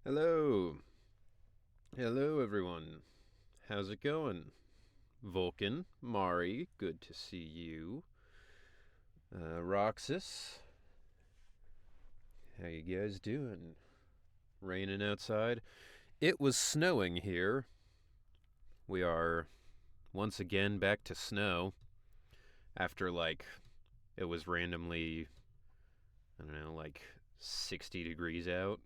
Hello. Hello, everyone. How's it going? Vulcan, Mari, good to see you. Roxas, how you guys doing? Raining outside? It was snowing here. We are once again back to snow after, it was randomly, I don't know, 60 degrees out.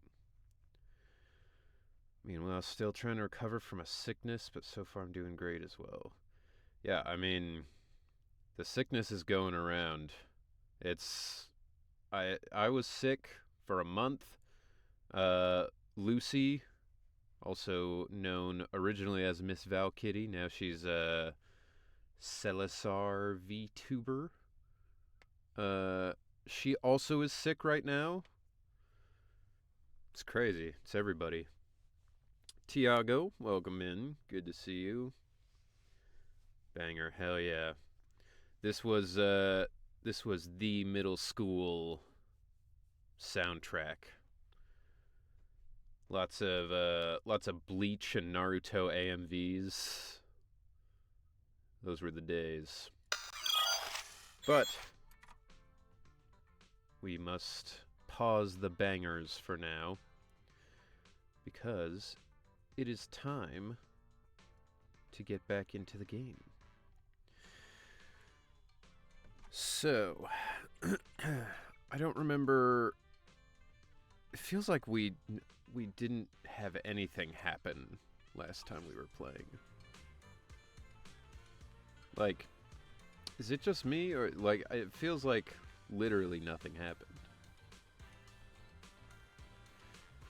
Meanwhile, still trying to recover from a sickness, but so far I'm doing great as well. Yeah, the sickness is going around. It's I was sick for a month. Lucy, also known originally as Miss Val Kitty, now she's Celisar VTuber. She also is sick right now. It's crazy. It's everybody. Tiago, welcome in. Good to see you. Banger, hell yeah. This was the middle school soundtrack. Lots of Bleach and Naruto AMVs. Those were the days. But we must pause the bangers for now because it is time to get back into the game. So, I don't remember. It feels like we didn't have anything happen last time we were playing. Like, is it just me, or it feels like literally nothing happened?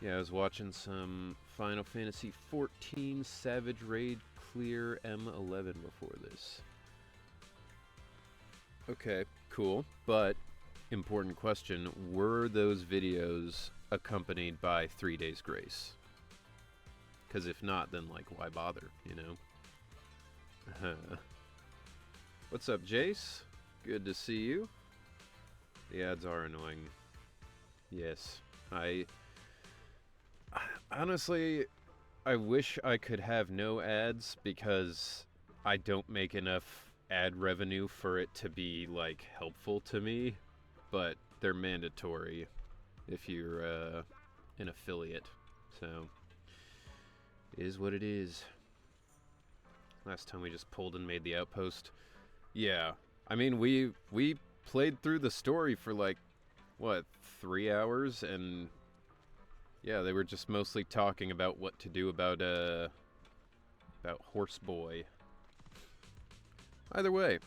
Yeah, I was watching some Final Fantasy XIV Savage Raid Clear M11 before this. Okay, cool. But, important question, were those videos accompanied by 3 Days Grace? Because if not, then, why bother, you know? What's up, Jace? Good to see you. The ads are annoying. Yes. Honestly, I wish I could have no ads because I don't make enough ad revenue for it to be helpful to me, but they're mandatory if you're an affiliate. So it is what it is. Last time we just pulled and made the outpost. Yeah, we played through the story for 3 hours, and yeah, they were just mostly talking about what to do about Horse Boy. Either way,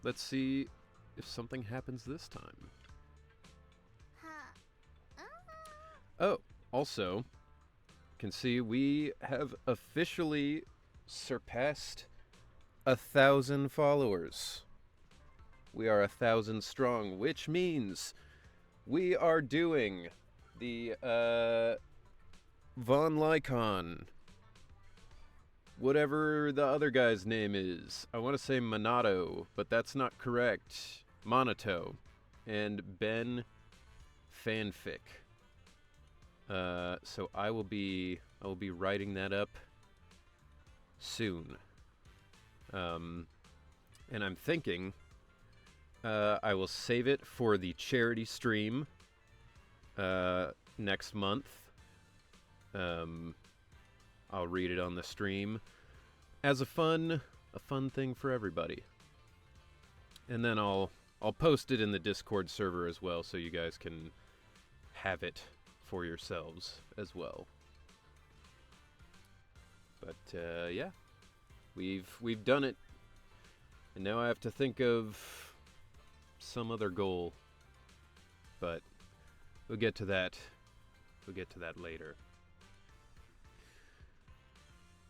let's see if something happens this time. Oh, also, can see we have officially surpassed 1,000 followers. We are 1,000 strong, which means we are doing the Von Lycon, whatever the other guy's name is. I want to say Monato, but that's not correct. Monato and Ben Fanfic. So I will be writing that up soon. And I'm thinking I will save it for the charity stream next month. I'll read it on the stream as a fun thing for everybody. And then I'll post it in the Discord server as well, so you guys can have it for yourselves as well. But yeah, we've done it, and now I have to think of some other goal. But we'll get to that. We'll get to that later.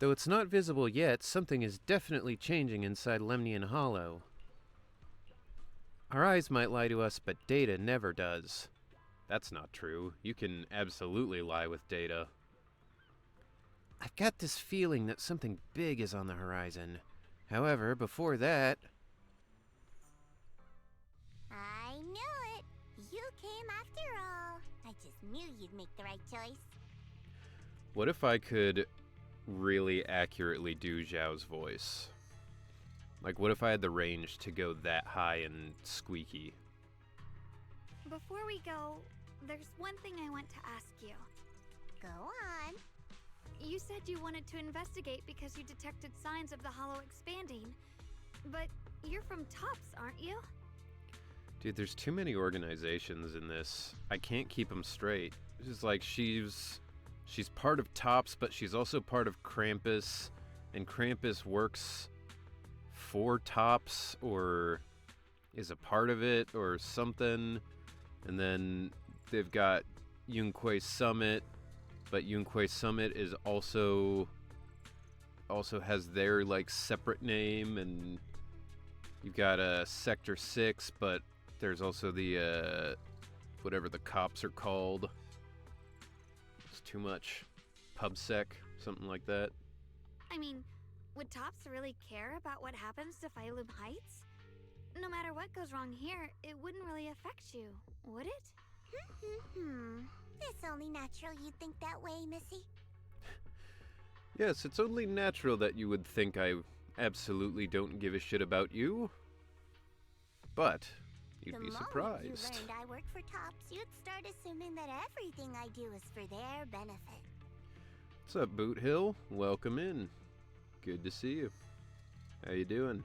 Though it's not visible yet, something is definitely changing inside Lemnian Hollow. Our eyes might lie to us, but data never does. That's not true. You can absolutely lie with data. I've got this feeling that something big is on the horizon. However, before that... I knew it! You came after all. I just knew you'd make the right choice. What if I could really accurately do Zhao's voice? Like, what if I had the range to go that high and squeaky? Before we go, there's one thing I want to ask you. Go on. You said you wanted to investigate because you detected signs of the hollow expanding. But you're from Tops, aren't you? Dude, there's too many organizations in this. I can't keep them straight. It's just like she's part of Tops, but she's also part of Krampus, and Krampus works for Tops or is a part of it or something. And then they've got Yunque Summit, but Yunque Summit is also has their like separate name, and you've got a Sector 6, but there's also the whatever the cops are called. It's too much. PubSec, something like that. I mean, would Tops really care about what happens to Phylum Heights? No matter what goes wrong here, it wouldn't really affect you, would it? It's only natural you'd think that way, Missy. Yes, it's only natural that you would think I absolutely don't give a shit about you. But you'd be surprised. The moment you learned I work for Tops, you'd start assuming that everything I do is for their benefit. What's up, Boot Hill? Welcome in. Good to see you. How you doing?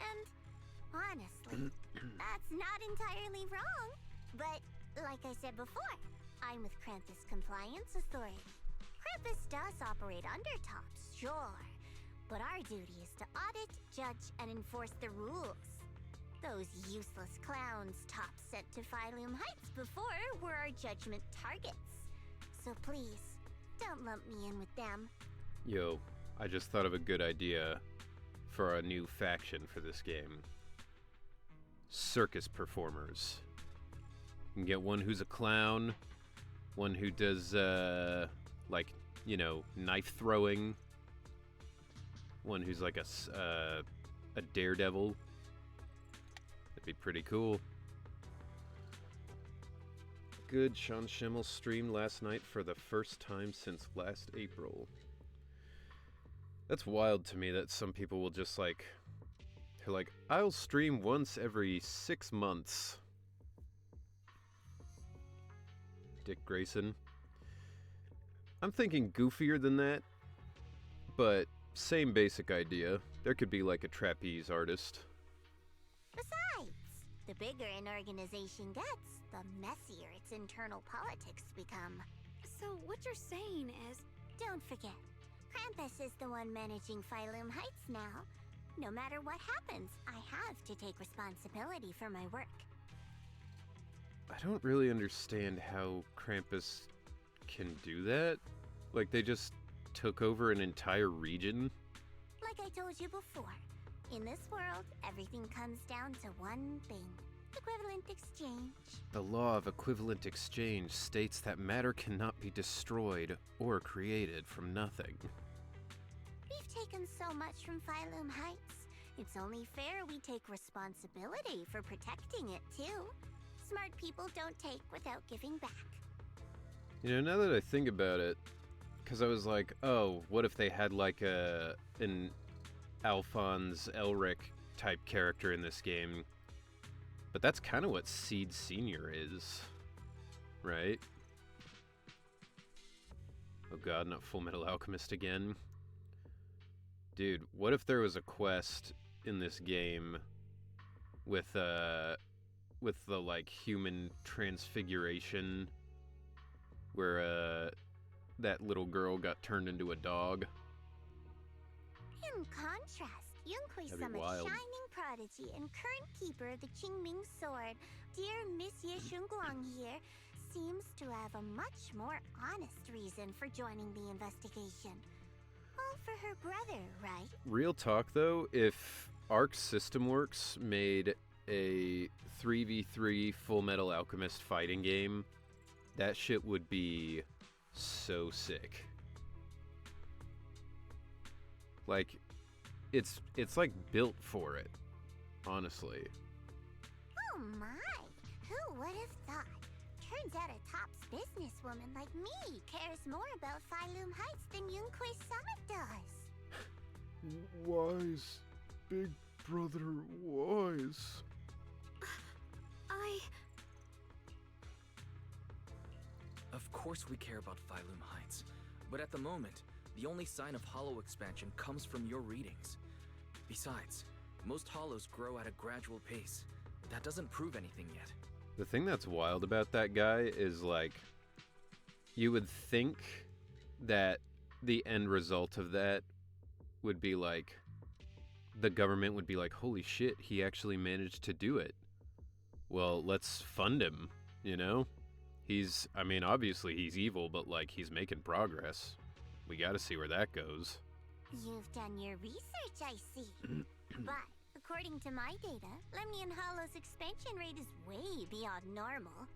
And honestly, that's not entirely wrong. But like I said before, I'm with Krampus Compliance Authority. Krampus does operate under Tops, sure. But our duty is to audit, judge, and enforce the rules. Those useless clowns Tops sent to Phylum Heights before were our judgment targets. So please, don't lump me in with them. Yo, I just thought of a good idea for a new faction for this game. Circus performers. You can get one who's a clown, one who does, like, you know, knife throwing, one who's like a daredevil. That'd be pretty cool. Good. Sean Schimmel streamed last night for the first time since last April. That's wild to me that some people will just like, they're like, I'll stream once every 6 months. Dick Grayson. I'm thinking goofier than that, but same basic idea. There could be like a trapeze artist. Besides, the bigger an organization gets, the messier its internal politics become. So what you're saying is... Don't forget, Krampus is the one managing Phylum Heights now. No matter what happens, I have to take responsibility for my work. I don't really understand how Krampus can do that. Like, they just took over an entire region? Like I told you before, in this world, everything comes down to one thing. Equivalent exchange. The law of equivalent exchange states that matter cannot be destroyed or created from nothing. We've taken so much from Phylum Heights. It's only fair we take responsibility for protecting it, too. Smart people don't take without giving back. You know, now that I think about it, because I was like, oh, what if they had like an Alphonse Elric type character in this game? But that's kind of what Seed Senior is, right? Oh god, not Full Metal Alchemist again. Dude, what if there was a quest in this game with the like human transfiguration, where that little girl got turned into a dog? In contrast, Yunque That'd be Summit's wild. shining prodigy and current keeper of the Qingming Sword, dear Monsieur Shunguang here, seems to have a much more honest reason for joining the investigation. All for her brother, right? Real talk though, if Arc System Works made a 3v3 Full Metal Alchemist fighting game, that shit would be so sick. Like, it's like built for it, honestly. Oh my! Who would have thought? Turns out a Tops businesswoman like me cares more about Phylum Heights than Yunquay Summit does. Wise, big brother Wise. Of course we care about Phylum Heights, but at the moment, the only sign of hollow expansion comes from your readings. Besides, most hollows grow at a gradual pace. That doesn't prove anything yet. The thing that's wild about that guy is, like, you would think that the end result of that would be like, the government would be like, holy shit, he actually managed to do it. Well, let's fund him, you know? I mean, obviously he's evil, but, like, he's making progress. We gotta see where that goes. You've done your research, I see. But, according to my data, Lemnian Hollow's expansion rate is way beyond normal.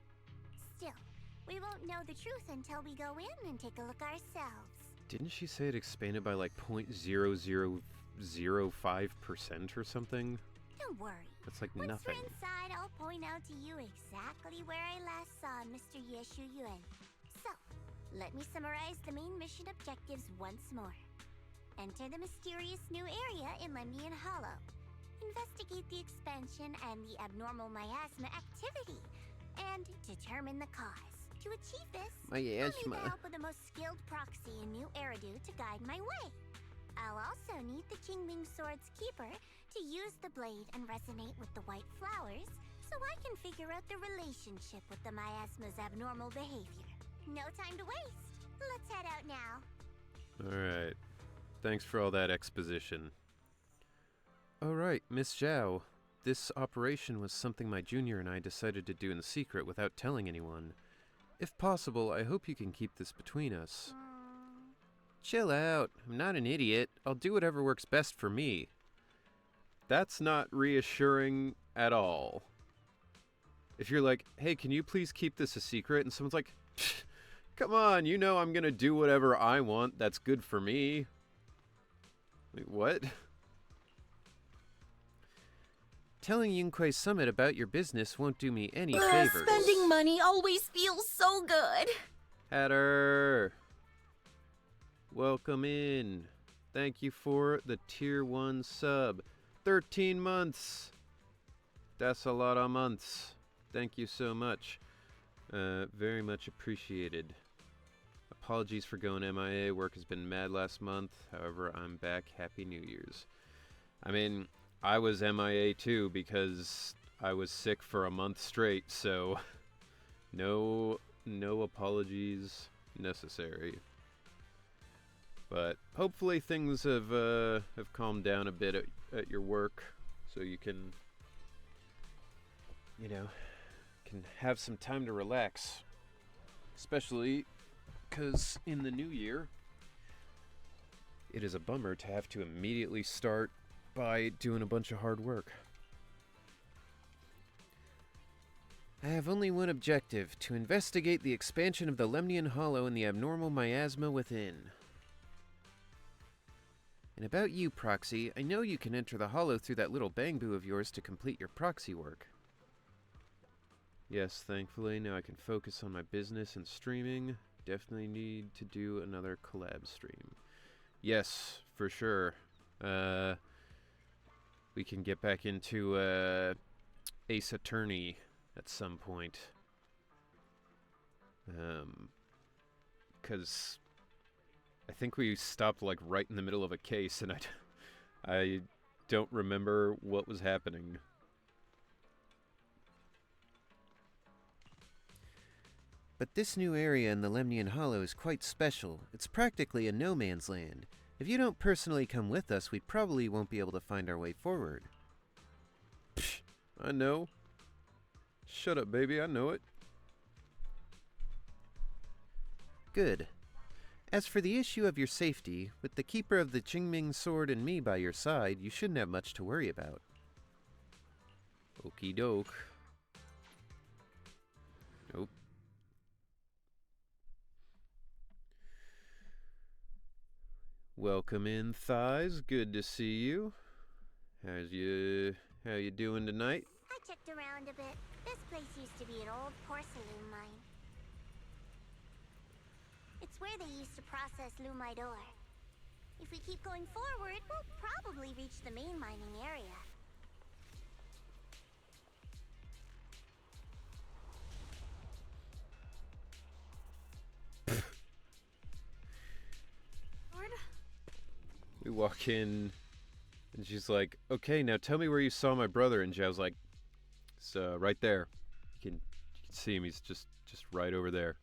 Still, we won't know the truth until we go in and take a look ourselves. Didn't she say it expanded by, like, 0.0005% or something? Don't worry. That's like Once nothing. we're inside, I'll point out to you exactly where I last saw Mr. Yeshu Yuan. So, let me summarize the main mission objectives once more. Enter the mysterious new area in Lemnian Hollow. Investigate the expansion and the abnormal miasma activity, and determine the cause. To achieve this, I'll need the help of the most skilled proxy in New Eridu to guide my way. I'll also need the Qingming Sword's keeper to use the blade and resonate with the white flowers, so I can figure out the relationship with the miasma's abnormal behavior. No time to waste. Let's head out now. Alright. Thanks for all that exposition. Alright, Miss Zhao. This operation was something my junior and I decided to do in secret without telling anyone. If possible, I hope you can keep this between us. Chill out. I'm not an idiot. I'll do whatever works best for me. That's not reassuring at all. If you're like, hey, can you please keep this a secret? And someone's like, come on, you know I'm gonna do whatever I want that's good for me. Like, what? Telling Yunquay Summit about your business won't do me any favors. Spending money always feels so good. Hatter! Welcome in. Thank you for the tier 1 sub. 13 months! That's a lot of months. Thank you so much. Very much appreciated. Apologies for going MIA. Work has been mad last month. However, I'm back. Happy New Year's. I mean, I was MIA too because I was sick for a month straight, so no apologies necessary. But hopefully things have calmed down a bit at your work, so you can, you know, can have some time to relax. Especially because in the new year, it is a bummer to have to immediately start by doing a bunch of hard work. I have only one objective, to investigate the expansion of the Lemnian Hollow and the abnormal miasma within. And about you, Proxy, I know you can enter the Hollow through that little bamboo of yours to complete your proxy work. Yes, thankfully, now I can focus on my business and streaming. Definitely need to do another collab stream. Yes, for sure. We can get back into Ace Attorney at some point. 'Cause I think we stopped like right in the middle of a case, and I don't remember what was happening. But this new area in the Lemnian Hollow is quite special. It's practically a no man's land. If you don't personally come with us, we probably won't be able to find our way forward. Psh, I know. Shut up, baby, I know it. Good. As for the issue of your safety, with the Keeper of the Qingming Sword and me by your side, you shouldn't have much to worry about. Okie doke. Nope. Welcome in, Thighs. Good to see you. How you doing tonight? I checked around a bit. This place used to be an old porcelain mine. That's where they used to process Lumite ore. If we keep going forward, we'll probably reach the main mining area. Lord? We walk in, and she's like, "Okay, now tell me where you saw my brother." And Zhao's like, "It's right there. You can see him. He's just right over there."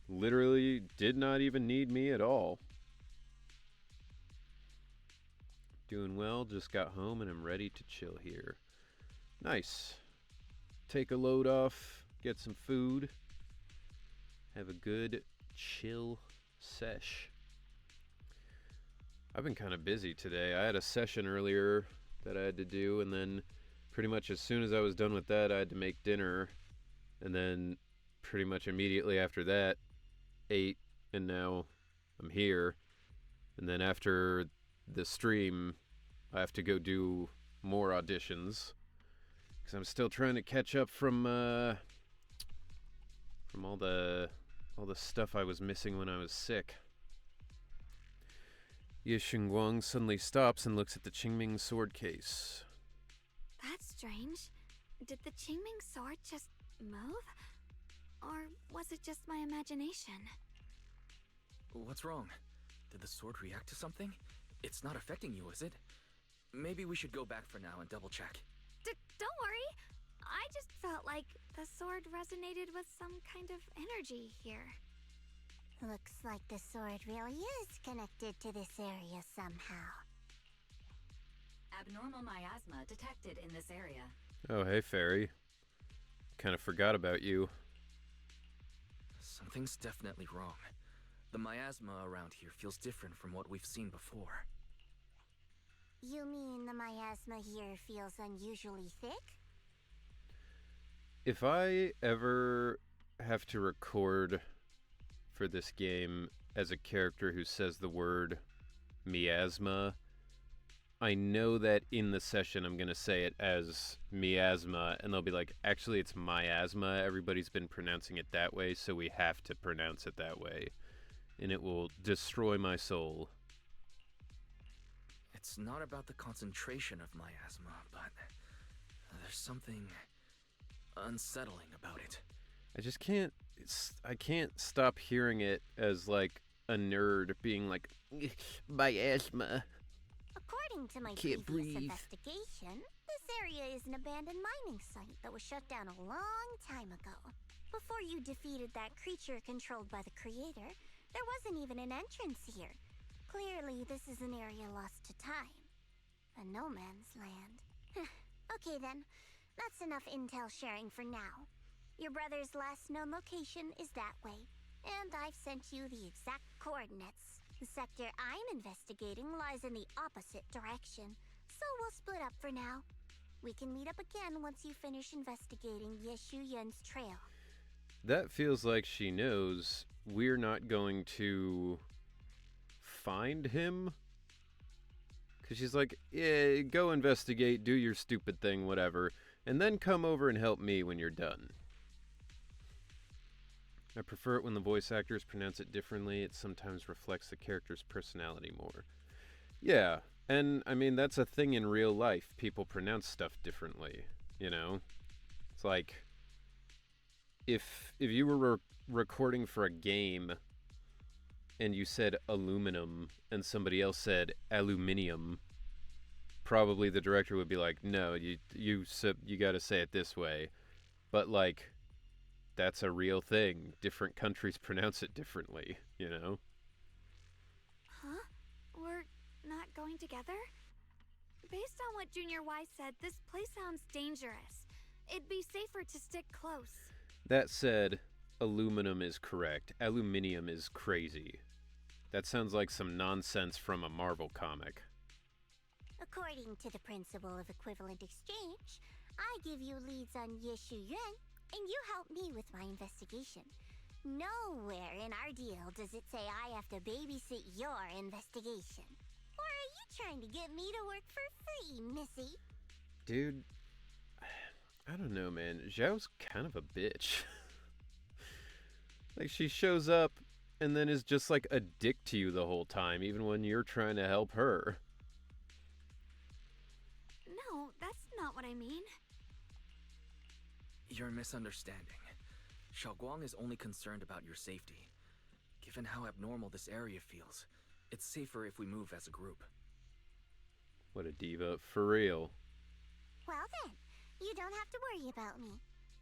Literally did not even need me at all. Doing well, just got home and I'm ready to chill here. Nice. Take a load off, get some food, have a good chill sesh. I've been kind of busy today. I had a session earlier that I had to do, and then pretty much as soon as I was done with that, I had to make dinner, and then pretty much immediately after that, ate, and now I'm here. And then after the stream, I have to go do more auditions because I'm still trying to catch up from all the stuff I was missing when I was sick. Ye Xingguang suddenly stops and looks at the Qingming sword case. That's strange. Did the Qingming sword just move? Or was it just my imagination? What's wrong? Did the sword react to something? It's not affecting you, is it? Maybe we should go back for now and double check. Don't worry. I just felt like the sword resonated with some kind of energy here. Looks like the sword really is connected to this area somehow. Abnormal miasma detected in this area. Oh, hey, Fairy. Kind of forgot about you. Something's definitely wrong. The miasma around here feels different from what we've seen before. You mean the miasma here feels unusually thick? If I ever have to record for this game as a character who says the word miasma, I know that in the session I'm going to say it as miasma, and they'll be like, actually it's miasma, everybody's been pronouncing it that way, so we have to pronounce it that way. And it will destroy my soul. It's not about the concentration of miasma, but there's something unsettling about it. I just can't, I can't stop hearing it as like a nerd being like, miasma. According to my Can't previous breathe. investigation, this area is an abandoned mining site that was shut down a long time ago. Before you defeated that creature controlled by the creator, there wasn't even an entrance here. Clearly, this is an area lost to time. A no man's land. Okay then, that's enough intel sharing for now. Your brother's last known location is that way, and I've sent you the exact coordinates. The sector I'm investigating lies in the opposite direction, so we'll split up for now. We can meet up again once you finish investigating Yeshu Yun's trail. That feels like she knows we're not going to find him. Because she's like, yeah, go investigate, do your stupid thing, whatever, and then come over and help me when you're done. I prefer it when the voice actors pronounce it differently. It sometimes reflects the character's personality more. Yeah, and I mean, that's a thing in real life. People pronounce stuff differently, you know? It's like, if you were recording for a game and you said aluminum and somebody else said aluminium, probably the director would be like, no, you got to say it this way. But like, that's a real thing. Different countries pronounce it differently, you know? Huh? We're not going together? Based on what Junior Y said, this place sounds dangerous. It'd be safer to stick close. That said, aluminum is correct. Aluminium is crazy. That sounds like some nonsense from a Marvel comic. According to the principle of equivalent exchange, I give you leads on Yeshu Yun, and you help me with my investigation. Nowhere in our deal does it say I have to babysit your investigation. Or are you trying to get me to work for free, Missy? Dude, I don't know, man. Zhao's kind of a bitch. Like, she shows up and then is just like a dick to you the whole time, even when you're trying to help her. No, that's not what I mean. You're misunderstanding. Xiaoguang is only concerned about your safety. Given how abnormal this area feels, it's safer if we move as a group. What a diva. For real. Well then, you don't have to worry about me.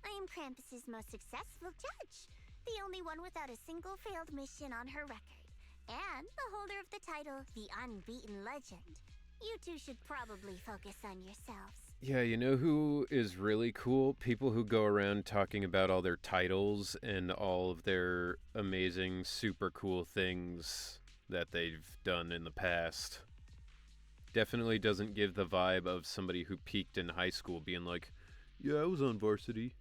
I am Krampus's most successful judge. The only one without a single failed mission on her record. And the holder of the title, the Unbeaten Legend. You two should probably focus on yourselves. Yeah, you know who is really cool? People who go around talking about all their titles and all of their amazing, super cool things that they've done in the past. Definitely doesn't give the vibe of somebody who peaked in high school being like, yeah, I was on varsity.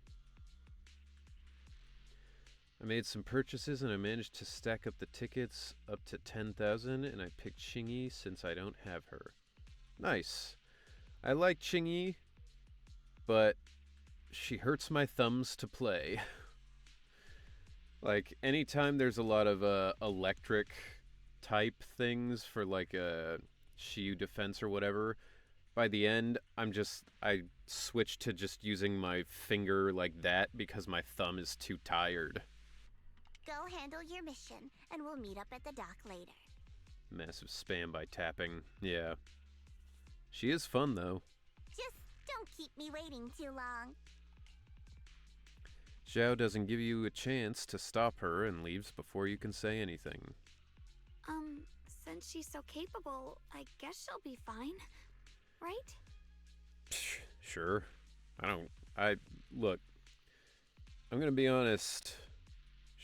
I made some purchases and I managed to stack up the tickets up to 10,000 and I picked Qingyi since I don't have her. Nice. I like Qingyi, but she hurts my thumbs to play. Like, anytime there's a lot of electric type things for like a Shiyu defense or whatever, by the end, I switch to just using my finger like that because my thumb is too tired. Go handle your mission, and we'll meet up at the dock later. Massive spam by tapping. Yeah. She is fun, though. Just don't keep me waiting too long. Zhao doesn't give you a chance to stop her and leaves before you can say anything. Since she's so capable, I guess she'll be fine. Right? Sure. Look, I'm gonna be honest,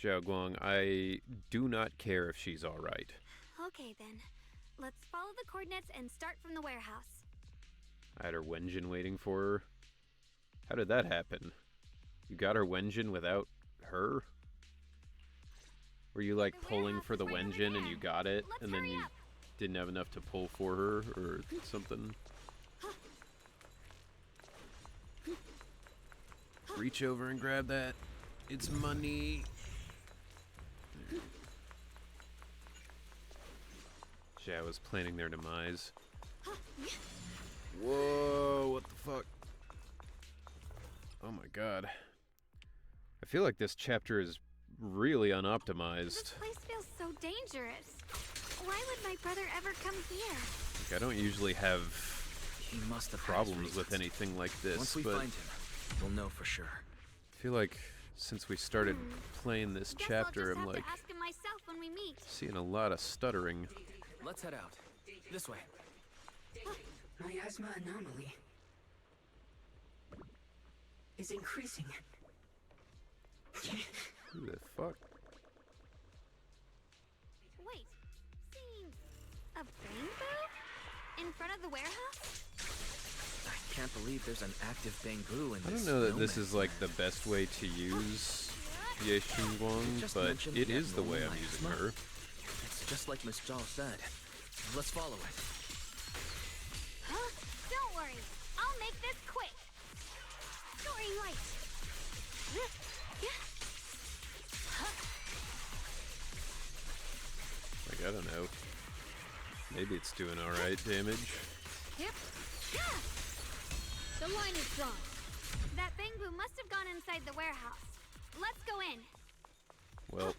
Xiao Guang, I do not care if she's alright. Okay then. Let's follow the coordinates and start from the warehouse. I had her Wenjin waiting for her. How did that happen? You got her Wenjin without her? Were you like pulling for the Wenjin and you got it, and then you didn't have enough to pull for her or something? Reach over and grab that. It's money. Zhao is planning their demise. Whoa, what the fuck? Oh my god. I feel like this chapter is really unoptimized. This place feels so dangerous. Why would my brother ever come here? Like, I don't usually have He must have had his problems with reasons. anything like this, Once we but find him, we'll know for sure. I feel like since we started playing this Guess chapter, I'll I'm just have like to ask him myself when we meet. seeing a lot of stuttering. Let's head out. This way. Miasma anomaly is increasing. Who the fuck? Wait, seeing a bamboo in front of the warehouse? I can't believe there's an active bamboo in I this. don't know that this no-man's is like the land. best way to use Ye Xinguang, Just but mentioned it the is the way I'm abnormal using miasma. her. It's just like Miss Zhao said. Let's follow it. Huh? Don't worry, I'll make this quick. Soaring light. Like, I don't know. Maybe it's doing alright damage. Yep. The line is drawn. That bamboo must have gone inside the warehouse. Let's go in. Well,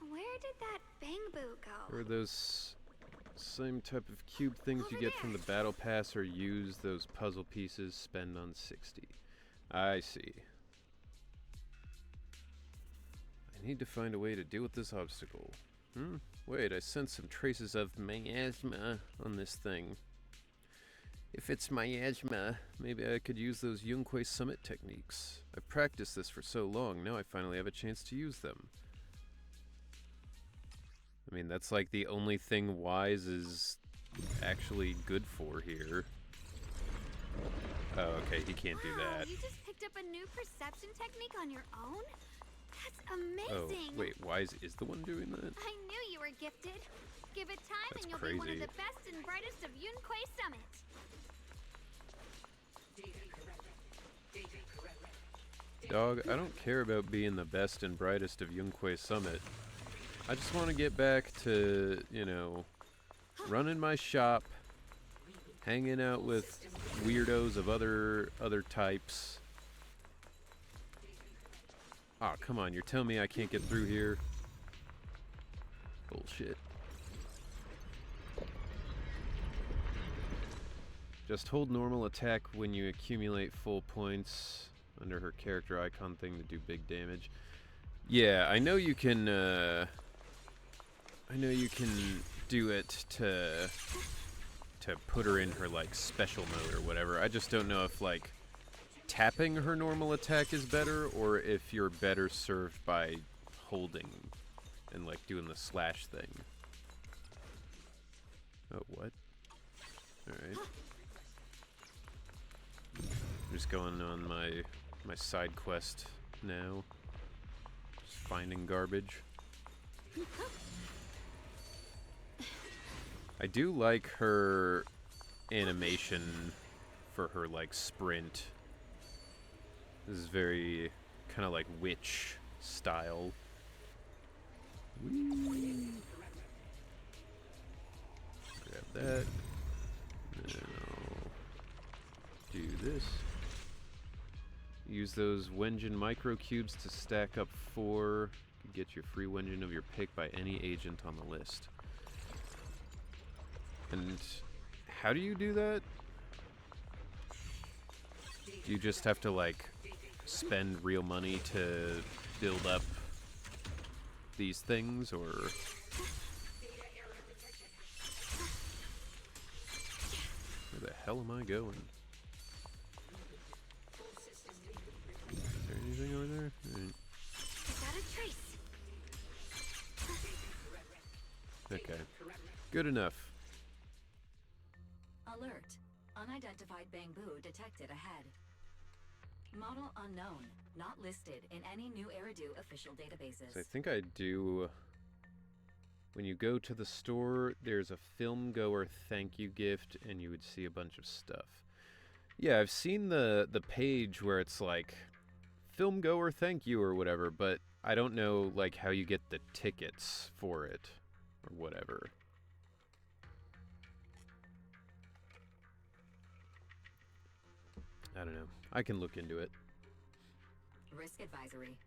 Where did that bamboo go? or those same type of cube things you Over get from the there. battle pass, or use those puzzle pieces, spend on 60. I see. I need to find a way to deal with this obstacle. Wait, I sense some traces of miasma on this thing. If it's miasma, maybe I could use those Yunquei summit techniques. I've practiced this for so long, now I finally have a chance to use them. I mean, that's like the only thing Wise is actually good for here. Oh, okay, he can't do Wow, that. you just picked up a new perception technique on your own? That's Oh, amazing. wait, Wise is the one doing that? I knew you were gifted. Give it time That's and you'll be one of crazy. the best and brightest of Yunquei Summit. Dog, I don't care about being the best and brightest of Yunque Summit. I just want to get back to, you know, running my shop, hanging out with weirdos of other types. Aw, oh, come on, you're telling me I can't get through here? Bullshit. Just hold normal attack when you accumulate full points under her character icon thing to do big damage. Yeah, I know you can do it to put her in her like special mode or whatever. I just don't know if like tapping her normal attack is better or if you're better served by holding and like doing the slash thing. Oh, what? Alright. I'm just going on my side quest now. Just finding garbage. I do like her animation for her like sprint. This is very kind of like witch style. Whee! Grab that. And I'll do this. Use those Wenjin microcubes to stack up 4. Get your free Wenjin of your pick by any agent on the list. And how do you do that? Do you just have to like spend real money to build up these things, or where the hell am I going? Is there anything over there? Right. Got a trace. Okay. Good enough. Alert. Unidentified bamboo detected ahead. Model unknown. Not listed in any New Eridu official databases. So I think I do. When you go to the store, there's a film goer thank you gift, and you would see a bunch of stuff. Yeah, I've seen the page where it's like film goer thank you or whatever, but I don't know like how you get the tickets for it or whatever. I don't know. I can look into it. Risk advisory.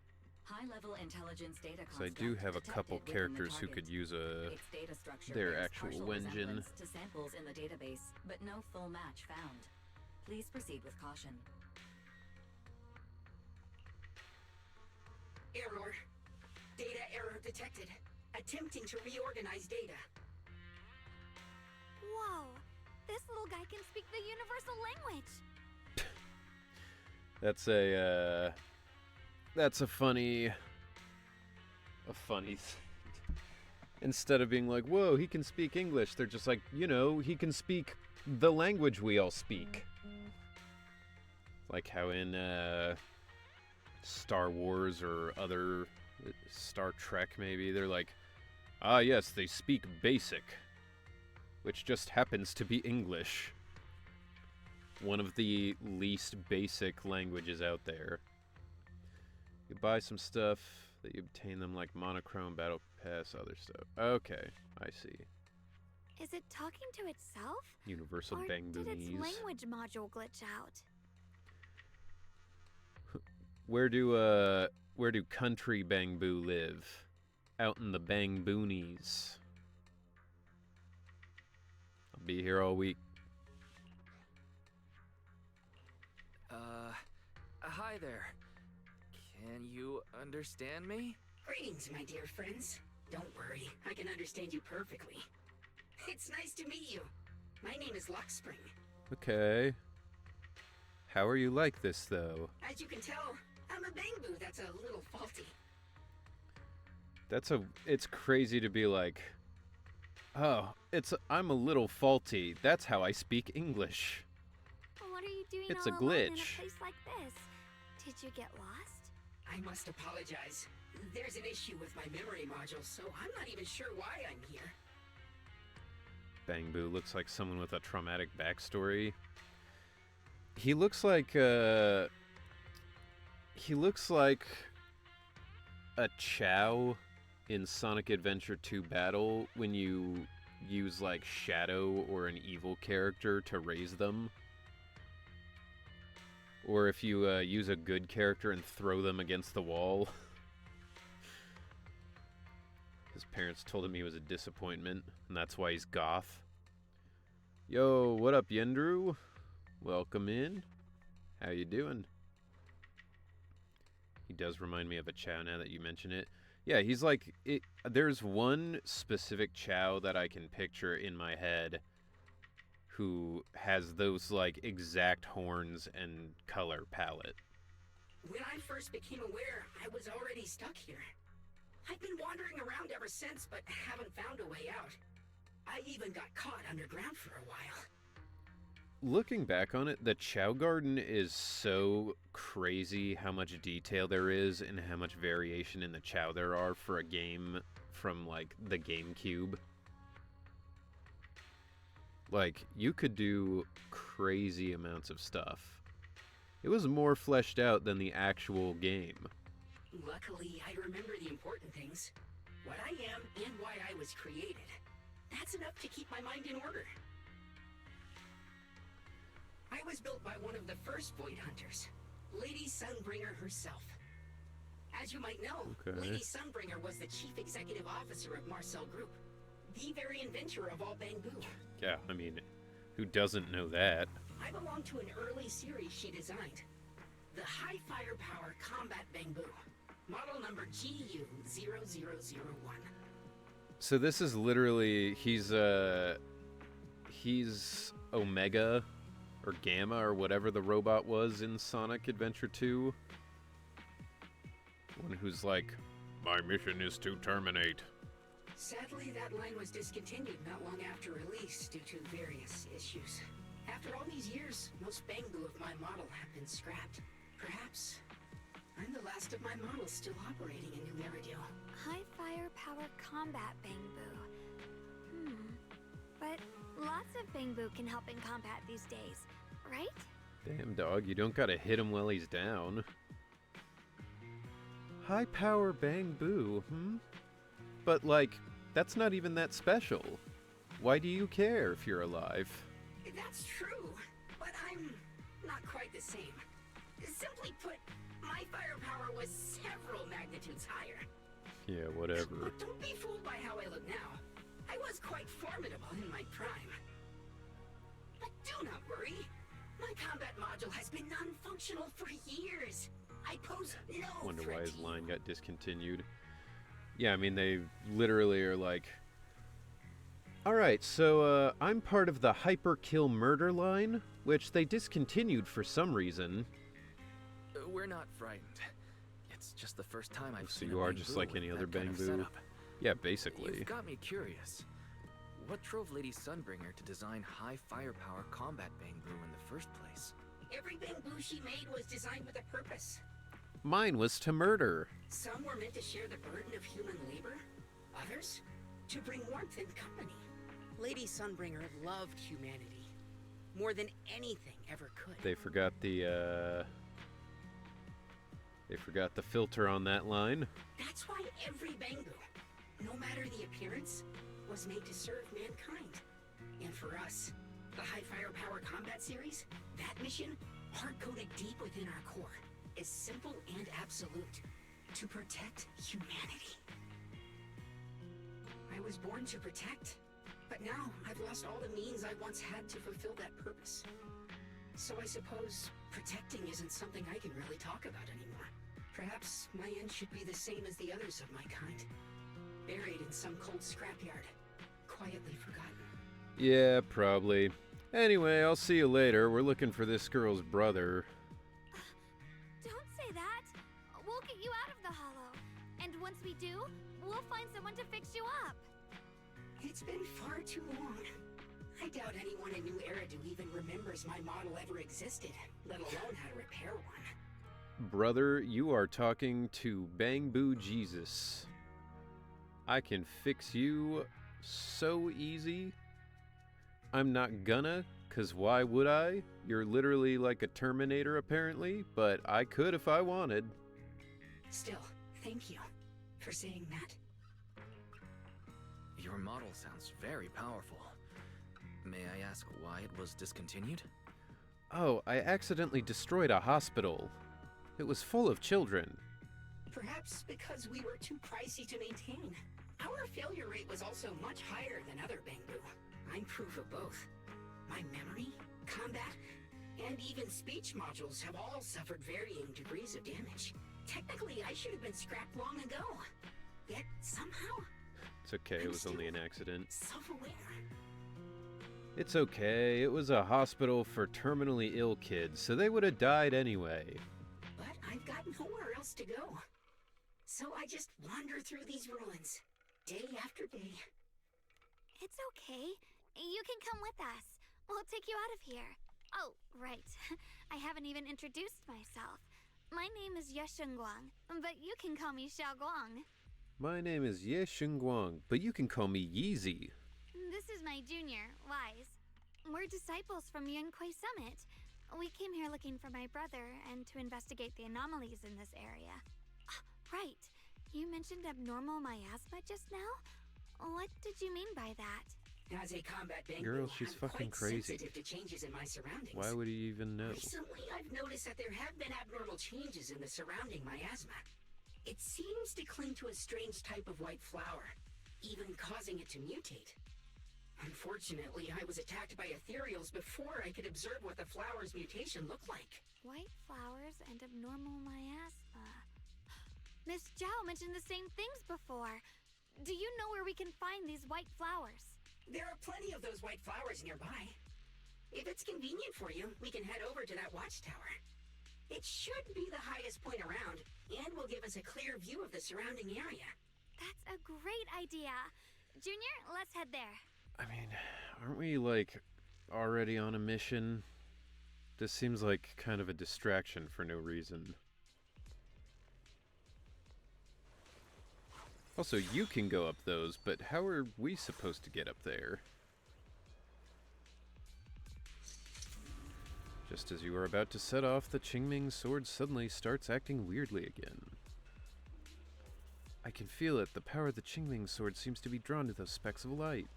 High-level intelligence data So I do have a couple characters who could use their actual Wenjin. To samples in the database, but no full match found. Please proceed with caution. Error. Data error detected. Attempting to reorganize data. Whoa! This little guy can speak the universal language! That's a funny instead of being like, whoa, he can speak English, they're just like, you know, he can speak the language we all speak. Like how in Star Wars or other Star Trek maybe, they're like, ah yes, they speak basic, which just happens to be English. One of the least basic languages out there. You buy some stuff that you obtain them like monochrome, battle pass, other stuff. Okay, I see. Is it talking to itself? Universal Or Bang did its Boonies. language module glitch out? Where do country Bangbu live? Out in the Bang Boonies. I'll be here all week. Hi there. Can you understand me? Greetings, my dear friends. Don't worry, I can understand you perfectly. It's nice to meet you. My name is Luckspring. Okay. How are you like this, though? As you can tell, I'm a Bangbu that's a little faulty. It's crazy to be like, oh, I'm a little faulty. That's how I speak English. What are you doing It's all a alone in a glitch. place like this? Did you get lost? I must apologize. There's an issue with my memory module, so I'm not even sure why I'm here. Bangbu looks like someone with a traumatic backstory. He looks like He looks like a Chow in Sonic Adventure 2 Battle when you use like Shadow or an evil character to raise them. Or if you use a good character and throw them against the wall. His parents told him he was a disappointment, and that's why he's goth. Yo, what up, Yendru? Welcome in. How you doing? He does remind me of a Chow now that you mention it. Yeah, he's like... there's one specific Chow that I can picture in my head who has those, like, exact horns and color palette. When I first became aware, I was already stuck here. I've been wandering around ever since, but haven't found a way out. I even got caught underground for a while. Looking back on it, the Chow Garden is so crazy how much detail there is and how much variation in the Chow there are for a game from, like, the GameCube. Like, you could do crazy amounts of stuff. It was more fleshed out than the actual game. Luckily, I remember the important things. What I am and why I was created. That's enough to keep my mind in order. I was built by one of the first Void Hunters, Lady Sunbringer herself. As you might know, Okay. Lady Sunbringer was the chief executive officer of Marcel Group, the very inventor of all Bangbu. Yeah, I mean, who doesn't know that? I belong to an early series she designed, the High Firepower Combat Bangbu, model number GU0001. So this is literally, he's Omega, or Gamma, or whatever the robot was in Sonic Adventure 2. One who's like, my mission is to terminate. Sadly, that line was discontinued not long after release due to various issues. After all these years, most Bangbu of my model have been scrapped. Perhaps I'm the last of my models still operating in New Eridu. High firepower combat Bangbu. But lots of Bangbu can help in combat these days, right? Damn, dog, you don't gotta hit him while he's down. High power bang boo, But, like, that's not even that special. Why do you care if you're alive? That's true, but I'm not quite the same. Simply put, my firepower was several magnitudes higher. Yeah, whatever. Look, don't be fooled by how I look now. I was quite formidable in my prime. But do not worry. My combat module has been non-functional for years. I pose no Wonder threat why his to you. line got discontinued. Yeah, I mean, they literally are like, alright, so, I'm part of the Hyperkill Murder line, which they discontinued for some reason. We're not frightened. It's just the first time I've So seen you a are just Bangbu like with any other that kind of Bangbu? setup. Yeah, basically. You've got me curious. What drove Lady Sunbringer to design high firepower combat Bangbu in the first place? Every Bangbu she made was designed with a purpose. Mine was to murder. Some were meant to share the burden of human labor. Others, to bring warmth and company. Lady Sunbringer loved humanity. More than anything ever could. They forgot the filter on that line. That's why every Bangbu, no matter the appearance, was made to serve mankind. And for us, the High Firepower Combat Series, that mission, hard-coded deep within our core, is simple and absolute. To protect humanity. I was born to protect, but now I've lost all the means I once had to fulfill that purpose. So I suppose protecting isn't something I can really talk about anymore. Perhaps my end should be the same as the others of my kind. Buried in some cold scrapyard. Quietly forgotten. Yeah, probably. Anyway, I'll see you later. We're looking for this girl's brother. Don't say that. We'll get you out of the hollow. And once we do, we'll find someone to fix you up. It's been far too long. I doubt anyone in New Eridu even remembers my model ever existed, let alone how to repair one. Brother, you are talking to Bangbu Jesus. I can fix you so easy. I'm not gonna, 'Cause why would I? You're literally like a Terminator, apparently, but I could if I wanted. Still, thank you for saying that. Your model sounds very powerful. May I ask why it was discontinued? Oh, I accidentally destroyed a hospital. It was full of children. Perhaps because we were too pricey to maintain. Our failure rate was also much higher than other Bangbu. I'm proof of both. My memory, combat, and even speech modules have all suffered varying degrees of damage. Technically, I should have been scrapped long ago. Yet, somehow, It's okay, it was only an accident. self-aware. It's okay, it was a hospital for terminally ill kids, so they would have died anyway. But I've got nowhere else to go. So I just wander through these ruins, day after day. It's okay. You can come with us. We'll take you out of here. Oh, right. I haven't even introduced myself. My name is Ye Shengguang, but you can call me Xiao Guang. My name is Ye Shengguang, but you can call me Yeezy. This is my junior, Wise. We're disciples from Yunquay Summit. We came here looking for my brother and to investigate the anomalies in this area. Right. You mentioned abnormal miasma just now? What did you mean by that? As a combat Bangbu, Girl, she's I'm fucking quite crazy. sensitive to changes in my surroundings. Why would he even know? Recently, I've noticed that there have been abnormal changes in the surrounding miasma. It seems to cling to a strange type of white flower, even causing it to mutate. Unfortunately, I was attacked by ethereals before I could observe what the flower's mutation looked like. White flowers and abnormal miasma. Miss Zhao mentioned the same things before. Do you know where we can find these white flowers? There are plenty of those white flowers nearby. If it's convenient for you, we can head over to that watchtower. It should be the highest point around, and will give us a clear view of the surrounding area. That's a great idea. Junior, let's head there. I mean, aren't we, like, already on a mission? This seems like kind of a distraction for no reason. Also, you can go up those, but how are we supposed to get up there? Just as you are about to set off, the Qingming sword suddenly starts acting weirdly again. I can feel it. The power of the Qingming sword seems to be drawn to those specks of light.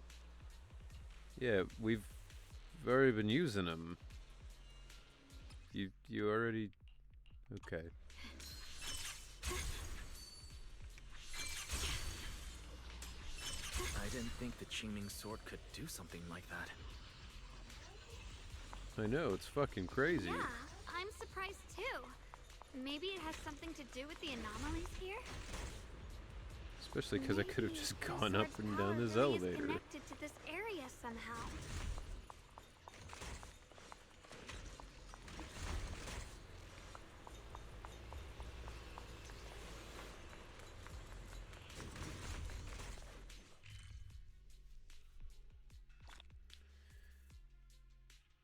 Yeah, we've already been using them. You already... Okay. I didn't think the Qingming sword could do something like that. I know, it's fucking crazy. Yeah, I'm surprised too. Maybe it has something to do with the anomalies here? Especially because I could have Maybe just the gone up sword's and power down this really is elevator. connected to this area somehow.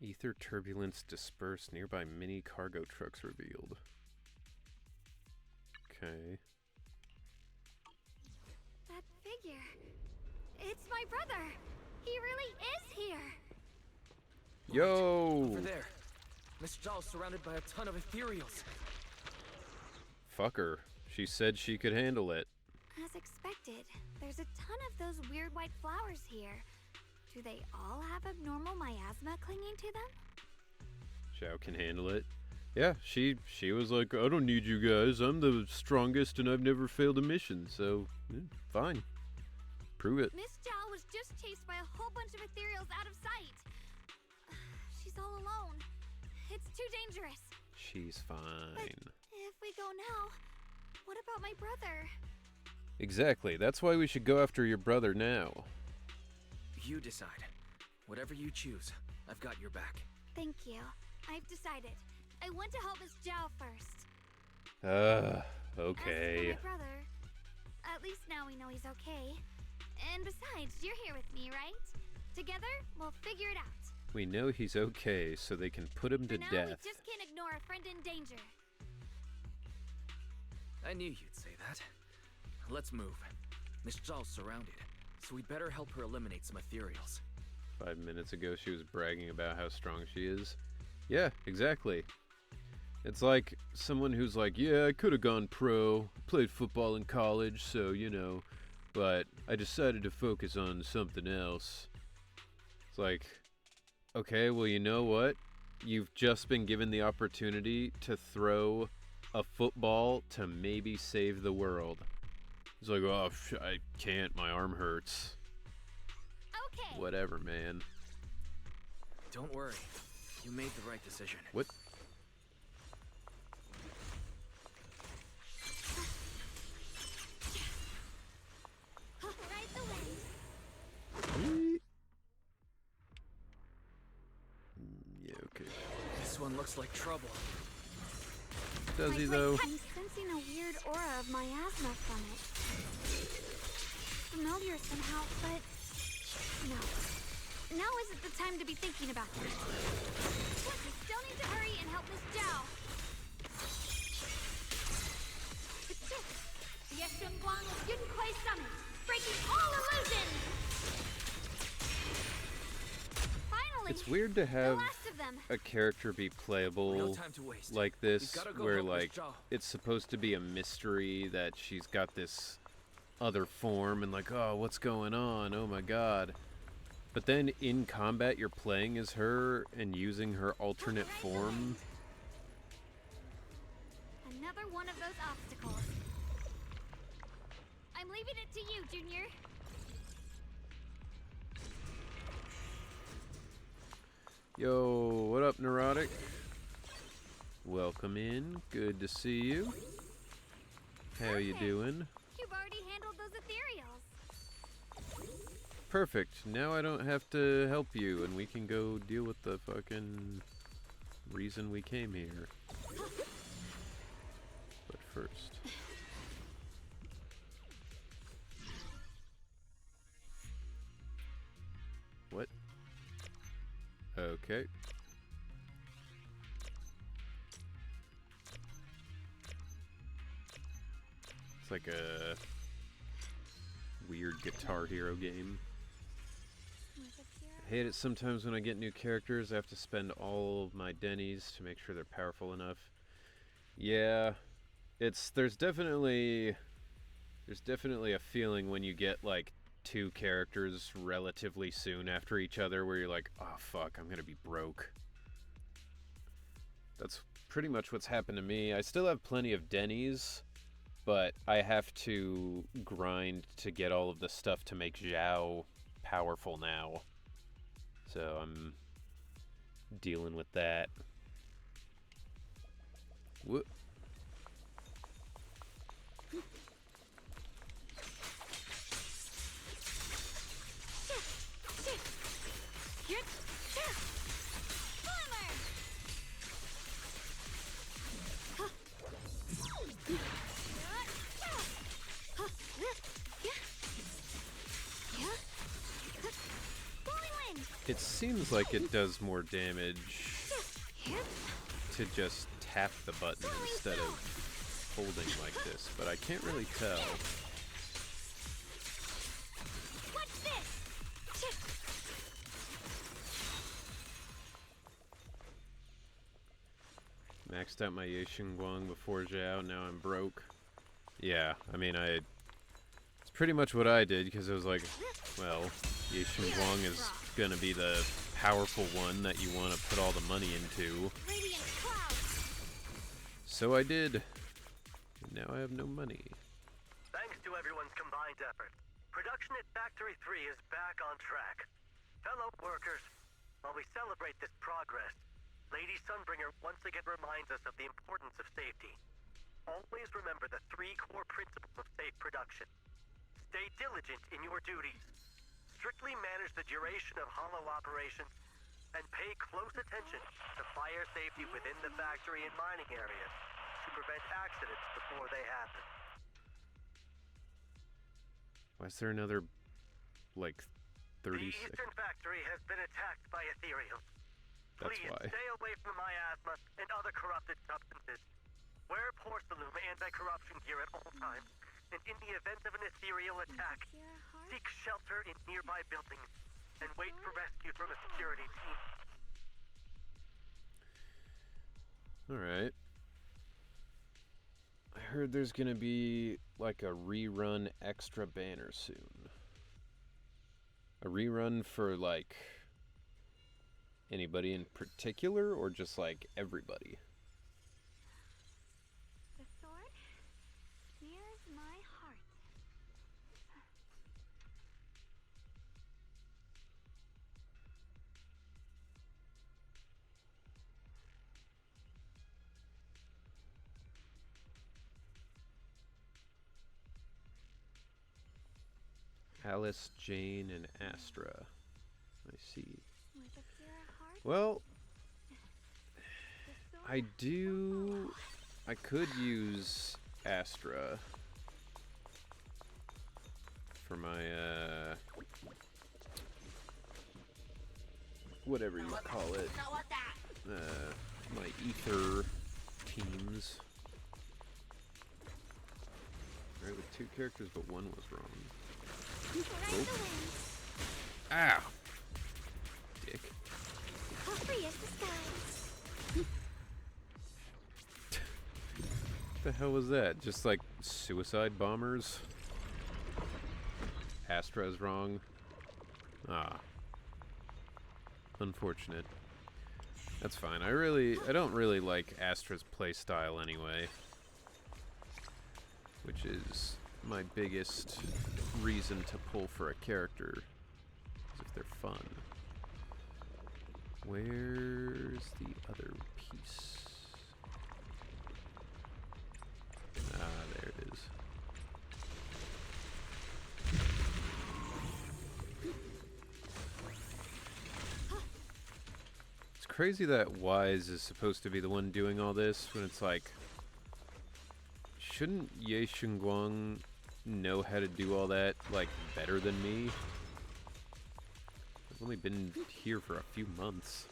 Ether turbulence dispersed. Nearby mini cargo trucks revealed. Okay. That figure. It's my brother. He really is here. Yo! Over there. Miss Zhao's surrounded by a ton of ethereals. Fuck her. She said she could handle it. As expected, there's a ton of those weird white flowers here. Do they all have abnormal miasma clinging to them? Xiao can handle it. Yeah, she was like, I don't need you guys. I'm the strongest and I've never failed a mission, so yeah, fine. Prove it. Miss Zhao was just chased by a whole bunch of ethereals out of sight. She's all alone. It's too dangerous. She's fine. If we go now, what about my brother? Exactly. That's why we should go after your brother now. You decide. Whatever you choose, I've got your back. Thank you. I've decided. I went to help Miss Zhao first. Okay. As for my brother, at least now we know he's okay. And besides, you're here with me, right? Together, we'll figure it out. We know he's okay, so they can put him to For now, death. we just can't ignore a friend in danger. I knew you'd say that. Let's move. Miss Zhao's surrounded, so we better help her eliminate some ethereals. 5 minutes ago she was bragging about how strong she is. Yeah, exactly. It's like someone who's like, yeah, I could have gone pro, played football in college, so, you know, but I decided to focus on something else. It's like, okay, well, you know what? You've just been given the opportunity to throw a football to maybe save the world. It's like, oh, I can't, my arm hurts. Okay. Whatever, man. Don't worry. You made the right decision. What? Right the wind. Yeah, okay. This one looks like trouble. Does he, Wait, though? I'm sensing a weird aura of miasma from it. Familiar somehow, but no. Now isn't the time to be thinking about it. We still need to hurry and help Miss Zhao. Yeshunguang Yunquai Summit, breaking all illusions! Finally, It's weird to the have last of them. a character be No playable time to waste. like this, We gotta go where help Miss like Zhao. it's supposed to be a mystery that she's got this other form and like, oh, what's going on? Oh my god. But then in combat you're playing as her and using her alternate form. Another one of those obstacles. I'm leaving it to you, Junior. Yo, what up, Neurotic? Welcome in. Good to see you. How you Perfect. doing? You've already handled those ethereals. Perfect. Now I don't have to help you and we can go deal with the fucking reason we came here. But first. What? Okay. It's like a weird Guitar Hero game. I hate it sometimes when I get new characters, I have to spend all of my dennies to make sure they're powerful enough. Yeah, there's definitely a feeling when you get like two characters relatively soon after each other where you're like, oh fuck, I'm gonna be broke. That's pretty much what's happened to me. I still have plenty of dennies, but I have to grind to get all of the stuff to make Zhao powerful now. So I'm dealing with that. Whoop. It seems like it does more damage to just tap the button instead of holding like this, but I can't really tell. What's this? Maxed out my Yeshunguang before Zhao, now I'm broke. Yeah, I mean, it's pretty much what I did, because it was like, well, Yeshunguang is gonna be the powerful one that you want to put all the money into. Radiant clouds. So I did. And now I have no money. Thanks to everyone's combined effort, production at Factory 3 is back on track. Fellow workers, while we celebrate this progress, Lady Sunbringer once again reminds us of the importance of safety. Always remember the 3 core principles of safe production. Stay diligent in your duties. Strictly manage the duration of hollow operations, and pay close attention to fire safety within the factory and mining areas to prevent accidents before they happen. Why is there another, like, 30 The seconds? Eastern Factory has been attacked by ethereals. That's Please why. stay away from miasma and other corrupted substances. Wear Porcelain anti-corruption gear at all times, and in the event of an ethereal attack, seek shelter in nearby buildings. and wait for rescue from a security team. Alright. I heard there's gonna be like a rerun extra banner soon. A rerun for like anybody in particular or just like everybody? The sword nears my heart. Alice, Jane, and Astra. I see. With a pure heart, Well, the sword I do... I could use Astra for my, whatever you call it. My ether teams. Right, with two characters, but one was wrong. ride the wind. Ow! Dick. How free is the skies? What the hell was that? Just like suicide bombers? Astra's wrong. Ah. Unfortunate. That's fine. I don't really like Astra's playstyle anyway. Which is my biggest reason to pull for a character. Is if they're fun. Where's the other piece? Ah, there it is. It's crazy that Wise is supposed to be the one doing all this when it's like, shouldn't Ye Shunguang know how to do all that, like, better than me? I've only been here for a few months.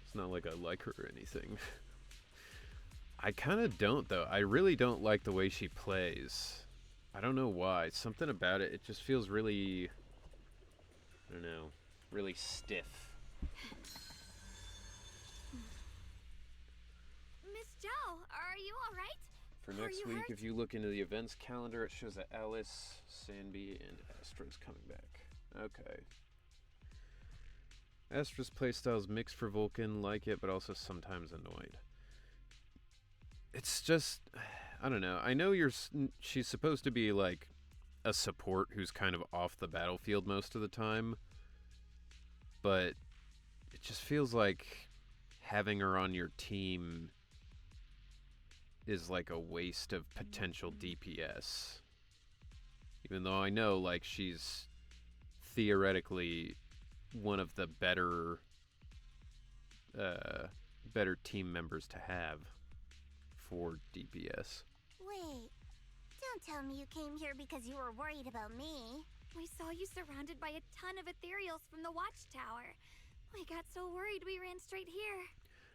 It's not like I like her or anything. I kind of don't, though. I really don't like the way she plays. I don't know why. Something about it, it just feels really... I don't know. Really stiff. Miss Zhao, are you all right? For Are next you week, hurt? if you look into the events calendar, it shows that Alice, Sanby, and Astra's coming back. Okay. Astra's playstyle's mixed for Vulcan, like it, but also sometimes annoyed. It's just, I don't know. I know she's supposed to be like a support who's kind of off the battlefield most of the time, but it just feels like having her on your team is like a waste of potential DPS. Even though I know like she's theoretically one of the better team members to have for DPS. Wait, don't tell me you came here because you were worried about me. We saw you surrounded by a ton of ethereals from the watchtower. We got so worried we ran straight here.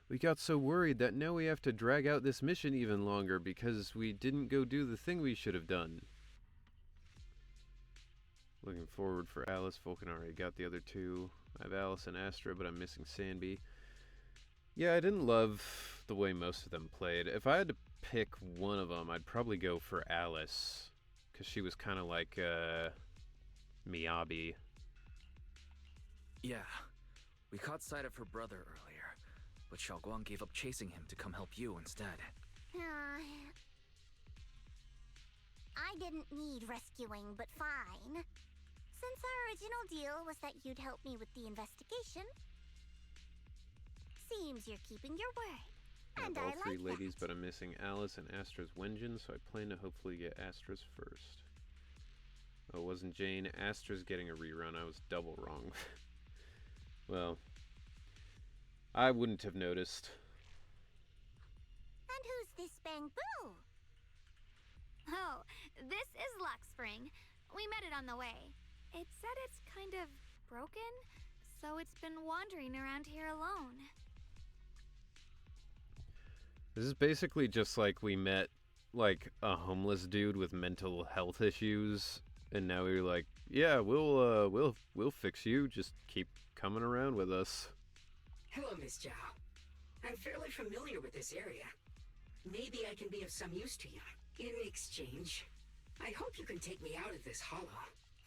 We got so worried that now we have to drag out this mission even longer because we didn't go do the thing we should have done. Looking forward for Alice. Vulcan already got the other two. I have Alice and Astra, but I'm missing Sanby. Yeah, I didn't love the way most of them played. If I had to pick one of them, I'd probably go for Alice. Because she was kind of like, Miyabi. Yeah, we caught sight of her brother earlier, but Xiaoguang gave up chasing him to come help you instead. I didn't need rescuing, but fine. Since our original deal was that you'd help me with the investigation, seems you're keeping your word. I have And all I three like ladies, that. but I'm missing Alice and Astra's Wenjin, so I plan to hopefully get Astra's first. Oh, it wasn't Jane. Astra's getting a rerun. I was double wrong. Well, I wouldn't have noticed. And who's this Bang Boo? Oh, this is Luxspring. We met it on the way. It said it's kind of broken, so it's been wandering around here alone. This is basically just like we met, like, a homeless dude with mental health issues And now you're like, yeah, we'll fix you. Just keep coming around with us. Hello, Miss Zhao. I'm fairly familiar with this area. Maybe I can be of some use to you. In exchange, I hope you can take me out of this hollow.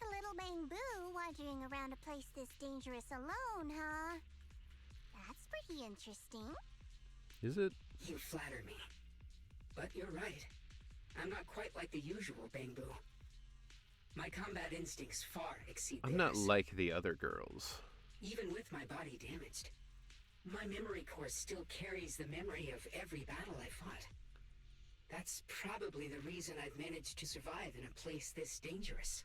A little Bamboo wandering around a place this dangerous alone, huh? That's pretty interesting. Is it? You flatter me. But you're right. I'm not quite like the usual Bamboo. My combat instincts far exceed I'm theirs. not like the other girls. Even with my body damaged, my memory core still carries the memory of every battle I fought. That's probably the reason I've managed to survive in a place this dangerous.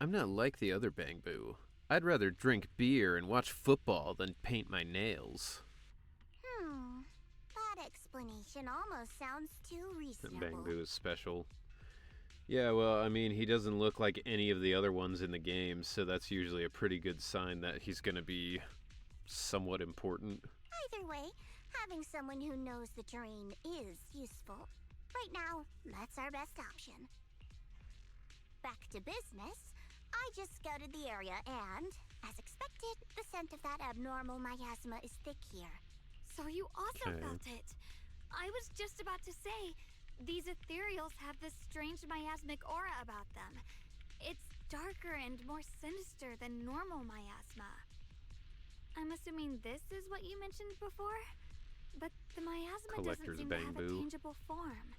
I'm not like the other Bamboo. I'd rather drink beer and watch football than paint my nails. That explanation almost sounds too reasonable. Bamboo is special. Yeah, well, I mean, he doesn't look like any of the other ones in the game, so that's usually a pretty good sign that he's gonna be somewhat important. Either way, having someone who knows the terrain is useful. Right now, that's our best option. Back to business. I just scouted the area and, as expected, the scent of that abnormal miasma is thick here. So you also Okay. felt it. I was just about to say, these ethereals have this strange miasmic aura about them. It's darker and more sinister than normal miasma. I'm assuming this is what you mentioned before? But the miasma doesn't Collector's seem to have a Bamboo. tangible form.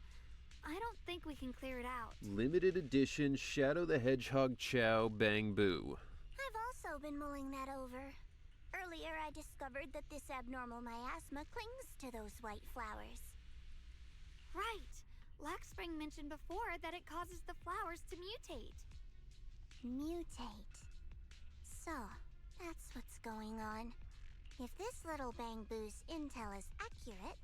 I don't think we can clear it out. Limited edition Shadow the Hedgehog Chow Bamboo. I've also been mulling that over. Earlier, I discovered that this abnormal miasma clings to those white flowers. Right. Laxspring mentioned before that it causes the flowers to mutate. Mutate. So, that's what's going on. If this little Bamboo's intel is accurate,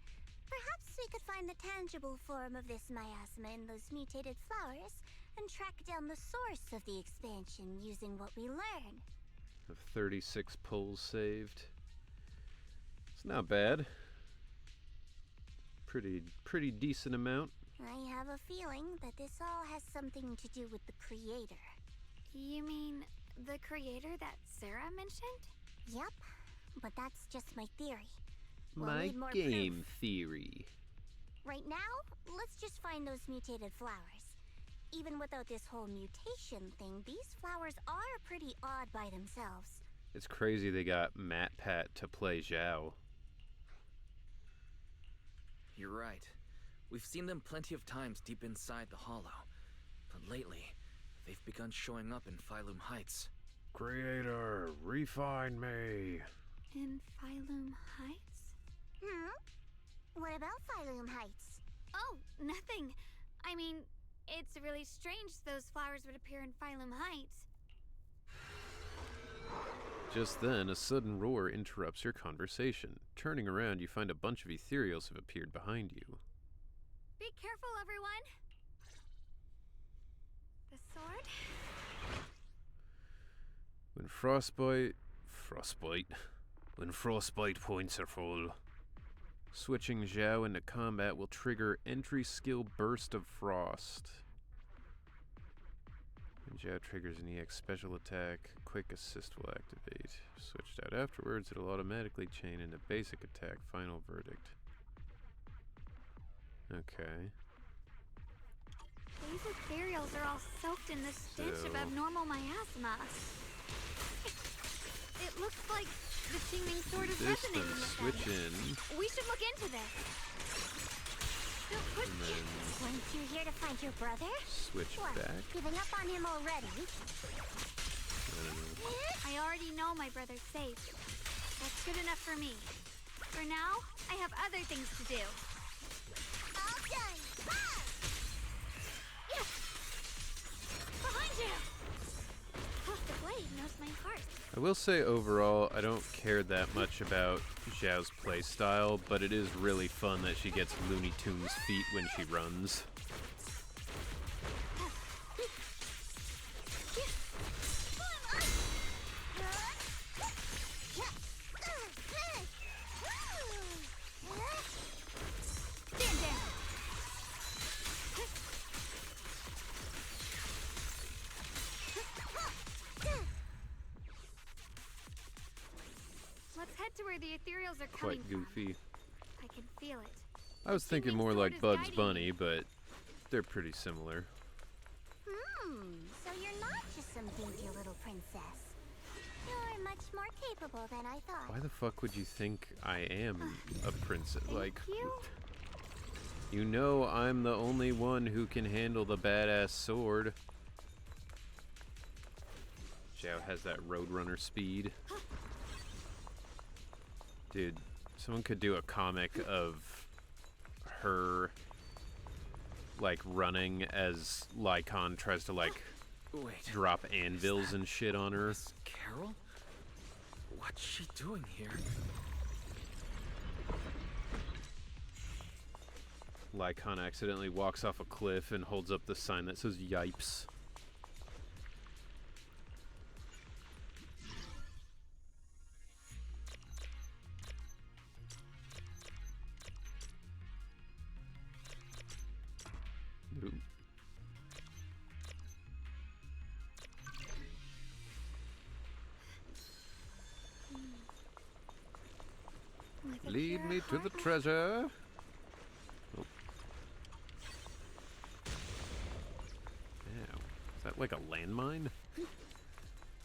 perhaps we could find the tangible form of this miasma in those mutated flowers and track down the source of the expansion using what we learn. 36 pulls saved. It's not bad. Pretty decent amount. I have a feeling that this all has something to do with the creator. You mean the creator that Sarah mentioned? Yep, but that's just my theory. We'll My need more game proof. theory. Right now, let's just find those mutated flowers. Even without this whole mutation thing, these flowers are pretty odd by themselves. It's crazy they got Matt Pat to play Zhao. You're right. We've seen them plenty of times deep inside the hollow. But lately, they've begun showing up in Phylum Heights. Creator, refine me. In Phylum Heights? What about Phylum Heights? Oh, nothing. I mean, it's really strange those flowers would appear in Phylum Heights. Just then, a sudden roar interrupts your conversation. Turning around, you find a bunch of ethereals have appeared behind you. Be careful, everyone. The sword? When frostbite points are full, switching Zhao into combat will trigger entry skill Burst of Frost. When Zhao triggers an EX special attack, Quick Assist will activate. Switched out afterwards, it'll automatically chain into basic attack Final Verdict. Okay. These ethereals are all soaked in the stench of So- abnormal miasma. It looks like the Qingming sword is This resonating then with switch them. in, We should look into this. and then Weren't you here to find your brother? switch What, back. giving up on him already? I don't know. I already know my brother's safe. That's good enough for me. For now, I have other things to do. All done! Ah! Yes! Behind you! Oh, the blade knows my heart. I will say overall, I don't care that much about Zhao's playstyle, but it is really fun that she gets Looney Tunes feet when she runs. Stand down! head to where the ethereals are coming Quite goofy. from. I can feel it. I was thinking more Seeming like sword is Bugs guiding Bunny, me. but they're pretty similar. So you're not just some dainty little princess. You're much more capable than I thought. Why the fuck would you think I am a princess? Like, you? you know I'm the only one who can handle the badass sword. Zhao has that Roadrunner speed. Dude, someone could do a comic of her, like, running as Lycon tries to, like, Wait. drop anvils and shit on her. Miss Carol? What's she doing here? Lycon accidentally walks off a cliff and holds up the sign that says "Yipes." Ooh. Like a Lead pure me to the heart. treasure. Oh. Ow. Is that like a landmine?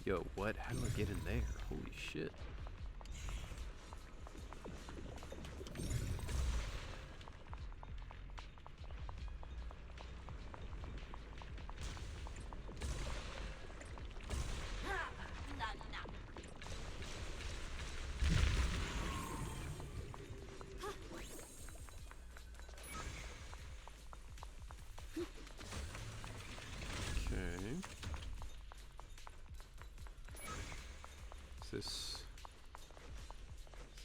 Yo, what? How do I get in there? Holy shit. Okay. Is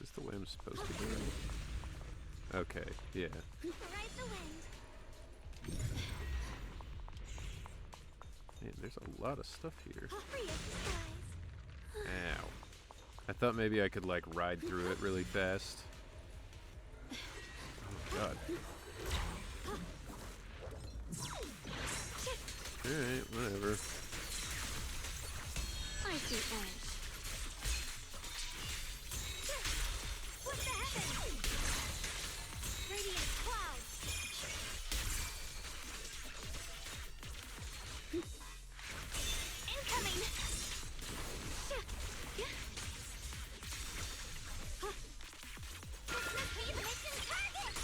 this the way I'm supposed to do it? Okay, yeah. Ride the wind. Man, there's a lot of stuff here. Free as the skies. Ow. I thought maybe I could, like, ride through it really fast. Oh, God. Alright, whatever. I see orange. What the heavens? Radiant clouds. Incoming. Dismiss the mission target.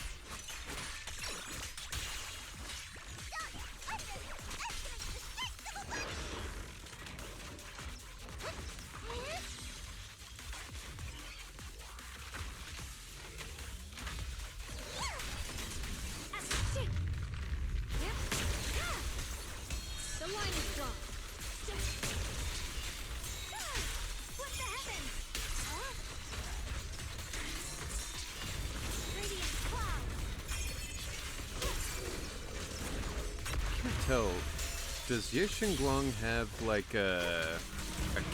The line is drawn. What the heavens? Huh? Radiant cloud. Can't tell. Does Yexinglong have, like, a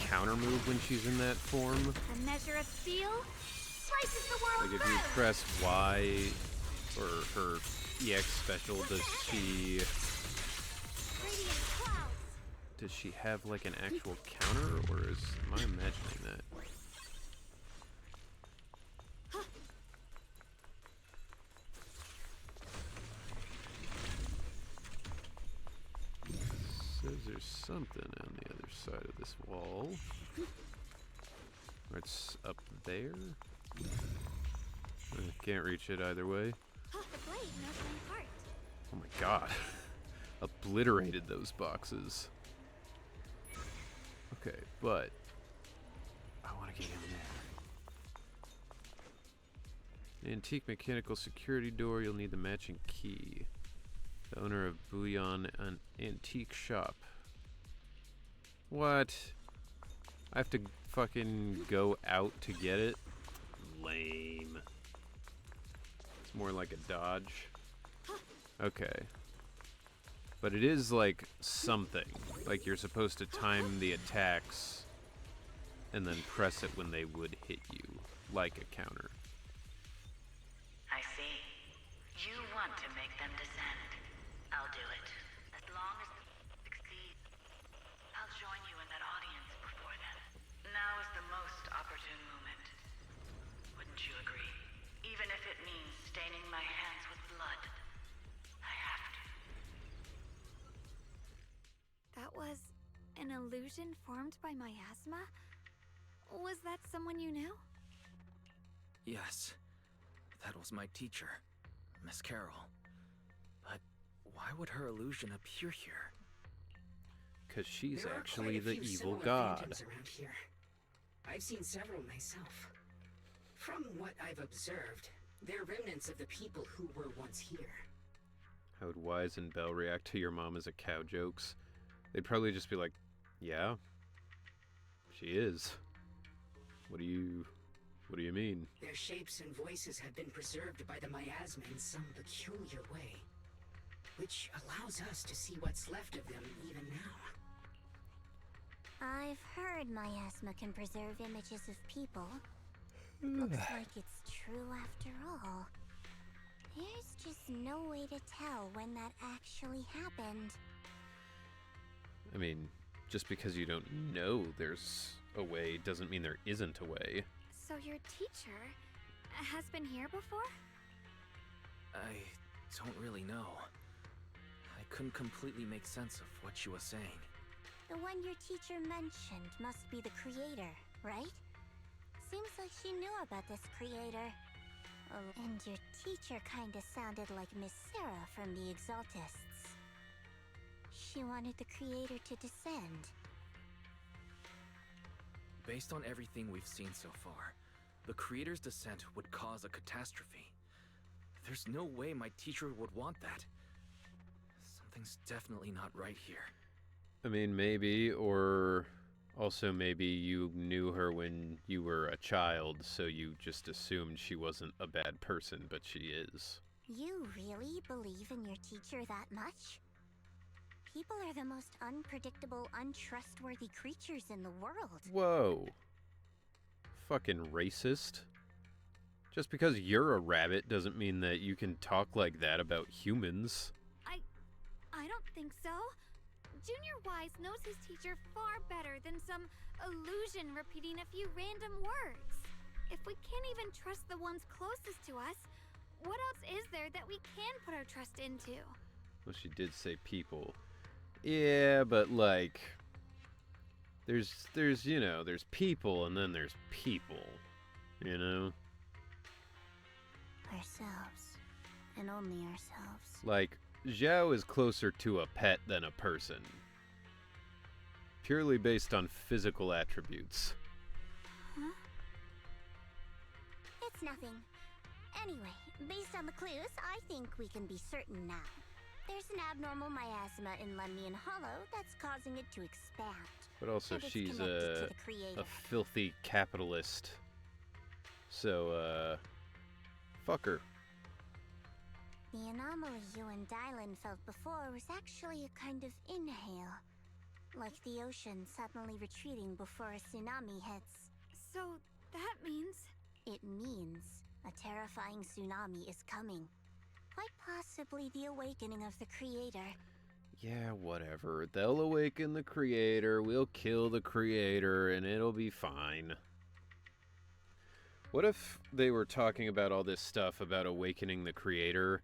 counter move when she's in that form? A measure of steel slices the world Like, if you through. press Y or her EX special, does she Radiant clouds. does she have, like, an actual counter, or am I imagining that? Says there's something on the other side of this wall. Or it's up there? Can't reach it either way. The blade knows my heart. Oh my god. Obliterated those boxes. Okay, but I want to get in there. Antique mechanical security door, you'll need the matching key. The owner of Bouillon, an antique shop. What? I have to fucking go out to get it? Lame. It's more like a dodge. Okay. But it is like something. Like you're supposed to time the attacks and then press it when they would hit you, like a counter. I see. You want to make them descend. I'll do it. As long as they succeed, I'll join you in that audience before them. Now is the most opportune moment. illusion formed by miasma? Was that someone you knew? Yes, that was my teacher, Miss Carroll. But why would her illusion appear here? Because she's There are actually quite a the few evil similar god. phantoms around here. I've seen several myself. From what I've observed, they're remnants of the people who were once here. How would Wise and Belle react to your mom as a cow jokes? They'd probably just be like, yeah, she is. What do you mean? Their shapes and voices have been preserved by the miasma in some peculiar way, which allows us to see what's left of them even now. I've heard miasma can preserve images of people. Looks like it's true after all. There's just no way to tell when that actually happened. I mean, just because you don't know there's a way doesn't mean there isn't a way. So your teacher has been here before? I don't really know. I couldn't completely make sense of what she was saying. The one your teacher mentioned must be the creator, right? Seems like she knew about this creator. Oh, and your teacher kinda sounded like Miss Sarah from the Exaltists. She wanted the creator to descend. Based on everything we've seen so far, the creator's descent would cause a catastrophe. There's no way my teacher would want that. Something's definitely not right here. I mean, maybe, or also maybe you knew her when you were a child, so you just assumed she wasn't a bad person, but she is. You really believe in your teacher that much? People are the most unpredictable, untrustworthy creatures in the world. Whoa. Fucking racist. Just because you're a rabbit doesn't mean that you can talk like that about humans. I don't think so. Junior Wise knows his teacher far better than some illusion repeating a few random words. If we can't even trust the ones closest to us, what else is there that we can put our trust into? Well, she did say people. Yeah, but like, there's people and then there's people, you know? Ourselves. And only ourselves. Like, Zhao is closer to a pet than a person. Purely based on physical attributes. Huh? It's nothing. Anyway, based on the clues, I think we can be certain now. There's an abnormal miasma in Lemnian Hollow that's causing it to expand. But also And it's she's connected to a the creator. filthy capitalist. So, fuck her. The anomaly you and Dylan felt before was actually a kind of inhale. Like the ocean suddenly retreating before a tsunami hits. So that means... It means a terrifying tsunami is coming. Quite possibly the awakening of the creator. Yeah, whatever. They'll awaken the creator, we'll kill the creator, and it'll be fine. What if they were talking about all this stuff about awakening the creator,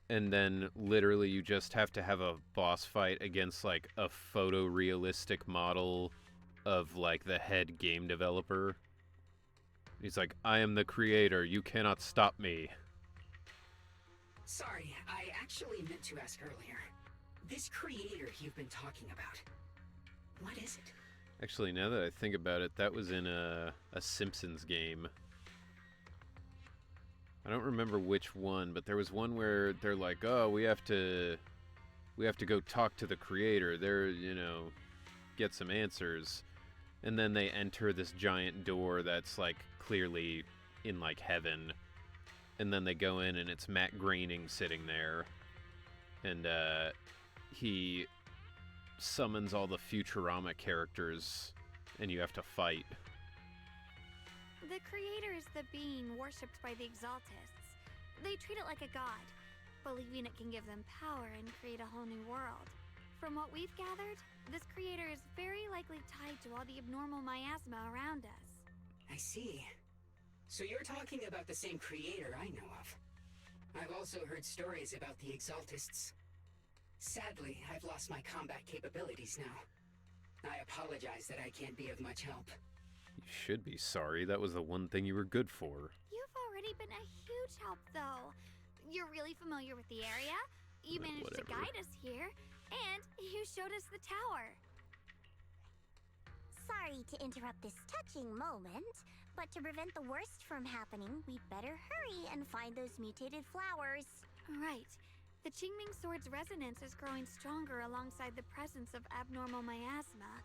and then literally you just have to have a boss fight against like a photorealistic model of like the head game developer? He's like, I am the creator, you cannot stop me. Sorry, I actually meant to ask earlier. This creator you've been talking about, what is it? Actually, now that I think about it, that was in a Simpsons game. I don't remember which one, but there was one where they're like, oh, we have to go talk to the creator. They're, get some answers. And then they enter this giant door that's like clearly in like heaven. And then they go in and it's Matt Groening sitting there. And he summons all the Futurama characters and you have to fight. The creator is the being worshipped by the Exaltists. They treat it like a god, believing it can give them power and create a whole new world. From what we've gathered, this creator is very likely tied to all the abnormal miasma around us. I see. So you're talking about the same creator I know of. I've also heard stories about the Exaltists. Sadly, I've lost my combat capabilities now. I apologize that I can't be of much help. You should be sorry. That was the one thing you were good for. You've already been a huge help, though. You're really familiar with the area. You managed to Whatever. guide us here, and you showed us the tower. Sorry to interrupt this touching moment, but to prevent the worst from happening, we'd better hurry and find those mutated flowers. Right. The Qingming Sword's resonance is growing stronger alongside the presence of abnormal miasma.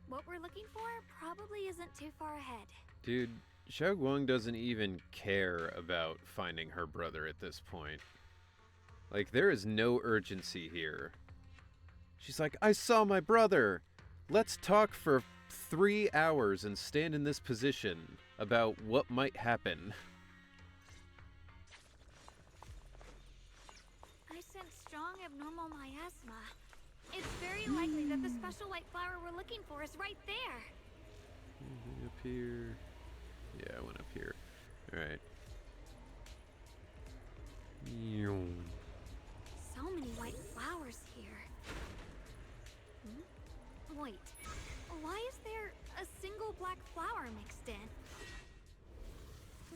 What we're looking for probably isn't too far ahead. Dude, Xiao Guang doesn't even care about finding her brother at this point. Like, there is no urgency here. She's like, I saw my brother! Let's talk for 3 hours and stand in this position about what might happen. I sense strong abnormal miasma. It's very likely that the special white flower we're looking for is right there. Anything up here? Yeah, I went up here. Alright. So many white flowers here. Wait, why is there a single black flower mixed in?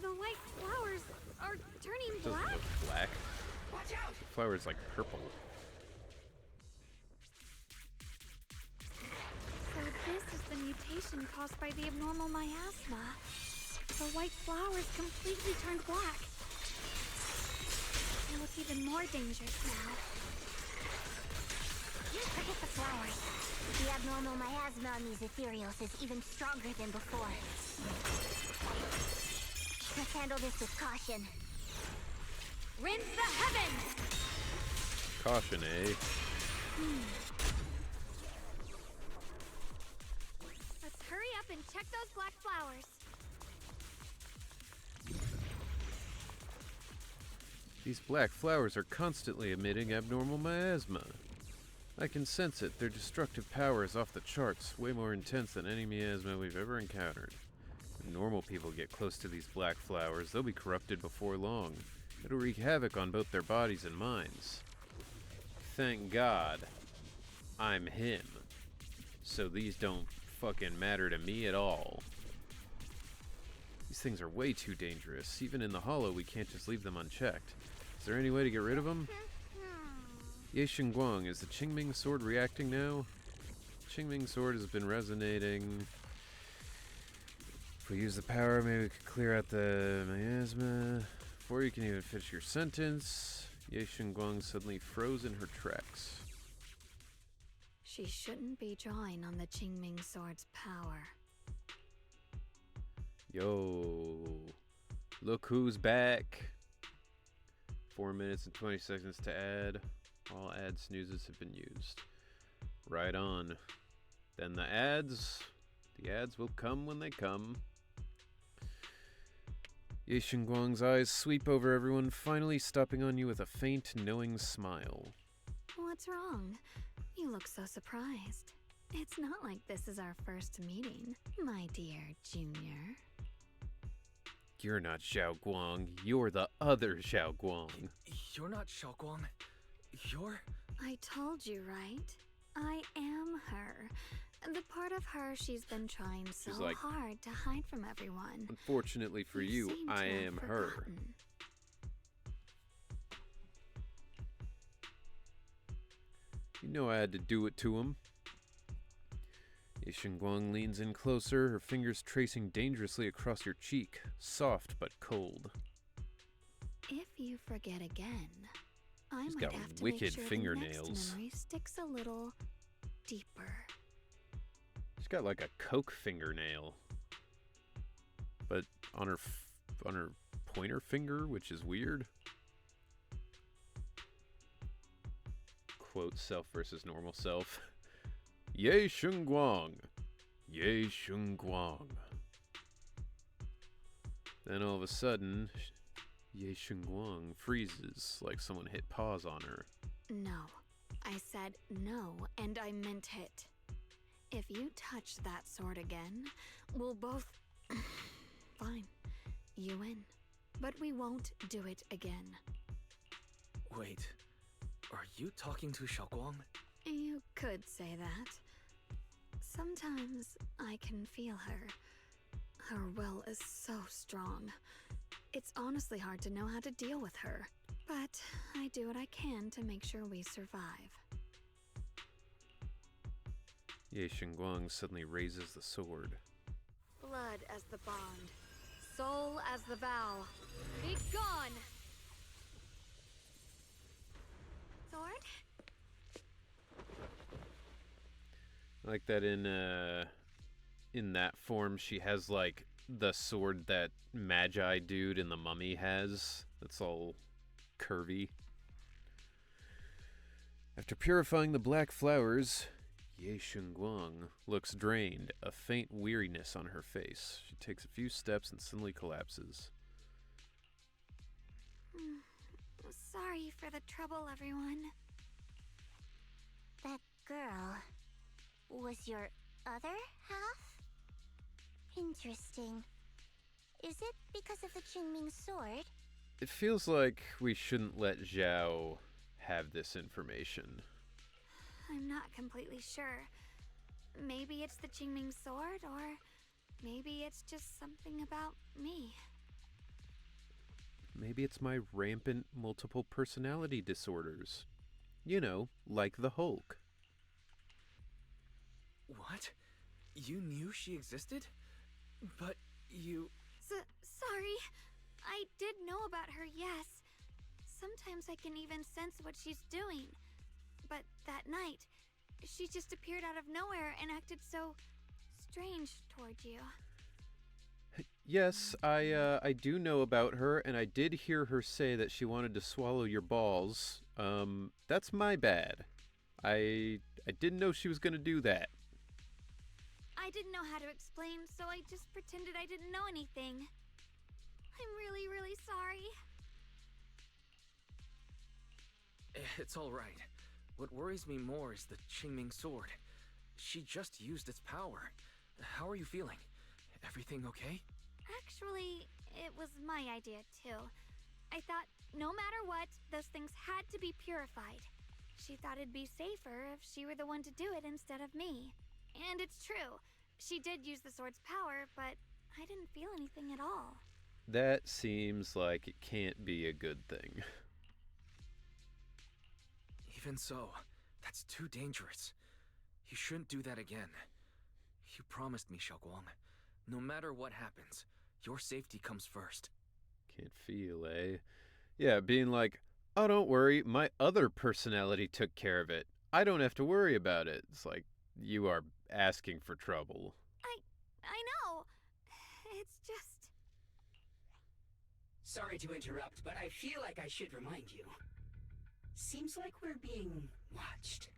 The white flowers are turning Doesn't black? look black. Watch out! The flower's like purple. So this is the mutation caused by the abnormal miasma. The white flowers completely turned black. They look even more dangerous now. Forget the flowers. The abnormal miasma on these ethereals is even stronger than before. Let's handle this with caution. Rinse the heavens! Caution, eh? Let's hurry up and check those black flowers. These black flowers are constantly emitting abnormal miasma. I can sense it. Their destructive power is off the charts, way more intense than any miasma we've ever encountered. If normal people get close to these black flowers, they'll be corrupted before long. It'll wreak havoc on both their bodies and minds. Thank God I'm him. So these don't fucking matter to me at all. These things are way too dangerous. Even in the hollow, we can't just leave them unchecked. Is there any way to get rid of them? Ye Xingguang, is the Qingming Sword reacting now? Qingming Sword has been resonating. If we use the power, maybe we could clear out the miasma. Before you can even finish your sentence, Ye Xingguang suddenly froze in her tracks. She shouldn't be drawing on the Qingming Sword's power. Yo, look who's back. 4 minutes and 20 seconds to add. All ad snoozes have been used. Right on. Then the ads will come when they come. Ye Xingguang's eyes sweep over everyone, finally stopping on you with a faint, knowing smile. What's wrong? You look so surprised. It's not like this is our first meeting, my dear Junior. You're not Xiao Guang. You're the other Xiao Guang. You're not Xiaoguang. You're... I told you, right? I am her. The part of her she's been trying so She's like, hard to hide from everyone. Unfortunately for you, seem to I have am her. forgotten. You know I had to do it to him. Ye Xingguang leans in closer, her fingers tracing dangerously across your cheek, soft but cold. If you forget again, I She's might got have to wicked make sure fingernails. the next memory sticks a little deeper. She's got like a Coke fingernail, but on her pointer finger, which is weird. Quote self versus normal self. Ye Xingguang. Ye Xingguang. Then all of a sudden, Ye Xingguang freezes like someone hit pause on her. No. I said no, and I meant it. If you touch that sword again, we'll both... Fine. You win. But we won't do it again. Wait, are you talking to Xiaoguang? You could say that. Sometimes I can feel her. Her will is so strong. It's honestly hard to know how to deal with her. But I do what I can to make sure we survive. Ye Xingguang suddenly raises the sword. Blood as the bond. Soul as the vow. Be gone! Sword? I like that in that form she has like the sword that Magi dude in the Mummy has. That's all curvy. After purifying the black flowers, Ye Xingguang looks drained, a faint weariness on her face. She takes a few steps and suddenly collapses. Sorry for the trouble, everyone. That girl was your other half? Interesting. Is it because of the Qingming sword? It feels like we shouldn't let Zhao have this information. I'm not completely sure. Maybe it's the Qingming sword, or maybe it's just something about me. Maybe it's my rampant multiple personality disorders. You know, like the Hulk. What? You knew she existed? But you... Sorry. I did know about her, yes. Sometimes I can even sense what she's doing. But that night, she just appeared out of nowhere and acted so strange toward you. Yes, I do know about her, and I did hear her say that she wanted to swallow your balls. That's my bad. I didn't know she was gonna do that. I didn't know how to explain, so I just pretended I didn't know anything. I'm really, really sorry. It's all right. What worries me more is the Qingming sword. She just used its power. How are you feeling? Everything okay? Actually, it was my idea too. I thought no matter what, those things had to be purified. She thought it'd be safer if she were the one to do it instead of me. And it's true. She did use the sword's power, but I didn't feel anything at all. That seems like it can't be a good thing. Even so, that's too dangerous. You shouldn't do that again. You promised me, Xiaoguang. No matter what happens, your safety comes first. Can't feel, eh? Yeah, being like, oh, don't worry, my other personality took care of it. I don't have to worry about it. It's like, you are asking for trouble. I know. It's just... Sorry to interrupt, but I feel like I should remind you. Seems like we're being watched.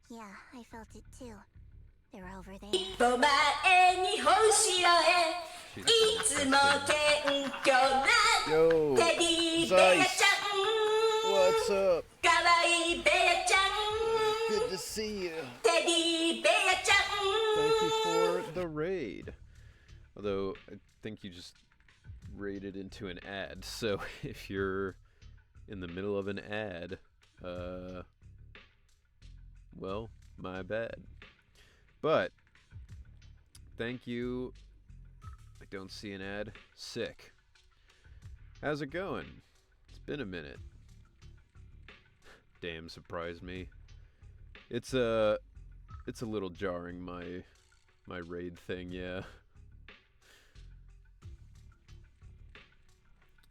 Yeah, I felt it too. They're over there. 一歩前に星をへいつも謙虚な Yo, テディベア Zeiss, ちゃん what's up? かわいいベアちゃん Good to see you. テディベアちゃん Thank you for the raid. Although, I think you just raided into an ad, so if you're in the middle of an ad, well, my bad. But, thank you. I don't see an ad. Sick. How's it going? It's been a minute. Damn, surprised me. It's a little jarring, my raid thing, yeah.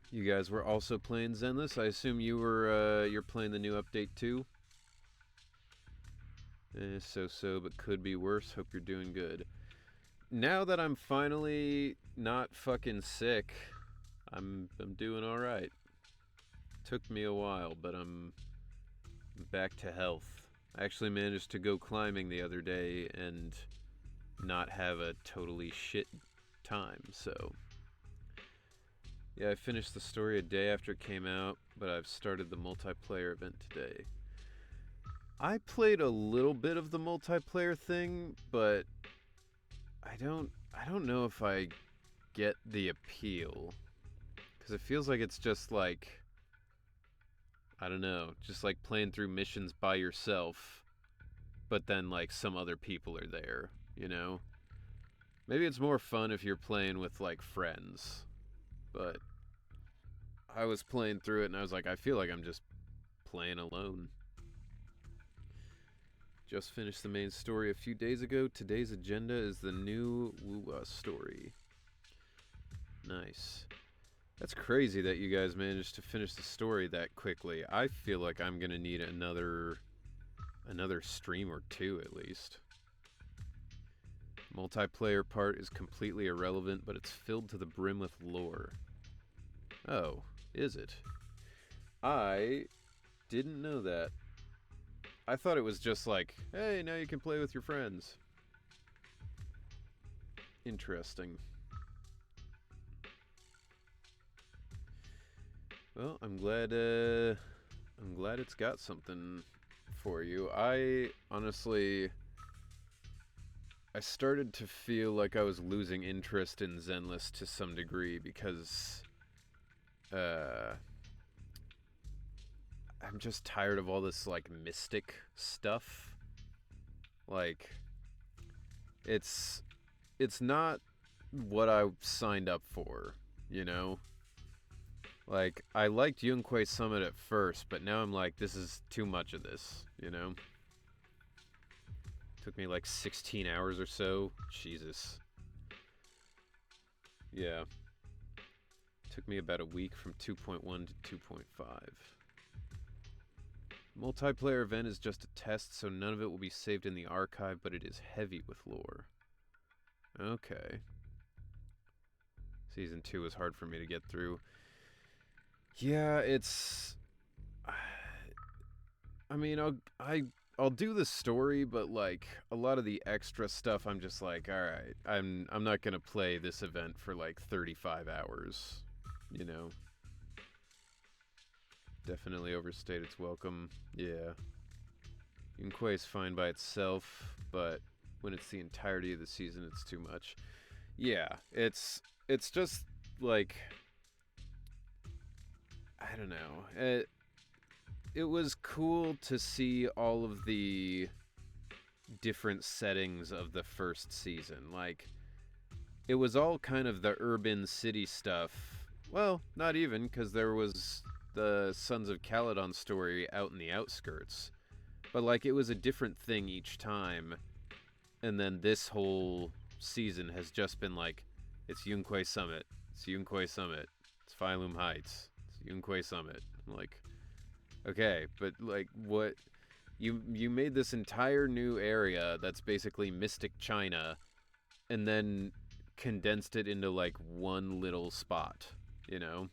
You guys were also playing Zenless. I assume you're playing the new update too. So, but could be worse. Hope you're doing good. Now that I'm finally not fucking sick, I'm doing all right. Took me a while, but I'm back to health. I actually managed to go climbing the other day and not have a totally shit time, so... Yeah, I finished the story a day after it came out, but I've started the multiplayer event today. I played a little bit of the multiplayer thing, but I don't know if I get the appeal. Because it feels like it's just like, I don't know, just like playing through missions by yourself. but then like some other people are there, you know? Maybe it's more fun if you're playing with like friends, but I was playing through it and I was like, I feel like I'm just playing alone. Just finished the main story a few days ago. Today's agenda is the new Wuwa story. Nice. That's crazy that you guys managed to finish the story that quickly. I feel like I'm gonna need another stream or two at least. Multiplayer part is completely irrelevant, but it's filled to the brim with lore. Oh, is it? I didn't know that. I thought it was just like, hey, now you can play with your friends. Interesting. Well, I'm glad it's got something for you. I honestly, I started to feel like I was losing interest in Zenless to some degree because I'm just tired of all this like mystic stuff. Like it's not what I signed up for, you know? Like I liked Yunquay Summit at first, but now I'm like, this is too much of this, you know? Took me like 16 hours or so. Jesus. Yeah. Took me about a week from 2.1 to 2.5. Multiplayer event is just a test, so none of it will be saved in the archive, but it is heavy with lore. Okay. Season 2 was hard for me to get through. Yeah, it's... I mean, I'll do the story, but like a lot of the extra stuff I'm just like, all right, I'm not going to play this event for like 35 hours, you know. Definitely overstayed its welcome. Yeah. Yunquay is fine by itself, but when it's the entirety of the season, it's too much. Yeah, it's just like, I don't know. It was cool to see all of the different settings of the first season. Like, it was all kind of the urban city stuff. Well, not even, because there was the Sons of Caledon story out in the outskirts. But, like, it was a different thing each time. And then this whole season has just been like, it's Yunquay Summit. It's Yunquay Summit. It's Phylum Heights. It's Yunquay Summit. I'm like, okay, but, like, what... You made this entire new area that's basically Mystic China, and then condensed it into, like, one little spot, you know?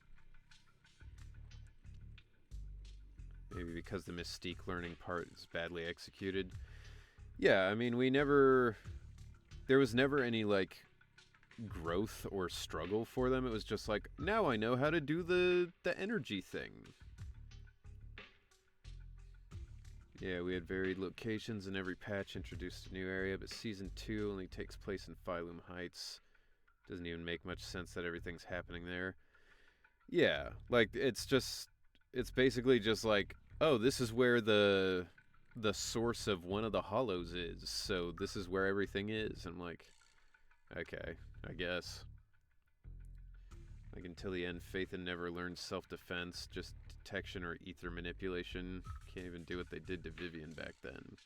Maybe because the Mystique learning part is badly executed. Yeah, I mean, there was never any, like, growth or struggle for them. It was just like, now I know how to do the energy thing. Yeah, we had varied locations, and every patch introduced a new area, but Season 2 only takes place in Phylum Heights. Doesn't even make much sense that everything's happening there. Yeah, like, it's basically just like, oh, this is where the source of one of the hollows is, so this is where everything is. I'm like, okay, I guess. Like, until the end, Phaethon never learned self-defense, just detection or ether manipulation. Can't even do what they did to Vivian back then.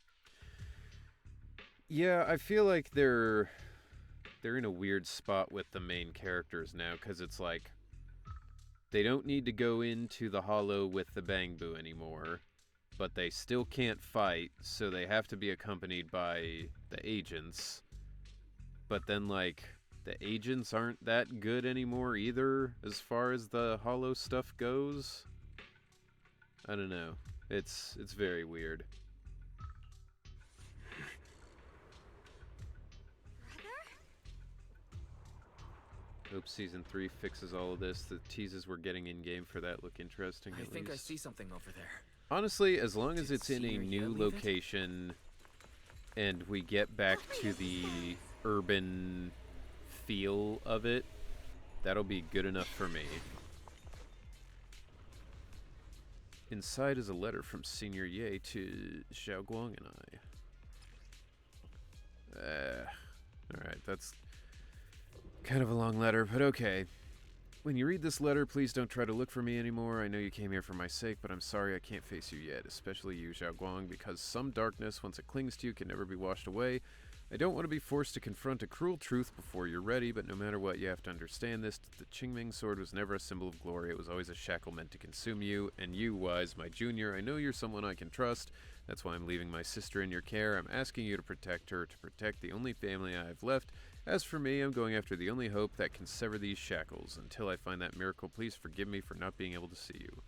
Yeah, I feel like they're in a weird spot with the main characters now, because it's like, they don't need to go into the hollow with the Bangbu anymore, but they still can't fight, so they have to be accompanied by the agents. But then, like, the agents aren't that good anymore either, as far as the hollow stuff goes. I don't know. It's very weird. Hope Season 3 fixes all of this. The teases we're getting in-game for that look interesting, at least. I think I see something over there. Honestly, as long as it's in a new location and we get back to the urban feel of it, that'll be good enough for me. Inside is a letter from Senior Ye to Xiaoguang and I. Alright, that's kind of a long letter, but okay. When you read this letter, please don't try to look for me anymore. I know you came here for my sake, but I'm sorry I can't face you yet, especially you, Xiaoguang, because some darkness, once it clings to you, can never be washed away. I don't want to be forced to confront a cruel truth before you're ready, but no matter what, you have to understand this. The Qingming sword was never a symbol of glory. It was always a shackle meant to consume you. And you, Wise, my junior, I know you're someone I can trust. That's why I'm leaving my sister in your care. I'm asking you to protect her, to protect the only family I have left. As for me, I'm going after the only hope that can sever these shackles. Until I find that miracle, please forgive me for not being able to see you.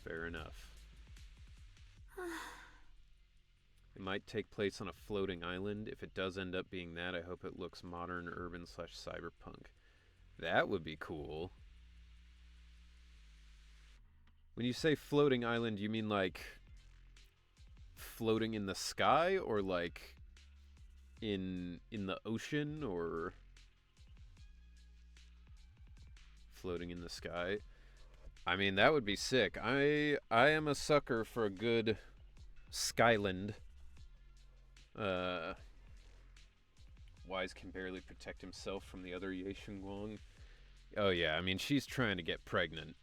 Fair enough. It might take place on a floating island. If it does end up being that, I hope it looks modern, urban / cyberpunk. That would be cool. When you say floating island, you mean like floating in the sky, or like in the ocean, or floating in the sky? I mean, that would be sick. I am a sucker for a good Skyland. Wise can barely protect himself from the other Ye Xinguang. Oh yeah, I mean, she's trying to get pregnant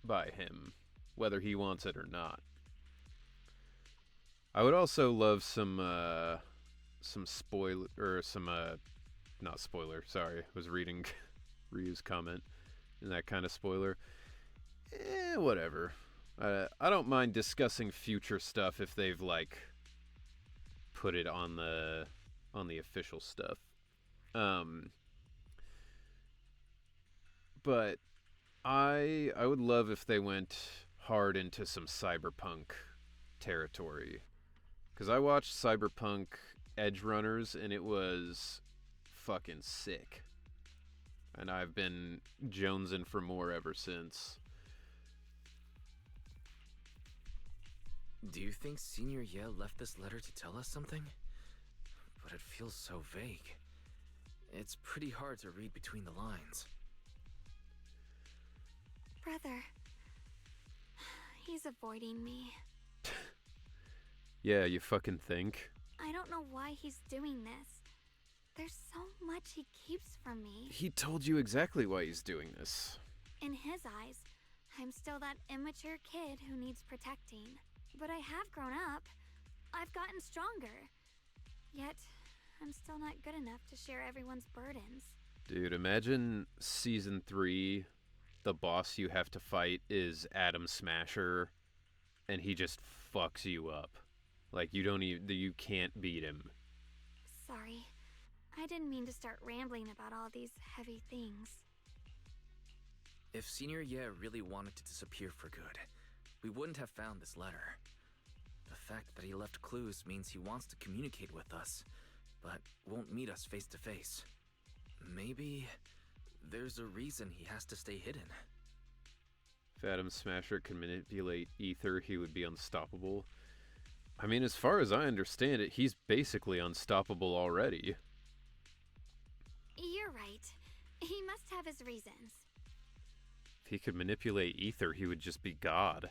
by him, whether he wants it or not. I would also love some spoiler, or some, not spoiler, sorry, I was reading Ryu's comment, and that kind of spoiler. Whatever. I don't mind discussing future stuff if they've, like, put it on the official stuff. But I would love if they went hard into some cyberpunk territory, because I watched Cyberpunk Edge Runners and it was fucking sick, and I've been jonesing for more ever since. Do you think Senior Ye left this letter to tell us something? But it feels so vague. It's pretty hard to read between the lines. Brother. He's avoiding me. Yeah, you fucking think? I don't know why he's doing this. There's so much he keeps from me. He told you exactly why he's doing this. In his eyes, I'm still that immature kid who needs protecting. But I have grown up. I've gotten stronger. Yet, I'm still not good enough to share everyone's burdens. Dude, imagine season 3, the boss you have to fight is Adam Smasher, and he just fucks you up. Like, you can't beat him. Sorry. I didn't mean to start rambling about all these heavy things. If Senior Ye really wanted to disappear for good, we wouldn't have found this letter. The fact that he left clues means he wants to communicate with us, but won't meet us face to face. Maybe there's a reason he has to stay hidden. If Adam Smasher could manipulate ether, he would be unstoppable. I mean, as far as I understand it, he's basically unstoppable already. You're right. He must have his reasons. If he could manipulate ether, he would just be God.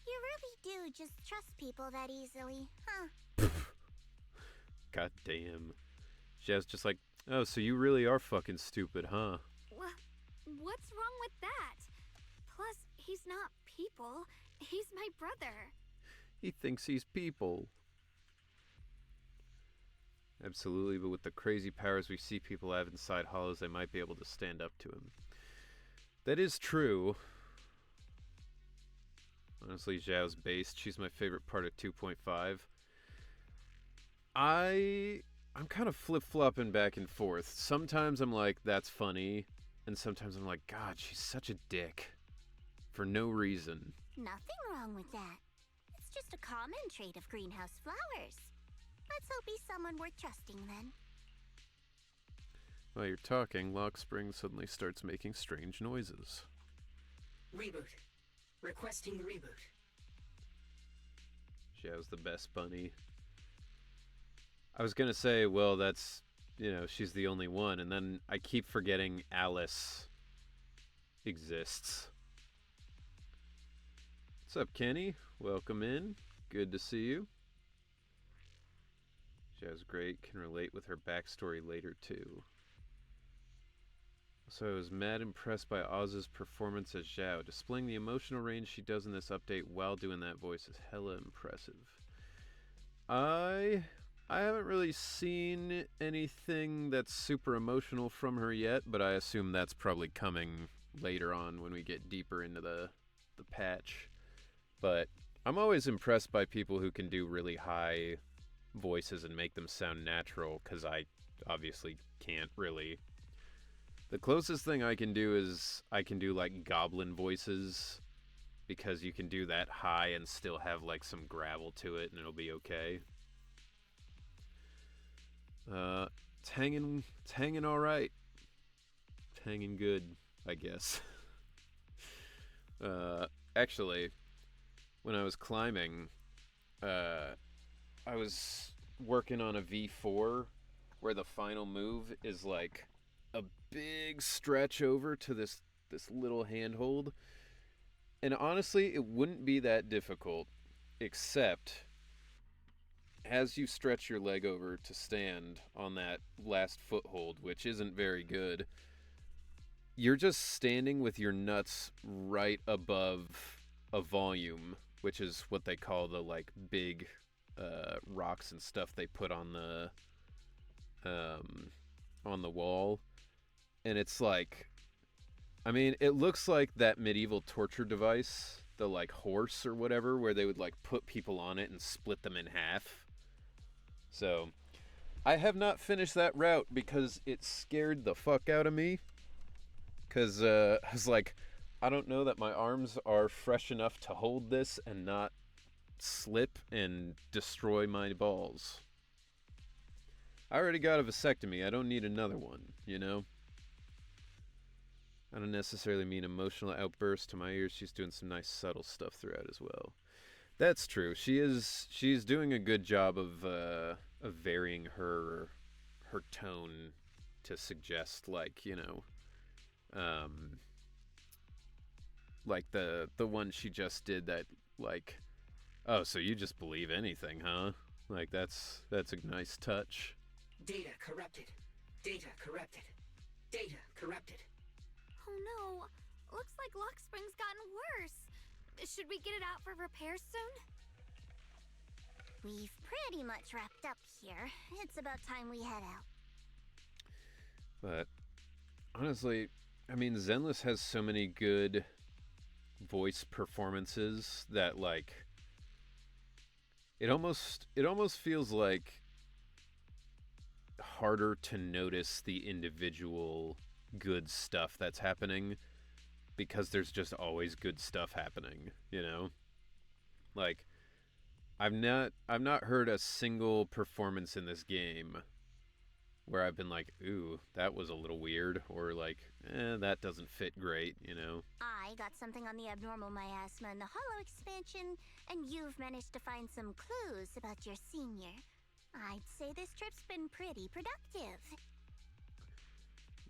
You really do just trust people that easily, huh? God damn. Jazz just like, oh, so you really are fucking stupid, huh? What's wrong with that? Plus, he's not people. He's my brother. He thinks he's people. Absolutely, but with the crazy powers we see people have inside hollows, they might be able to stand up to him. That is true. Honestly, Zhao's based. She's my favorite part of 2.5. I'm kind of flip-flopping back and forth. Sometimes I'm like, that's funny. And sometimes I'm like, God, she's such a dick. For no reason. Nothing wrong with that. It's just a common trait of greenhouse flowers. Let's hope he's someone worth trusting then. While you're talking, Lock Spring suddenly starts making strange noises. Reboot. Requesting reboot. Zhao's the best bunny. I was gonna say, well, that's, she's the only one, and then I keep forgetting Alice exists. What's up, Kenny? Welcome in. Good to see you. Zhao's great. Can relate with her backstory later, too. So I was mad impressed by Oz's performance as Zhao. Displaying the emotional range she does in this update while doing that voice is hella impressive. I haven't really seen anything that's super emotional from her yet, but I assume that's probably coming later on when we get deeper into the patch. But I'm always impressed by people who can do really high voices and make them sound natural, because I obviously can't really. The closest thing I can do is I can do like goblin voices, because you can do that high and still have like some gravel to it and it'll be okay. It's hanging all right. It's hanging good, I guess. Actually, when I was climbing, I was working on a V4 where the final move is like a big stretch over to this little handhold. And honestly, it wouldn't be that difficult, except as you stretch your leg over to stand on that last foothold, which isn't very good, you're just standing with your nuts right above a volume, which is what they call the like big rocks and stuff they put on the wall. And it's like, I mean, it looks like that medieval torture device, the like horse or whatever, where they would like put people on it and split them in half. So I have not finished that route because it scared the fuck out of me. Because I was like, I don't know that my arms are fresh enough to hold this and not slip and destroy my balls. I already got a vasectomy. I don't need another one, you know? I don't necessarily mean emotional outbursts to my ears. She's doing some nice subtle stuff throughout as well. That's true. She's doing a good job of varying her tone to suggest, like, you know, like the one she just did that, like, oh, so you just believe anything, huh? Like, that's a nice touch. Data corrupted. Data corrupted. Data corrupted. Oh no, looks like Lock Spring's gotten worse. Should we get it out for repairs soon? We've pretty much wrapped up here. It's about time we head out. But honestly, I mean, Zenless has so many good voice performances that, like, it almost feels like harder to notice the individual good stuff that's happening, because there's just always good stuff happening, you know? Like, I've not heard a single performance in this game where I've been like, ooh, that was a little weird, or like, that doesn't fit great, you know? I got something on the abnormal miasma in the Hollow expansion, and you've managed to find some clues about your senior. I'd say this trip's been pretty productive.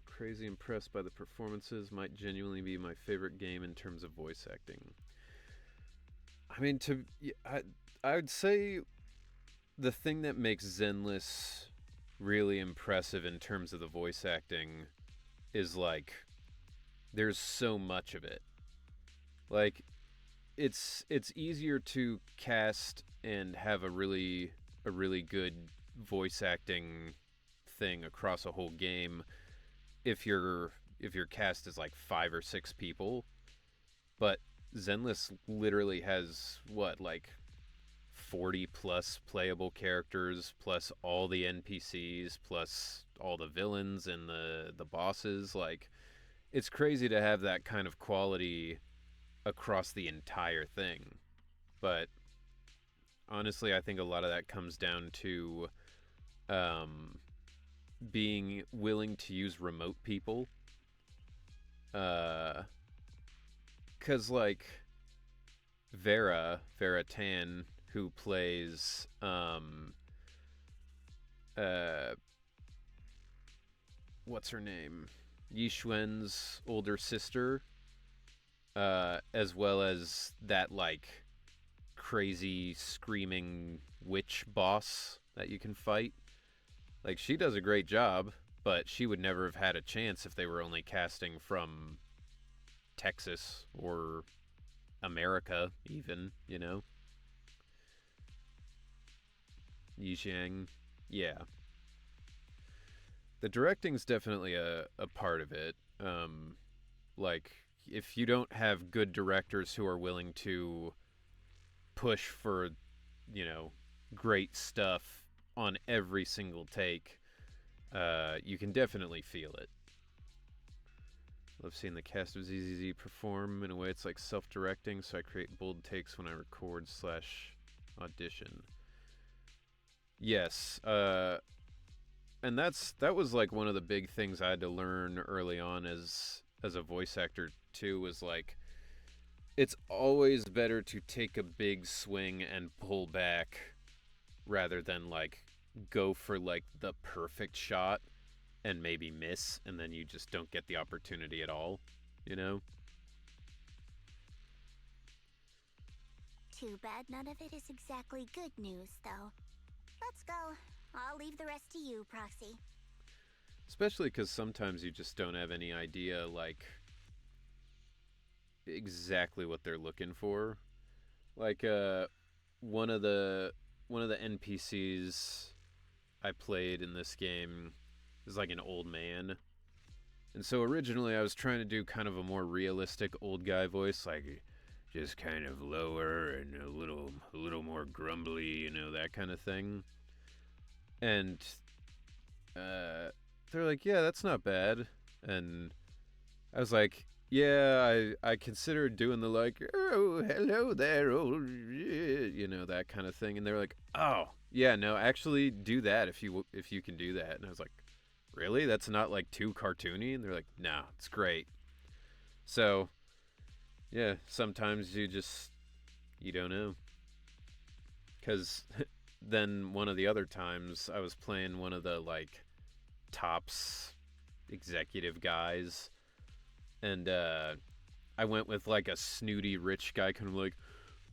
Crazy impressed by the performances. Might genuinely be my favorite game in terms of voice acting. I mean, I would say the thing that makes Zenless really impressive in terms of the voice acting is, like, there's so much of it. Like, it's easier to cast and have a really good voice acting thing across a whole game if your cast is like 5 or 6 people. But Zenless literally has what, like 40 plus playable characters, plus all the NPCs, plus all the villains and the bosses. Like, it's crazy to have that kind of quality across the entire thing. But honestly, I think a lot of that comes down to being willing to use remote people. Because, like, Vera Tan, who plays what's her name? Yi Xuan's older sister, as well as that, like, crazy screaming witch boss that you can fight. Like, she does a great job, but she would never have had a chance if they were only casting from Texas or America, even, you know? Yizhang. Yeah. The directing's definitely a part of it. Like, if you don't have good directors who are willing to push for, you know, great stuff on every single take, you can definitely feel it. Love seeing the cast of ZZZ perform in a way it's like self-directing, so I create bold takes when I record / audition. Yes, and that was like one of the big things I had to learn early on as a voice actor too, was like, it's always better to take a big swing and pull back rather than like go for like the perfect shot and maybe miss, and then you just don't get the opportunity at all, you know? Too bad none of it is exactly good news, though. Let's go. I'll leave the rest to you, Proxy. Especially because sometimes you just don't have any idea, like, exactly what they're looking for. Like, one of the NPCs I played in this game is like an old man. And so originally I was trying to do kind of a more realistic old guy voice, like just kind of lower and a little more grumbly, you know, that kind of thing. And they're like, "Yeah, that's not bad." And I was like, "Yeah, I considered doing the like, oh, hello there, old," you know, that kind of thing. And they're like, "Oh, yeah, no, actually do that if you can do that." And I was like, "Really? That's not like too cartoony?" And they're like, "No, it's great." So, yeah, sometimes you don't know. Cuz then one of the other times I was playing one of the like tops executive guys, and I went with like a snooty rich guy, kind of like,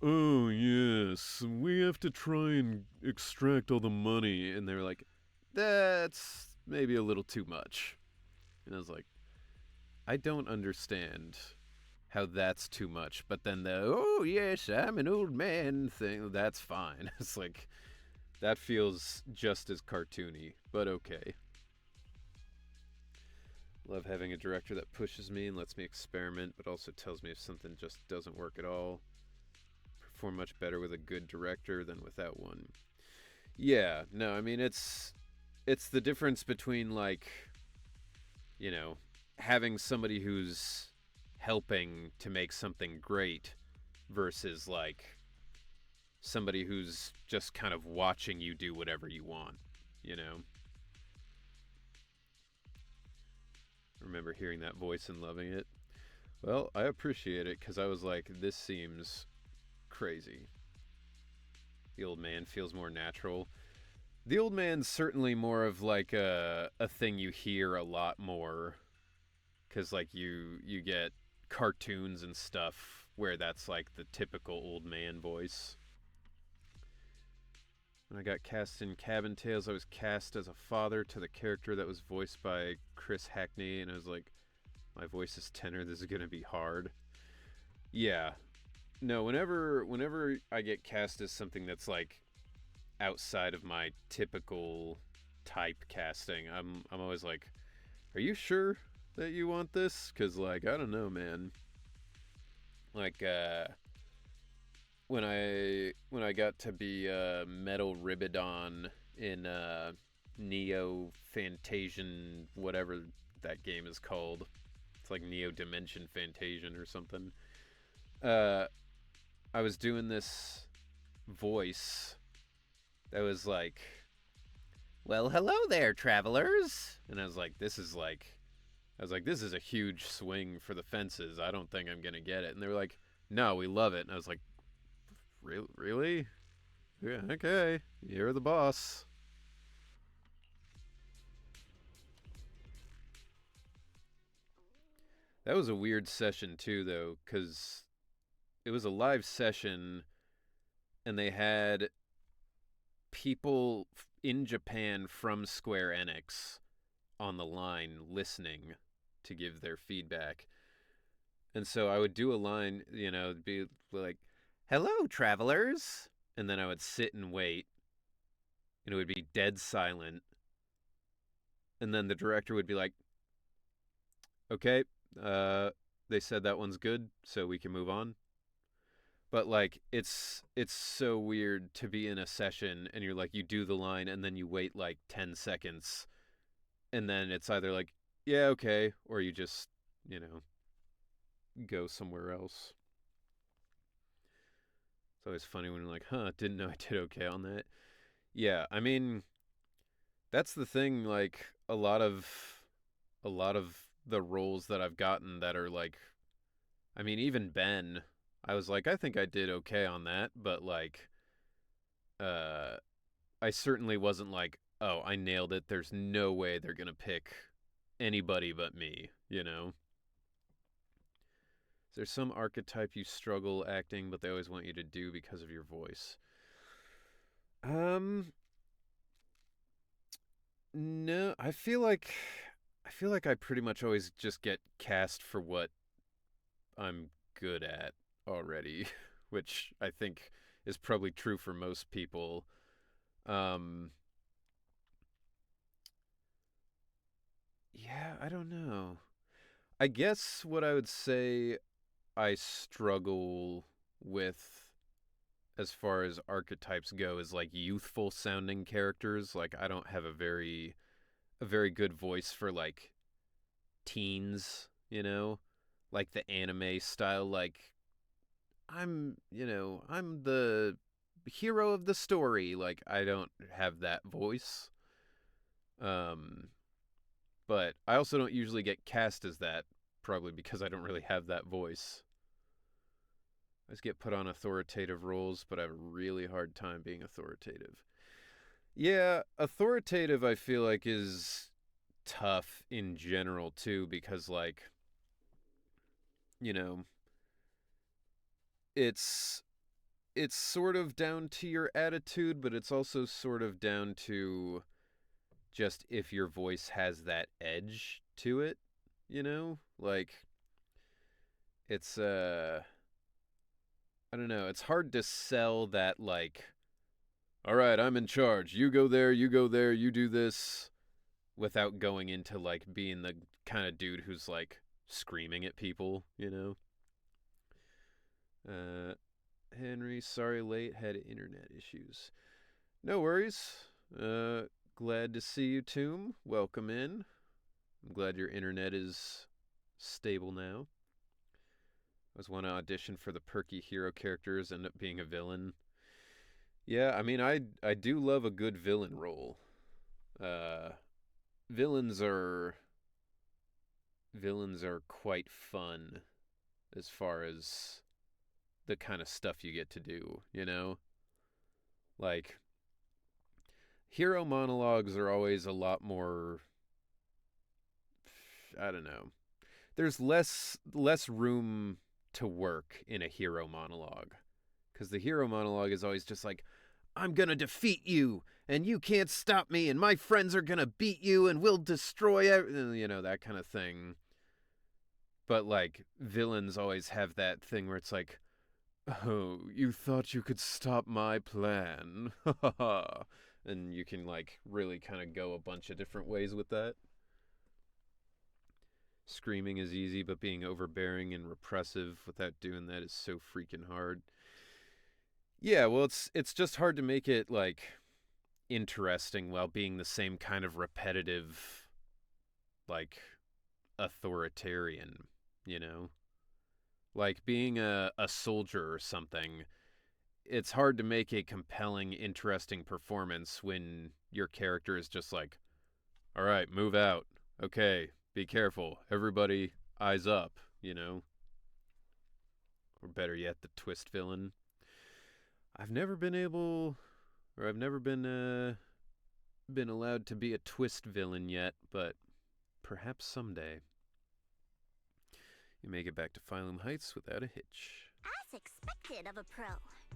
"Oh yes, we have to try and extract all the money," and they're like, "That's maybe a little too much." And I was like, I don't understand how that's too much, but then the "oh yes, I'm an old man" thing, that's fine. It's like, that feels just as cartoony, but okay. Love having a director that pushes me and lets me experiment, but also tells me if something just doesn't work at all. Perform much better with a good director than without one. Yeah, no, I mean, it's the difference between, like, you know, having somebody who's helping to make something great versus like somebody who's just kind of watching you do whatever you want, you know? I remember hearing that voice and loving it. Well, I appreciate it because I was like, this seems crazy. The old man feels more natural. The old man's certainly more of like a thing you hear a lot more, because like you get cartoons and stuff where that's like the typical old man voice. When I got cast in Cabin Tales, I was cast as a father to the character that was voiced by Chris Hackney, and I was like, my voice is tenor, this is gonna be hard. Yeah. No, whenever I get cast as something that's like outside of my typical type casting, I'm always like, are you sure that you want this? Cause like, I don't know, man. Like when I got to be Metal Ribbidon in Neo Fantasian, whatever that game is called. It's like Neo Dimension Fantasian or something. I was doing this voice that was like, "Well, hello there, travelers," and I was like, "This is a huge swing for the fences. I don't think I'm gonna get it." And they were like, "No, we love it." And I was like, Really? Yeah, okay. You're the boss." That was a weird session too, though, because it was a live session, and they had people in Japan from Square Enix on the line listening to give their feedback. And so I would do a line, it'd be like, "Hello, travelers." And then I would sit and wait, and it would be dead silent. And then the director would be like, "Okay, they said that one's good, so we can move on." But like it's so weird to be in a session and you're like, you do the line and then you wait like 10 seconds and then it's either like, "Yeah, okay," or you just, go somewhere else. It's always funny when you're like, "Huh, didn't know I did okay on that." Yeah, I mean, that's the thing, like a lot of the roles that I've gotten that are like, I mean, even Ben, I was like, I think I did okay on that, but like uh I certainly wasn't like, "Oh, I nailed it. There's no way they're going to pick anybody but me," you know? Is there some archetype you struggle acting, but they always want you to do because of your voice? Um, no, I feel like I pretty much always just get cast for what I'm good at already, which I think is probably true for most people. Um, yeah, I don't know. I guess what I would say I struggle with as far as archetypes go is like youthful sounding characters. Like I don't have a very good voice for like teens, like the anime style, like I'm the hero of the story. Like I don't have that voice. Um but I also don't usually get cast as that, probably because I don't really have that voice. I just get put on authoritative roles, but I have a really hard time being authoritative. Yeah, authoritative I feel like is tough in general too, because like, you know, it's it's sort of down to your attitude, but it's also sort of down to just if your voice has that edge to it, Like it's I don't know, it's hard to sell that like, "All right, I'm in charge. You go there, you go there, you do this," without going into like being the kind of dude who's like screaming at people. Uh, Henry, sorry late, had internet issues. No worries. Uh, Glad to see you, Tomb. Welcome in. I'm glad your internet is stable now. I was want to audition for the perky hero characters, end up being a villain. Yeah, I mean, I do love a good villain role. Uh, villains are villains are quite fun as far as the kind of stuff you get to do. Like hero monologues are always a lot more, I don't know. There's less room to work in a hero monologue cuz the hero monologue is always just like, "I'm going to defeat you and you can't stop me and my friends are going to beat you and we'll destroy that kind of thing." But like villains always have that thing where it's like, "Oh, you thought you could stop my plan." And you can like really kind of go a bunch of different ways with that. Screaming is easy, but being overbearing and repressive without doing that is so freaking hard. Yeah, well, it's just hard to make it like interesting while being the same kind of repetitive, like authoritarian, you know? Like being a soldier or something, it's hard to make a compelling, interesting performance when your character is just like, "All right, move out. Okay, be careful. Everybody, eyes up. Or better yet, the twist villain. I've never been able, or I've never been allowed to be a twist villain yet, but perhaps someday. You make it back to Phylum Heights without a hitch. As expected of a pro,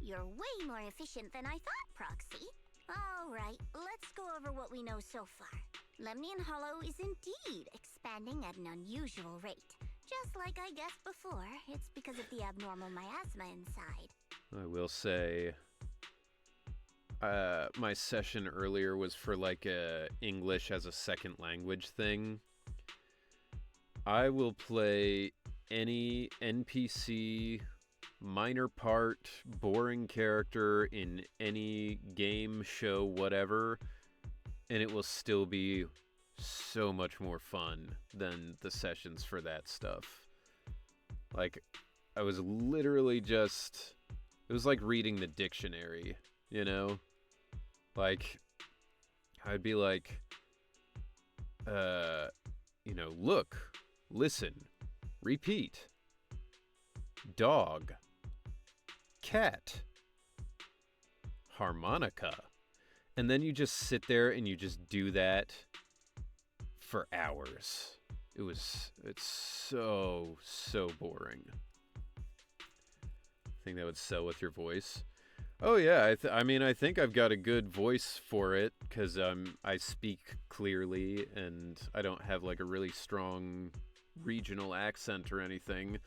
you're way more efficient than I thought, Proxy. Alright, let's go over what we know so far. Lemnian Hollow is indeed expanding at an unusual rate. Just like I guessed before, it's because of the abnormal miasma inside. I will say, my session earlier was for like a English as a second language thing. I will play any NPC, minor part, boring character in any game, show, whatever, and it will still be so much more fun than the sessions for that stuff. Like, I was literally just... It was like reading the dictionary, you know? Like, I'd be like, look, listen, repeat, dog, cat, harmonica. And then you just sit there and you just do that for hours. It's so boring. I think that would sell with your voice. Oh yeah, I think I've got a good voice for it because I speak clearly and I don't have like a really strong regional accent or anything.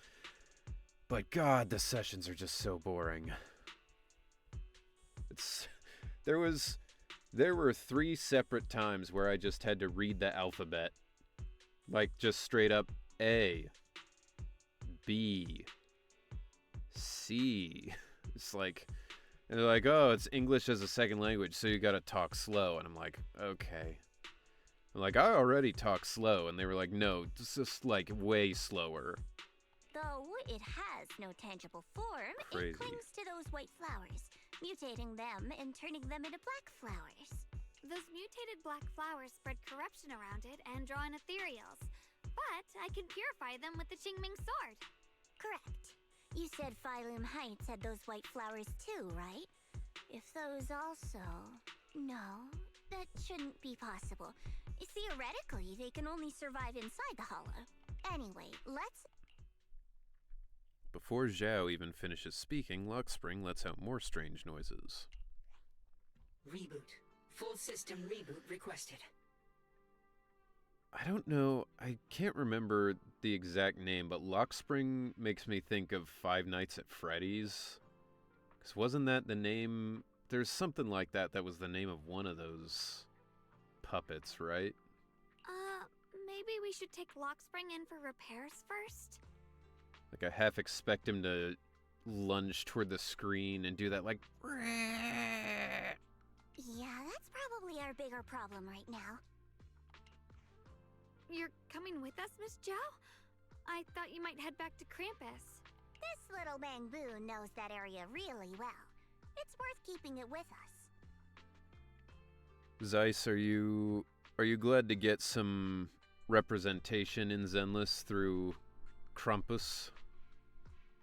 But God, the sessions are just so boring. There were 3 separate times where I just had to read the alphabet, like just straight up A, B, C. It's like. And they're like, oh, it's English as a second language, so you gotta talk slow. And I'm like, okay. I'm like, I already talk slow. And they were like, no, it's just like way slower. Though it has no tangible form, Crazy. It clings to those white flowers, mutating them and turning them into black flowers. Those mutated black flowers spread corruption around it and draw in ethereals. But I can purify them with the Qingming sword. Correct. You said Phylum Heights had those white flowers too, right? If those also... No, that shouldn't be possible. Theoretically, they can only survive inside the hollow. Anyway, let's... Before Zhao even finishes speaking, Luxspring lets out more strange noises. Reboot. Full system reboot requested. I don't know, I can't remember the exact name, but Luxspring makes me think of Five Nights at Freddy's. Because wasn't that the name... There's something like that that was the name of one of those puppets, right? Maybe we should take Lockspring in for repairs first? Like, I half expect him to lunge toward the screen and do that, like... Yeah, that's probably our bigger problem right now. You're coming with us, Miss Zhao? I thought you might head back to Krampus. This little Bangboon knows that area really well. It's worth keeping it with us. Zeiss, are you glad to get some representation in Zenless through Krampus?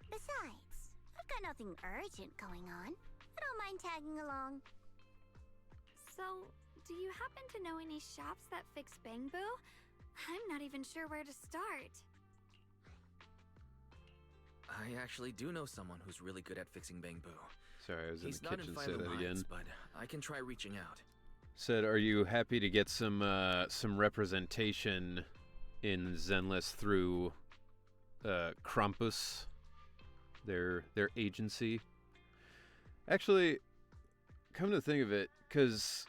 Besides, I've got nothing urgent going on. I don't mind tagging along. So, do you happen to know any shops that fix Bangbu? I'm not even sure where to start. I actually do know someone who's really good at fixing Bangbu. Sorry, I was He's in the not kitchen. in Say Phylum that Heights, again. but I can try reaching out. Said, are you happy to get some representation in Zenless through Krampus, their agency? Actually, come to think of it, because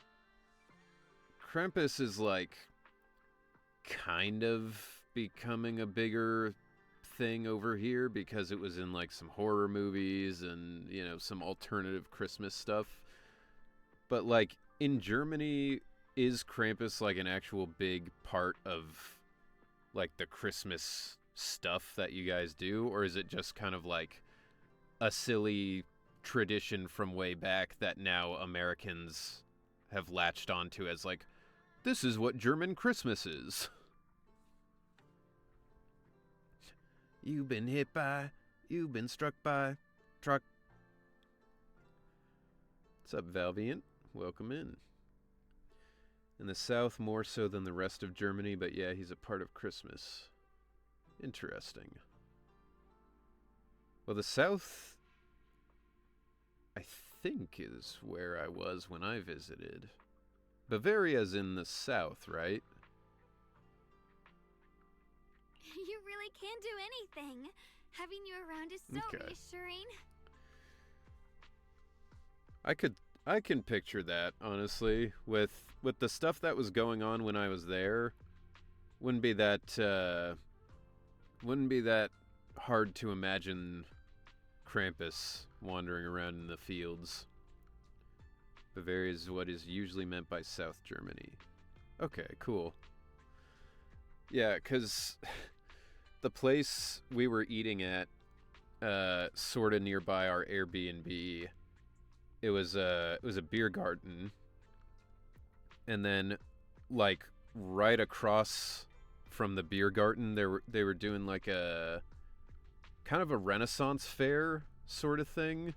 Krampus is like kind of becoming a bigger thing over here because it was in like some horror movies and, you know, some alternative Christmas stuff. But like in Germany, is Krampus like an actual big part of like the Christmas stuff that you guys do, or is it just kind of like a silly tradition from way back that now Americans have latched onto as like, this is what German Christmas is? You've been hit by, you've been struck by, truck. What's up, Valviant? Welcome in. In the south, more so than the rest of Germany, but yeah, he's a part of Christmas. Interesting. Well, the south, I think is where I was when I visited. Bavaria's in the south, right? You really can do anything. Having you around is so Okay. reassuring. I can picture that, honestly, with the stuff that was going on when I was there. Wouldn't be that hard to imagine Krampus wandering around in the fields. Bavaria is what is usually meant by South Germany. Okay, cool. Yeah, 'cause the place we were eating at, sort of nearby our Airbnb, it was a beer garden, and then like right across from the beer garden, they were doing like a kind of a Renaissance fair sort of thing,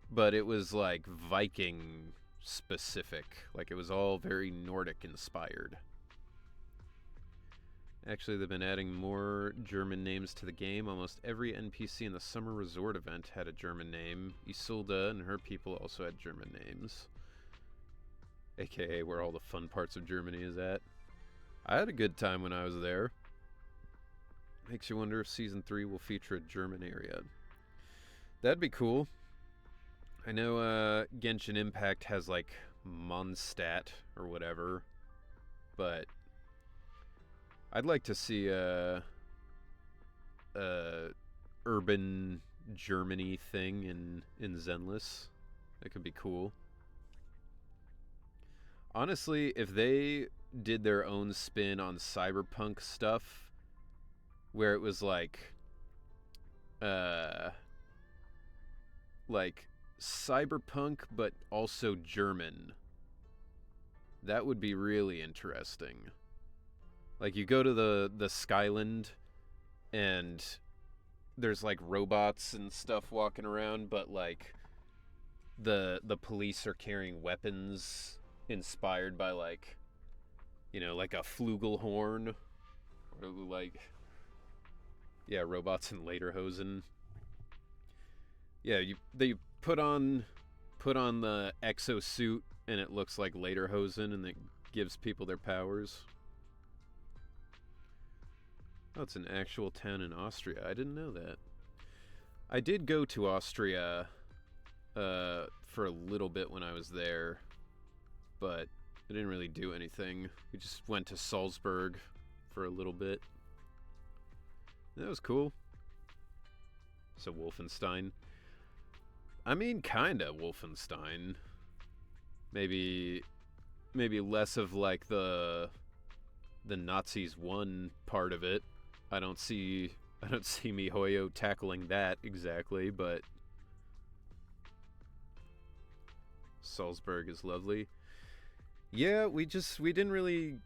but it was like Viking specific, like it was all very Nordic inspired. Actually, they've been adding more German names to the game. Almost every NPC in the summer resort event had a German name. Isolde and her people also had German names. AKA where all the fun parts of Germany is at. I had a good time when I was there. Makes you wonder if Season 3 will feature a German area. That'd be cool. I know Genshin Impact has like Mondstadt or whatever, but I'd like to see a urban Germany thing in Zenless. That could be cool. Honestly, if they did their own spin on cyberpunk stuff, where it was like cyberpunk but also German, that would be really interesting. Like, you go to the Skyland, and there's, like, robots and stuff walking around, but, like, the police are carrying weapons inspired by, like, you know, like a flugelhorn, or, like, yeah, robots in lederhosen. Yeah, they put on the exosuit, and it looks like lederhosen, and it gives people their powers. Oh, it's an actual town in Austria. I didn't know that. I did go to Austria for a little bit when I was there, but I didn't really do anything. We just went to Salzburg for a little bit. That was cool. So Wolfenstein. I mean, kinda Wolfenstein. Maybe less of like the Nazis won part of it. I don't see MiHoYo tackling that exactly, but Salzburg is lovely. Yeah, we didn't really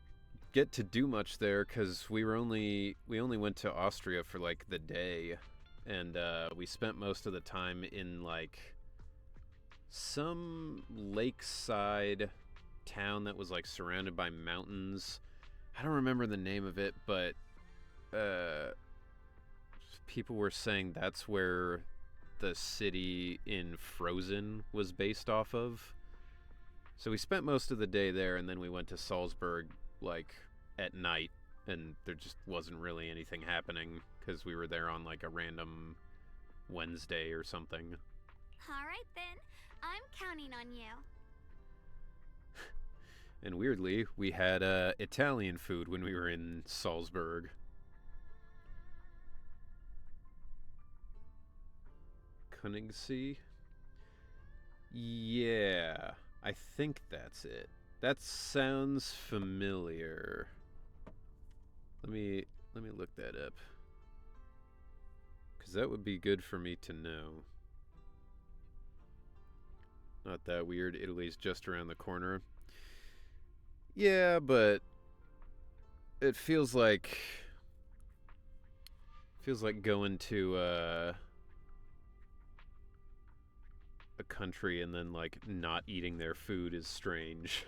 get to do much there because we only went to Austria for like the day, and we spent most of the time in like some lakeside town that was like surrounded by mountains. I don't remember the name of it, but people were saying that's where the city in Frozen was based off of. So we spent most of the day there, and then we went to Salzburg like at night, and there just wasn't really anything happening because we were there on like a random Wednesday or something. All right then, I'm counting on you. And weirdly, we had Italian food when we were in Salzburg. Königssee? Yeah, I think that's it. That sounds familiar. Let me look that up. 'Cause that would be good for me to know. Not that weird. Italy's just around the corner. Yeah, but it feels like going to a country and then like not eating their food is strange.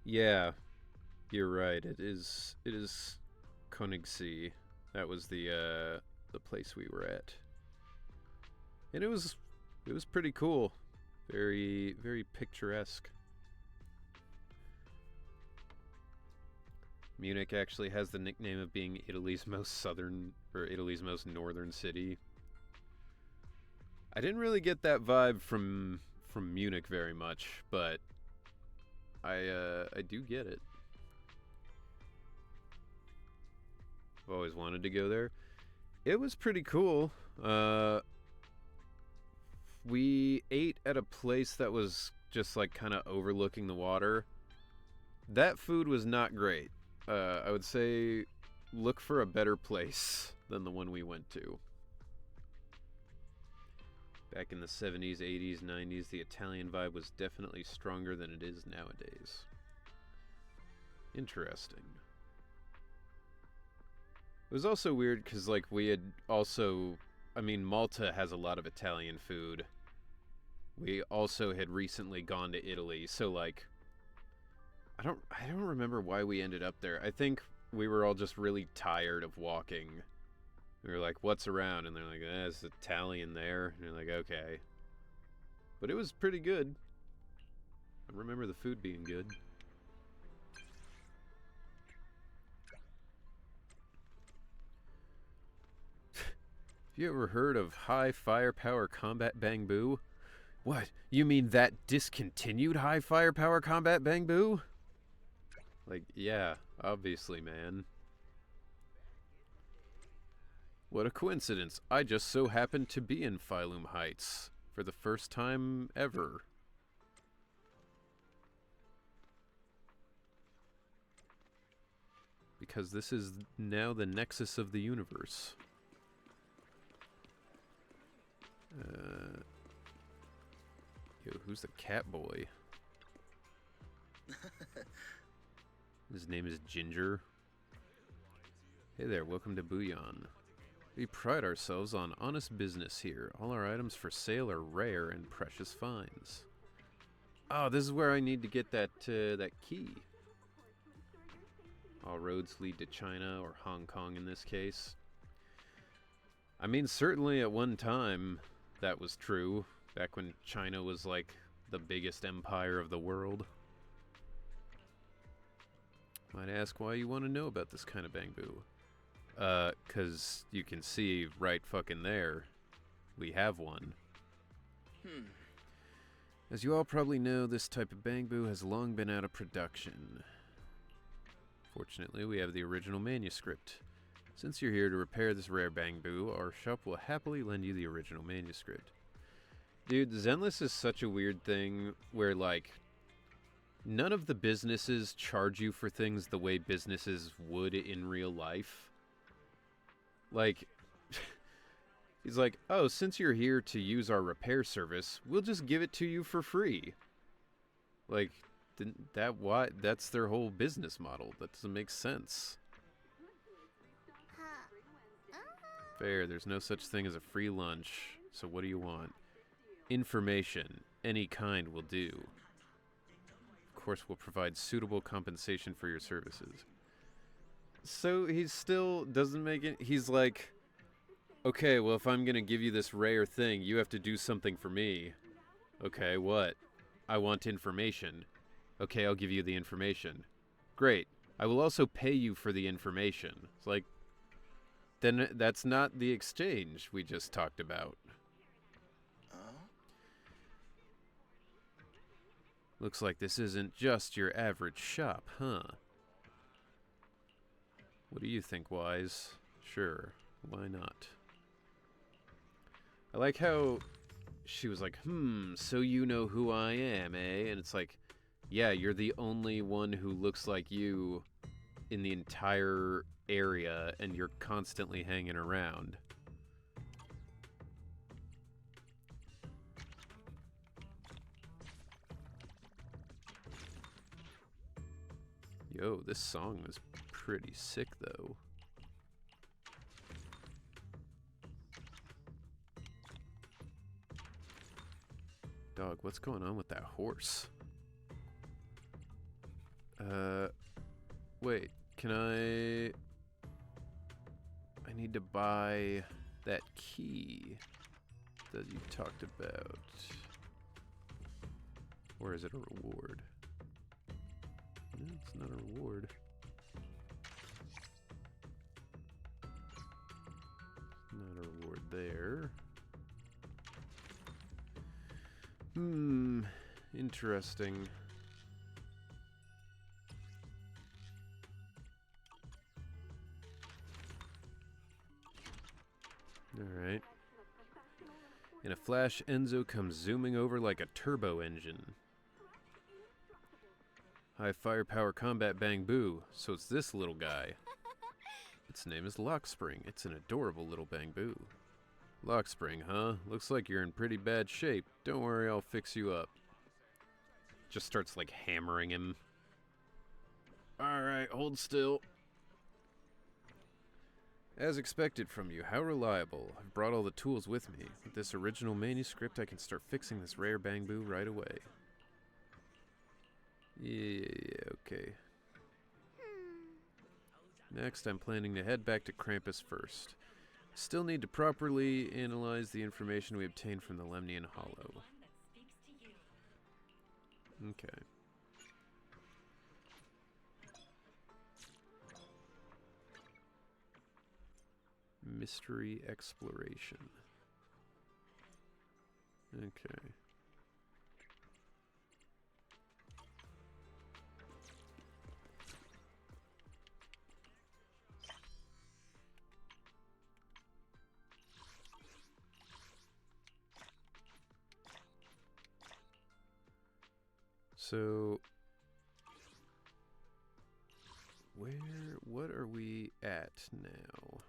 Yeah, you're right. It is Königssee. That was the place we were at. And it was pretty cool. Very, very picturesque. Munich actually has the nickname of being Italy's most southern, or Italy's most northern city. I didn't really get that vibe from Munich very much, but I do get it. I've always wanted to go there. It was pretty cool. We ate at a place that was just like kind of overlooking the water. That food was not great. I would say look for a better place than the one we went to. Back in the 70s, 80s, 90s, the Italian vibe was definitely stronger than it is nowadays. Interesting. It was also weird because, like, we had also... I mean, Malta has a lot of Italian food. We also had recently gone to Italy, so, like... I don't remember why we ended up there. I think we were all just really tired of walking. We were like, what's around? And they're like, it's Italian there. And you're like, okay. But it was pretty good. I remember the food being good. Have you ever heard of high firepower combat bang boo? What? You mean that discontinued high firepower combat bang boo? Like, yeah, obviously, man. What a coincidence. I just so happened to be in Phylum Heights for the first time ever. Because this is now the nexus of the universe. Yo, who's the cat boy? His name is Ginger. Hey there, welcome to Bouillon. We pride ourselves on honest business here. All our items for sale are rare and precious finds. Oh, this is where I need to get that key. All roads lead to China, or Hong Kong in this case. I mean, certainly at one time that was true, back when China was like the biggest empire of the world. Might ask why you want to know about this kind of bamboo. 'Cause you can see right fucking there, we have one. As you all probably know, this type of bamboo has long been out of production. Fortunately, we have the original manuscript. Since you're here to repair this rare bamboo, our shop will happily lend you the original manuscript. Dude, Zenless is such a weird thing where, like, none of the businesses charge you for things the way businesses would in real life. Like, he's like, oh, since you're here to use our repair service, we'll just give it to you for free. Like, that's their whole business model. That doesn't make sense. Fair, there's no such thing as a free lunch. So what do you want? Information. Any kind will do. Of course, we'll provide suitable compensation for your services. So he still doesn't make it. He's like, okay, well, if I'm going to give you this rare thing, you have to do something for me. Okay, what? I want information. Okay, I'll give you the information. Great. I will also pay you for the information. It's like, then that's not the exchange we just talked about. Looks like this isn't just your average shop, huh? What do you think, Wise? Sure, why not? I like how she was like, so you know who I am, eh? And it's like, yeah, you're the only one who looks like you in the entire area, and you're constantly hanging around. Yo, this song was pretty sick, though. Dog, what's going on with that horse? Wait, can I need to buy that key that you talked about. Or is it a reward? It's not a reward. Not a reward there. Interesting. Alright. In a flash, Enzo comes zooming over like a turbo engine. High firepower combat bang boo, so it's this little guy. Its name is Lockspring. It's an adorable little bang boo. Lockspring, huh? Looks like you're in pretty bad shape. Don't worry, I'll fix you up. Just starts like hammering him. Alright, hold still. As expected from you, how reliable. I've brought all the tools with me. With this original manuscript, I can start fixing this rare bang boo right away. Yeah, okay. Next, I'm planning to head back to Krampus first. Still need to properly analyze the information we obtained from the Lemnian Hollow. Okay. Mystery exploration. Okay. So, what are we at now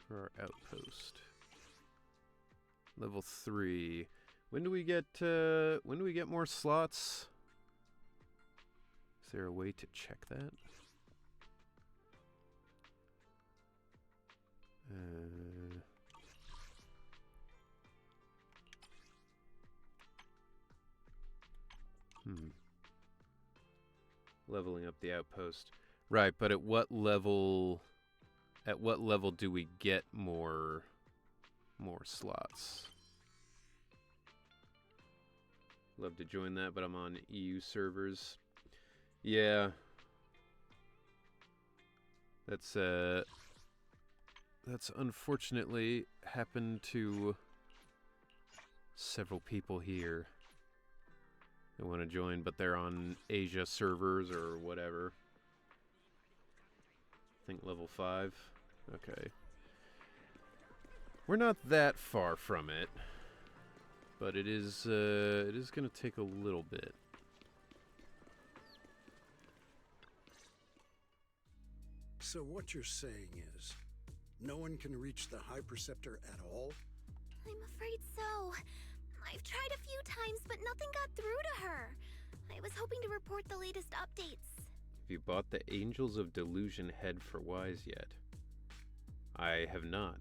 for our outpost? Level 3. When do we get more slots? Is there a way to check that? Leveling up the outpost. Right, but at what level do we get more slots? Love to join that, but I'm on EU servers. Yeah. That's unfortunately happened to several people here. They want to join, but they're on Asia servers or whatever. I think level 5. Okay. We're not that far from it, but it is going to take a little bit. So what you're saying is, no one can reach the High Preceptor at all? I'm afraid so. I've tried a few times, but nothing got through to her. I was hoping to report the latest updates. Have you bought the Angels of Delusion head for Wise yet? I have not.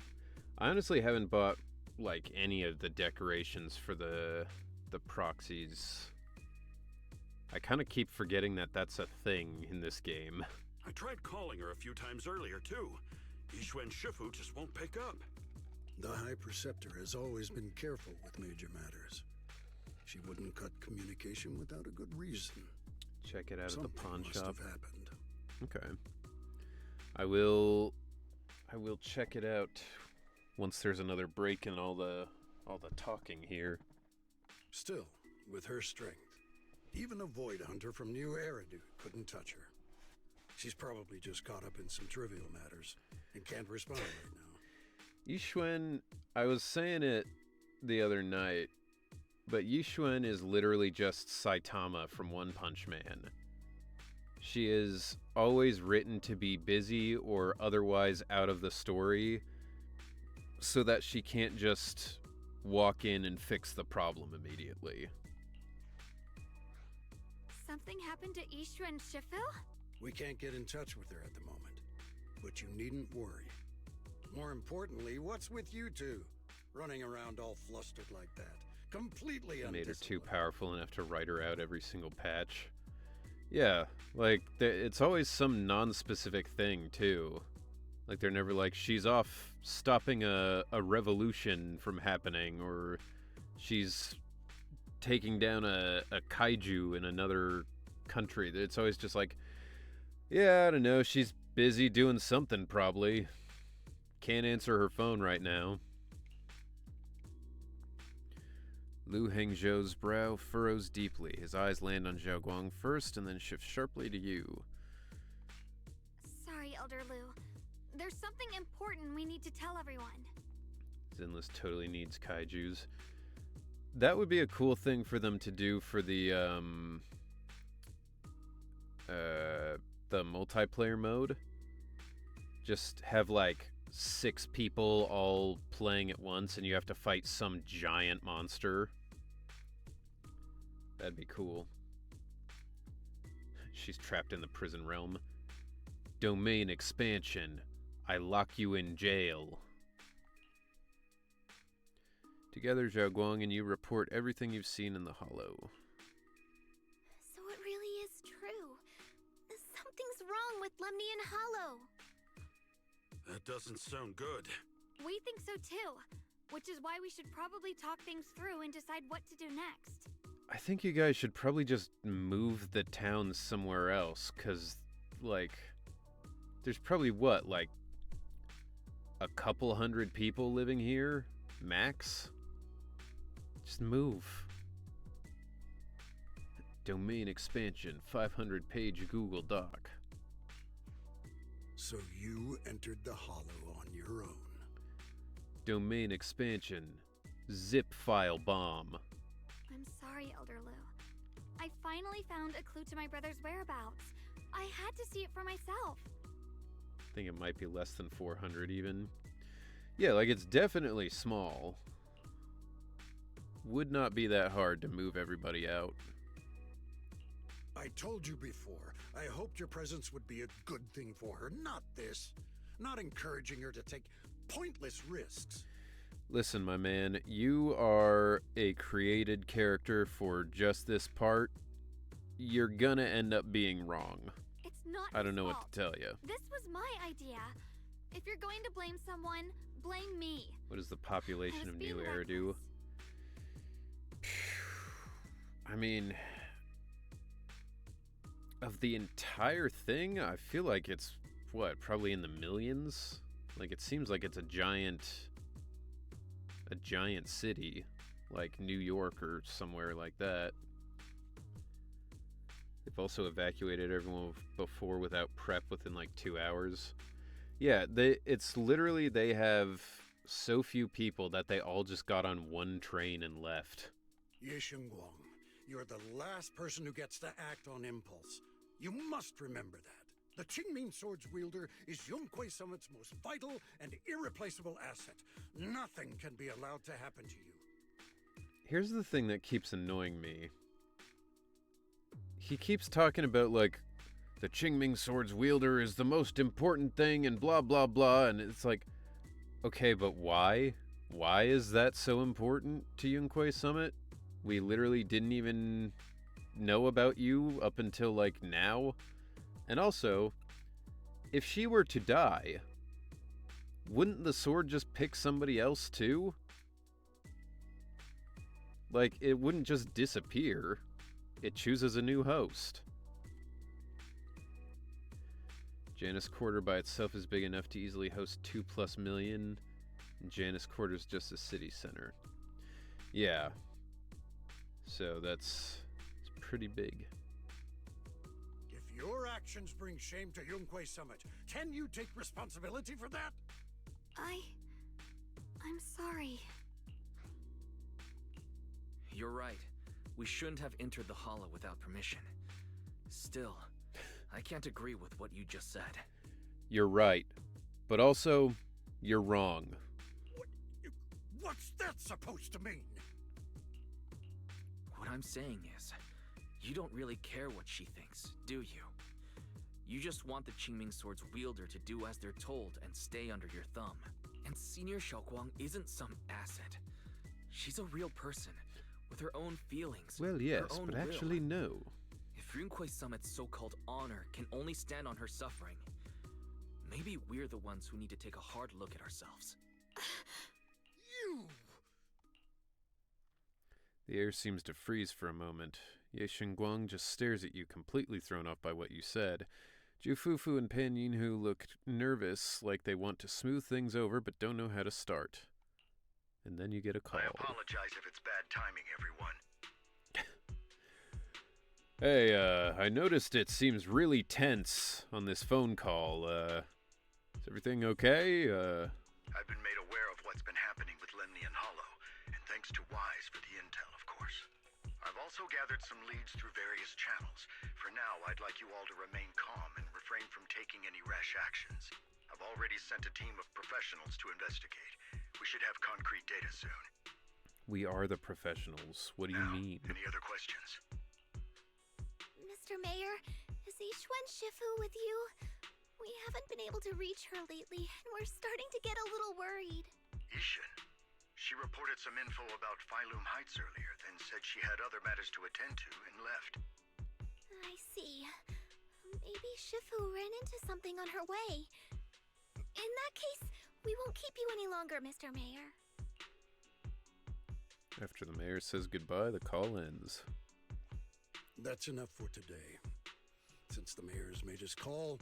I honestly haven't bought, like, any of the decorations for the proxies. I kind of keep forgetting that that's a thing in this game. I tried calling her a few times earlier, too. Yishuen Shifu just won't pick up. The High Preceptor has always been careful with major matters. She wouldn't cut communication without a good reason. Check it out at the pawn must shop. have happened. Okay. I will check it out once there's another break in all the talking here. Still, with her strength, even a Void Hunter from New Eridu couldn't touch her. She's probably just caught up in some trivial matters and can't respond right now. Yishuen, I was saying it the other night, but Yishuen is literally just Saitama from One Punch Man. She is always written to be busy or otherwise out of the story so that she can't just walk in and fix the problem immediately. Something happened to Ishu and Shifu? We can't get in touch with her at the moment, but you needn't worry. More importantly, what's with you two? Running around all flustered like that. Completely undisciplined. Made her too powerful enough to write her out every single patch. Yeah, like, it's always some non-specific thing, too. Like, they're never like, she's off stopping a revolution from happening, or she's taking down a kaiju in another country. It's always just like, yeah, I don't know, she's busy doing something probably. Can't answer her phone right now. Lu Hengzhou's brow furrows deeply. His eyes land on Zhao Guang first and then shift sharply to you. Sorry, Elder Lu. There's something important we need to tell everyone. Zenless totally needs kaijus. That would be a cool thing for them to do for the multiplayer mode. Just have like 6 people all playing at once and you have to fight some giant monster. That'd be cool. She's trapped in the prison realm. Domain expansion. I lock you in jail. Together, Zhao Guang and you report everything you've seen in the Hollow. So it really is true. Something's wrong with Lemnian Hollow. That doesn't sound good. We think so too, which is why we should probably talk things through and decide what to do next. I think you guys should probably just move the town somewhere else, because, like, there's probably, what, like, a couple hundred people living here? Max? Just move. Domain expansion, 500-page Google Doc. So you entered the Hollow on your own. Domain expansion, zip file bomb. I'm sorry, Elder Lu. I finally found a clue to my brother's whereabouts. I had to see it for myself. I think it might be less than 400 even. Yeah, like, it's definitely small. Would not be that hard to move everybody out. I told you before, I hoped your presence would be a good thing for her, not this. Not encouraging her to take pointless risks. Listen, my man, you are a created character for just this part. You're gonna end up being wrong. It's not I don't his know fault. what to tell you. This was my idea. If you're going to blame someone, blame me. What is the population of New being Eridu? reckless. I mean, of the entire thing, I feel like it's, what, probably in the millions? Like, it seems like it's a giant city, like New York or somewhere like that. They've also evacuated everyone before without prep within like 2 hours. Yeah, it's literally they have so few people that they all just got on one train and left. Ye Guang, you're the last person who gets to act on impulse. You must remember that. The Qingming Sword's wielder is Yunquei Summit's most vital and irreplaceable asset. Nothing can be allowed to happen to you. Here's the thing that keeps annoying me. He keeps talking about, like, the Qingming Sword's wielder is the most important thing and blah, blah, blah. And it's like, okay, but why? Why is that so important to Yunquei Summit? We literally didn't even know about you up until, like, now. And also, if she were to die, wouldn't the sword just pick somebody else too? Like, it wouldn't just disappear. It chooses a new host. Janus Quarter by itself is big enough to easily host 2+ million. And Janus Quarter's just a city center. Yeah. So it's pretty big. If your actions bring shame to Yunquei Summit, can you take responsibility for that? I'm sorry. You're right. We shouldn't have entered the Hollow without permission. Still, I can't agree with what you just said. You're right. But also, you're wrong. What's that supposed to mean? What I'm saying is, you don't really care what she thinks, do you? You just want the Qingming Sword's wielder to do as they're told and stay under your thumb. And Senior Xiaoguang isn't some asset. She's a real person, with her own feelings. Well, yes, her own but will. actually no. If Yunquei Summit's so-called honor can only stand on her suffering, Maybe we're the ones who need to take a hard look at ourselves. You! The air seems to freeze for a moment. Ye Xingguang just stares at you, completely thrown off by what you said. Jufufu and Pan Yinhu look nervous, like they want to smooth things over but don't know how to start. And then you get a call. I apologize if it's bad timing, everyone. Hey, I noticed it seems really tense on this phone call. Is everything okay? I've been made aware of what's been happening with Lemnian Hollow, and thanks to Wise for the intel, of course. I've also gathered some leads through various channels. For now, I'd like you all to remain calm and refrain from taking any rash actions. I've already sent a team of professionals to investigate. We should have concrete data soon. We are the professionals. What do you mean? Any other questions? Mr. Mayor, is Yixuan Shifu with you? We haven't been able to reach her lately, and we're starting to get a little worried. Ishin. She reported some info about Phylum Heights earlier, then said she had other matters to attend to and left. I see. Maybe Shifu ran into something on her way. In that case, we won't keep you any longer, Mr. Mayor. After the mayor says goodbye, the call ends. That's enough for today. Since the mayor's made his call,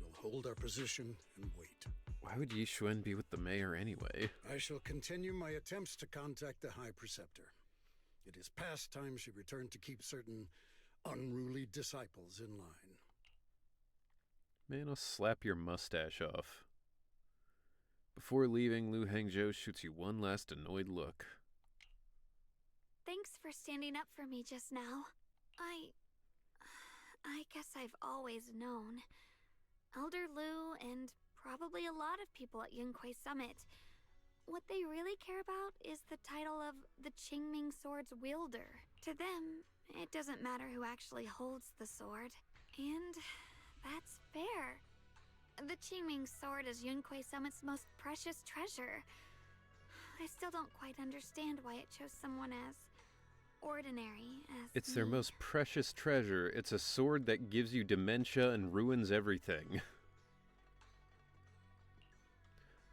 we'll hold our position and wait. Why would Yi Xuan be with the mayor anyway? I shall continue my attempts to contact the High Preceptor. It is past time she returned to keep certain unruly disciples in line. Man, I'll slap your mustache off. Before leaving, Lu Hangzhou shoots you one last annoyed look. Thanks for standing up for me just now. I guess I've always known. Elder Lu and probably a lot of people at Yunquay Summit, what they really care about is the title of the Qingming Sword's wielder. To them, it doesn't matter who actually holds the sword. And that's fair. The Qingming Sword is Yunquay Summit's most precious treasure. I still don't quite understand why it chose someone as ordinary as It's their me. most precious treasure. It's a sword that gives you dementia and ruins everything.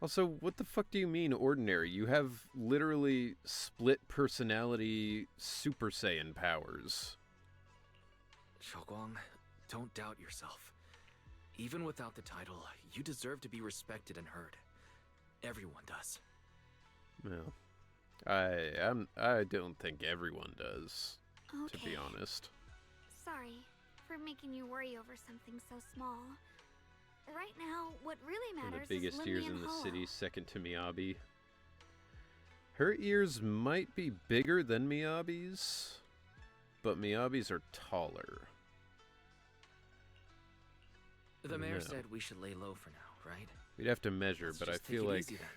Also, what the fuck do you mean ordinary? You have literally split personality Super Saiyan powers. Xiaoguang, don't doubt yourself. Even without the title, you deserve to be respected and heard. Everyone does. Well, I don't think everyone does, to be Okay. honest. Sorry for making you worry over something so small. Right now, what really One of matters the biggest is ears Lemnian in the Hollow. city, second to Miyabi. Her ears might be bigger than Miyabi's, but Miyabi's are taller. The mayor No. said we should lay low for now, right? We'd have to measure, Let's but I just feel take it like easy then.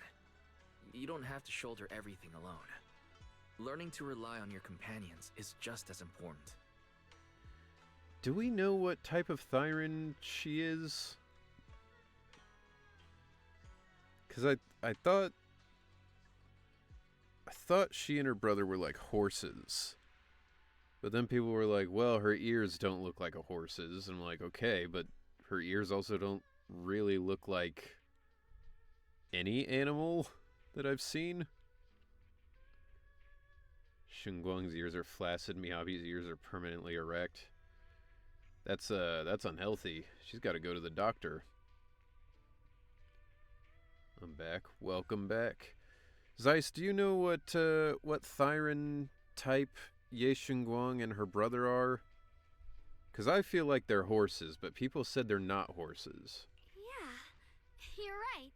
You don't have to shoulder everything alone. Learning to rely on your companions is just as important. do we know what type of Thyran she is? Because I thought she and her brother were like horses. But then people were like, well, her ears don't look like a horse's. And I'm like, okay, but her ears also don't really look like any animal that I've seen. Xingguang's ears are flaccid, Miyabi's ears are permanently erect. That's unhealthy. She's got to go to the doctor. I'm back. Welcome back. Zeiss, do you know what Thyran type Ye Xingguang and her brother are? Because I feel like they're horses, but people said they're not horses. Yeah, you're right.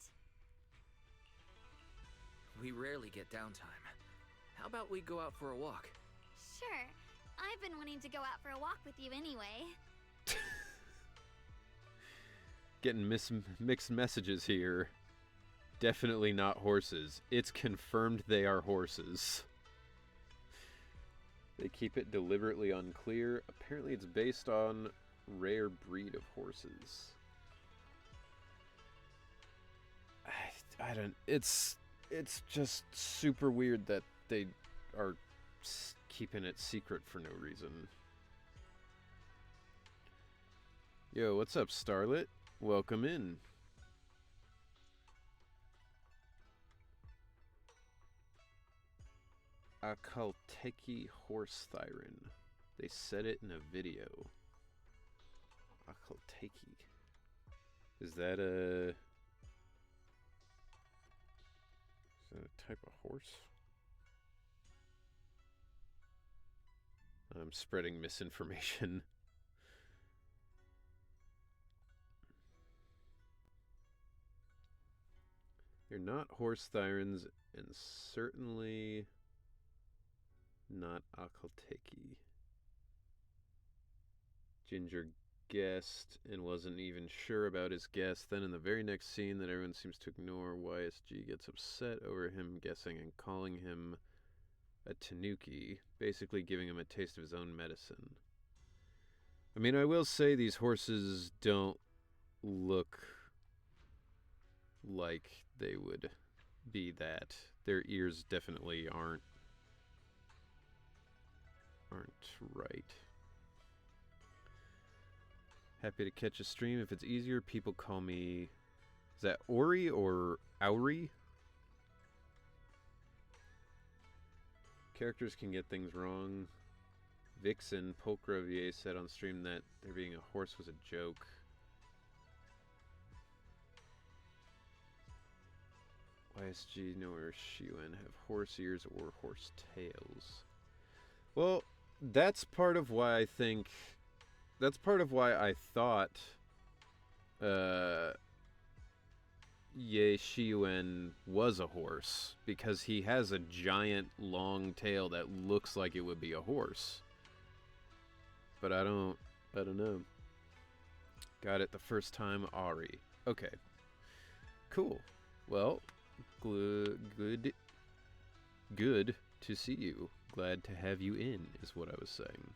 We rarely get downtime. How about we go out for a walk? Sure. I've been wanting to go out for a walk with you anyway. Getting mixed messages here. Definitely not horses. It's confirmed they are horses. They keep it deliberately unclear. Apparently it's based on rare breed of horses. I don't... It's just super weird that they are keeping it secret for no reason. Yo, what's up, Starlet? Welcome in. Akalteki horse thyron. They said it in a video. Akalteki. Is that a type of horse? I'm spreading misinformation. They're not horse thyrons, and certainly not Akalteki. Ginger guessed and wasn't even sure about his guess. Then in the very next scene that everyone seems to ignore, YSG gets upset over him guessing and calling him a tanuki, basically giving him a taste of his own medicine. I mean, I will say these horses don't look like they would be that. Their ears definitely aren't right. Happy to catch a stream. If it's easier, people call me... Is that Ori or Auri? Characters can get things wrong. Vixen, Polkravier said on stream that there being a horse was a joke. YSG, nor Shiwen have horse ears or horse tails. Well, that's part of why I think... That's part of why I thought Ye Shiwen was a horse, because he has a giant long tail that looks like it would be a horse. But I don't know. Got it the first time, Ari. Okay. Cool. Well, good to see you. Glad to have you in, is what I was saying.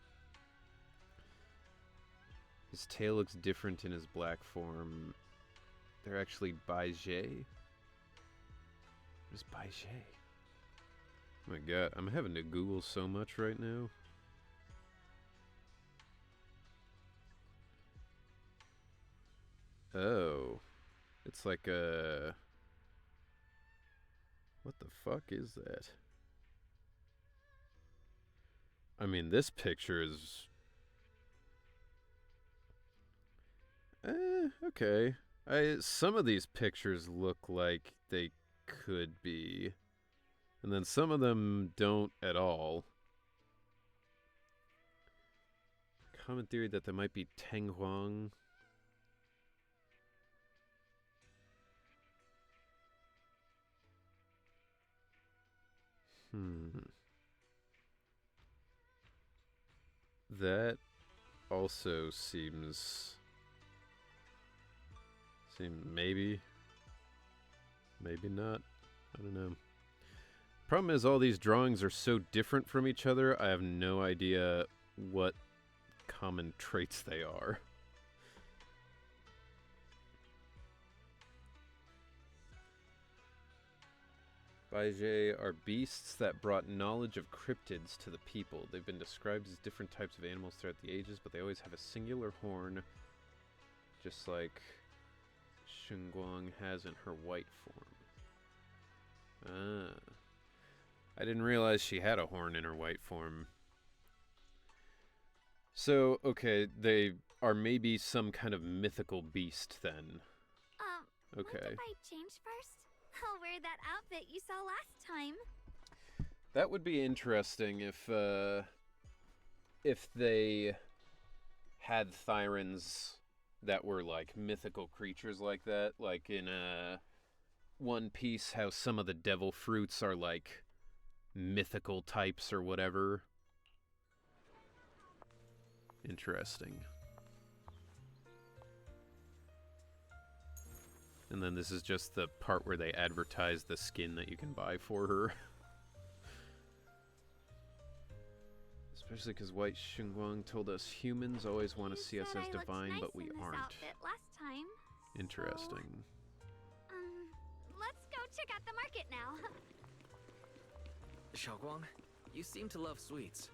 His tail looks different in his black form. They're actually Baije. What is Baije? Oh my god, I'm having to Google so much right now. Oh. It's like a... What the fuck is that? I mean, this picture is... okay. Some of these pictures look like they could be. And then some of them don't at all. Common theory that there might be Teng Huang. That also seems maybe not. I don't know. Problem is, all these drawings are so different from each other, I have no idea what common traits they are. Baije are beasts that brought knowledge of cryptids to the people. They've been described as different types of animals throughout the ages, but they always have a singular horn, just like Shunguang has in her white form. Ah. I didn't realize she had a horn in her white form. So, okay, they are maybe some kind of mythical beast then. Okay. Mind if I change first? I'll wear that outfit you saw last time. That would be interesting if they had Thyrans that were like mythical creatures like that, like in One Piece, how some of the devil fruits are like mythical types or whatever. Interesting. And then this is just the part where they advertise the skin that you can buy for her. Especially because White Shunguang told us humans always want to see us as divine, but we aren't. Last time. Interesting. So, let's go check out the market now. Xiaoguang, you seem to love sweets.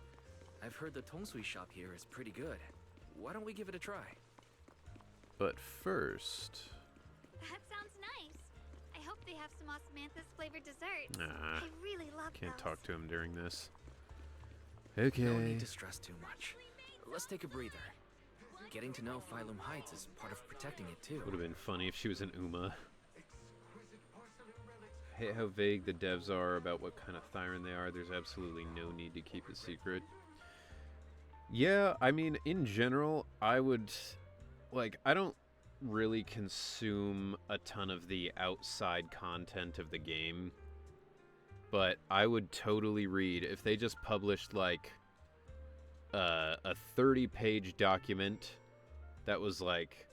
I've heard the tongsui shop here is pretty good. Why don't we give it a try? But first... That sounds nice. I hope they have some osmanthus flavored desserts. Nah, I really love can't those. talk to him during this. Okay. No need to stress too much. Let's take a breather. Getting to know Phylum Heights is part of protecting it too. Would have been funny if she was an Uma. I hate how vague the devs are about what kind of Thyron they are. There's absolutely no need to keep it secret. Yeah, I mean, in general, I would... Like, I don't really consume a ton of the outside content of the game. But I would totally read if they just published, like, a 30-page document that was like,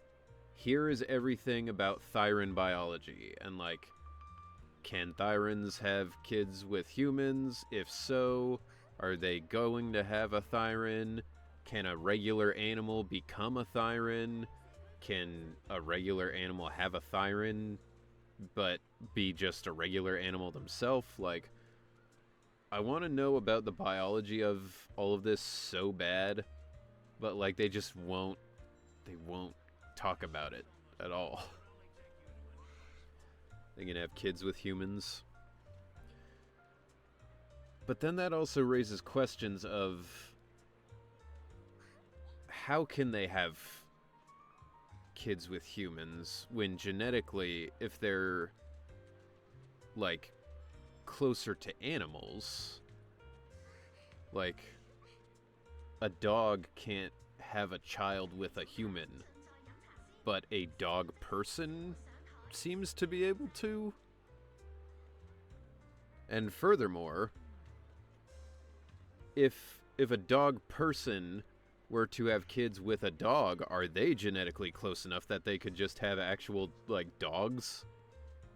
here is everything about Thyron biology, and like, can Thyrons have kids with humans? If so, are they going to have a Thyron? Can a regular animal become a Thyron? Can a regular animal have a Thyron but be just a regular animal themselves? Like, I want to know about the biology of all of this so bad, but like they just won't talk about it at all. They can have kids with humans. But then that also raises questions of how can they have kids with humans when genetically, if they're like closer to animals, like a dog can't have a child with a human, but a dog person seems to be able to. And furthermore, if a dog person were to have kids with a dog, are they genetically close enough that they could just have actual, like, dogs?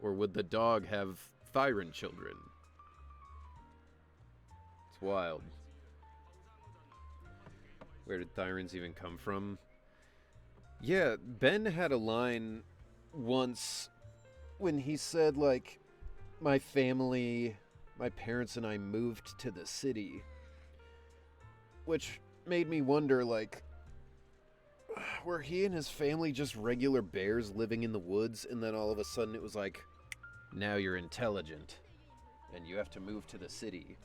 Or would the dog have Thyron children? It's wild. Where did Thyrons even come from? Yeah, Ben had a line once when he said, like, my family, my parents and I moved to the city. Which made me wonder, like, were he and his family just regular bears living in the woods, and then all of a sudden it was like, now you're intelligent, and you have to move to the city?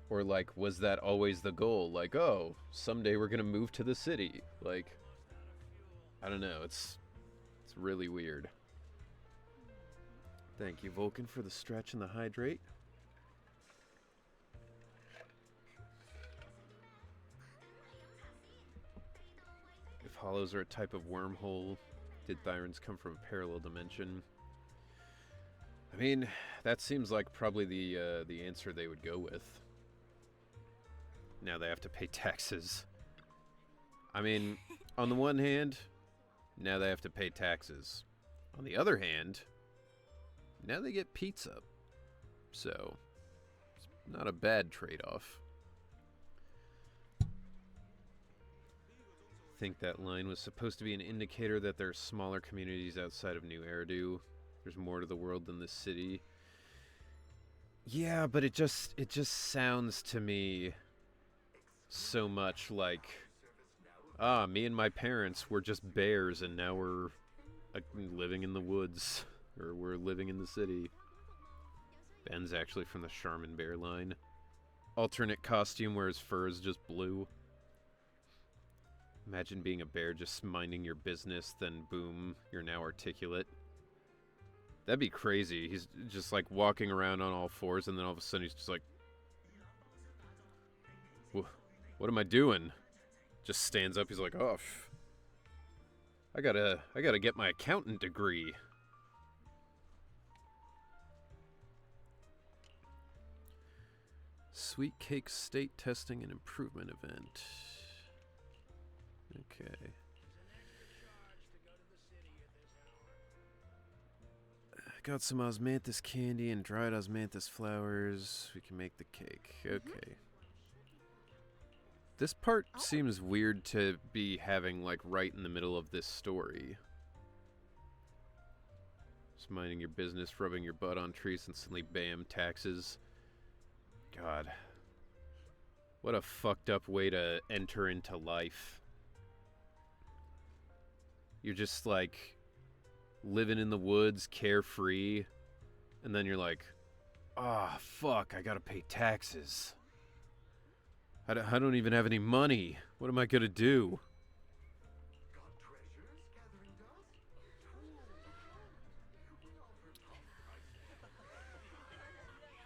Or, like, was that always the goal? Like, oh, someday we're gonna move to the city. Like, I don't know, it's really weird. Thank you, Vulcan, for the stretch and the hydrate. If hollows are a type of wormhole, did Thyrons come from a parallel dimension? I mean, that seems like probably the answer they would go with. Now they have to pay taxes. I mean, on the one hand, now they have to pay taxes. On the other hand, now they get pizza. So, it's not a bad trade-off. I think that line was supposed to be an indicator that there are smaller communities outside of New Eridu. There's more to the world than this city. Yeah, but it just sounds to me so much like, me and my parents were just bears and now we're living in the woods, or we're living in the city. Ben's actually from the Charmin Bear line. Alternate costume where his fur is just blue. Imagine being a bear just minding your business, then boom, you're now articulate. That'd be crazy. He's just like walking around on all fours, and then all of a sudden he's just like, what am I doing? Just stands up. He's like, oh, I gotta get my accountant degree. Sweet Cake State Testing and Improvement Event. Okay. Got some osmanthus candy and dried osmanthus flowers. We can make the cake. Okay. This part seems weird to be having, like, right in the middle of this story. Just minding your business, rubbing your butt on trees, and suddenly, bam, taxes. God. What a fucked up way to enter into life. You're just, like, living in the woods, carefree, and then you're like, ah, fuck, I gotta pay taxes. I don't even have any money. What am I gonna do?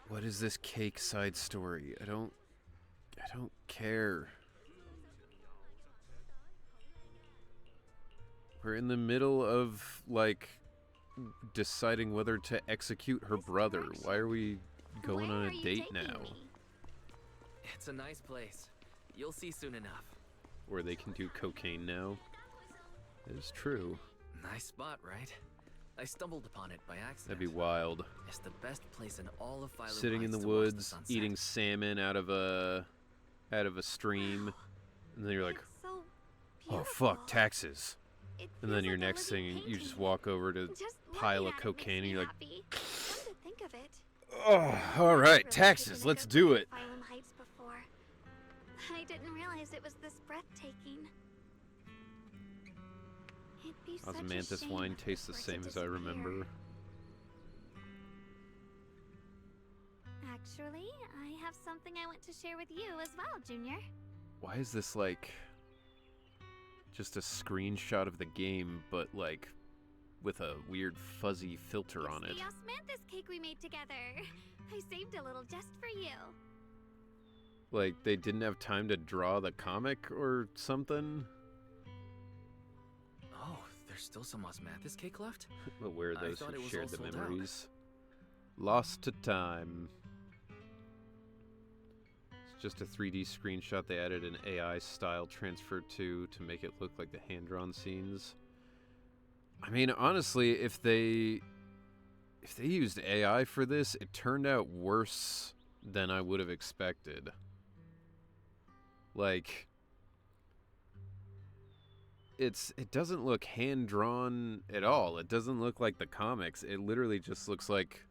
What is this cake side story? I don't care. We're in the middle of, like, deciding whether to execute her brother. Why are we going on a date now? It's a nice place. You'll see soon enough. Where they can do cocaine now? It is true. Nice spot, right? I stumbled upon it by accident. That'd be wild. It's the best place in all of Phylum Sitting in Heights the to watch woods, sunset. eating salmon out of a stream, and then you're like, It's so oh beautiful. fuck, taxes. It And then feels your like a next living thing, you just painting. walk over to Just pile looking of at it cocaine, and makes you're me like, happy. Come to think of it, oh, all right, I've really taxes, taken a let's good do look it. at Phylum Heights before. I didn't realize it was this breathtaking. It'd be such a Osmanthus shame wine if it tastes the were to same as I disappear. remember. Actually, I have something I want to share with you as well, Junior. Why is this like just a screenshot of the game, but like with a weird fuzzy filter on it? It's the osmanthus cake we made together. I saved a little just for you. Like they didn't have time to draw the comic or something? Oh, there's still some osmanthus cake left? But where are I those thought it who was shared all the sold out. memories? Lost to time. It's just a 3D screenshot they added an AI style transfer to make it look like the hand-drawn scenes. I mean, honestly, if they used AI for this, it turned out worse than I would have expected. Like, it doesn't look hand-drawn at all. It doesn't look like the comics. It literally just looks like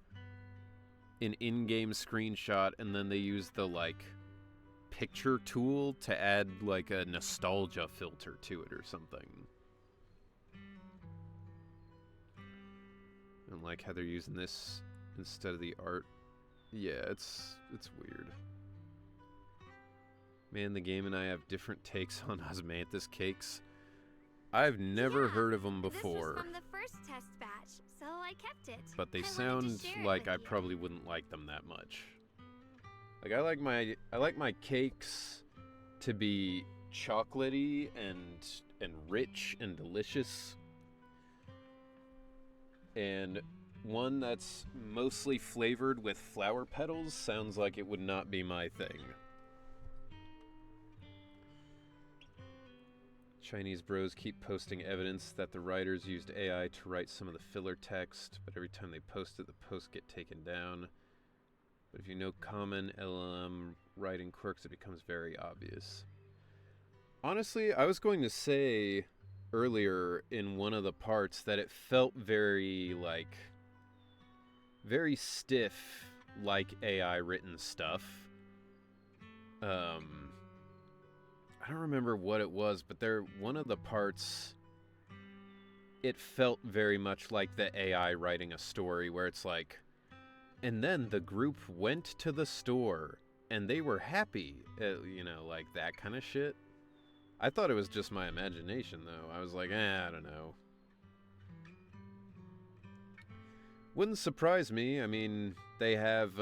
an in-game screenshot, and then they use the, like, picture tool to add, like, a nostalgia filter to it or something. And like how they're using this instead of the art. Yeah, it's weird. Man, the game and I have different takes on osmanthus cakes. I've never heard of them before. This was from the first test batch, so I kept it. But they I wanted to sound share it like with I you. probably wouldn't like them that much. Like I like my cakes to be chocolatey and rich and delicious. And one that's mostly flavored with flower petals sounds like it would not be my thing. Chinese bros keep posting evidence that the writers used AI to write some of the filler text, but every time they post it, the posts get taken down. But if you know common LLM writing quirks, it becomes very obvious. Honestly, I was going to say earlier in one of the parts that it felt very, like, very stiff, like AI written stuff. I don't remember what it was, but one of the parts, it felt very much like the AI writing a story where it's like, and then the group went to the store and they were happy, you know, like that kind of shit. I thought it was just my imagination, though. I was like, I don't know. Wouldn't surprise me. I mean, they have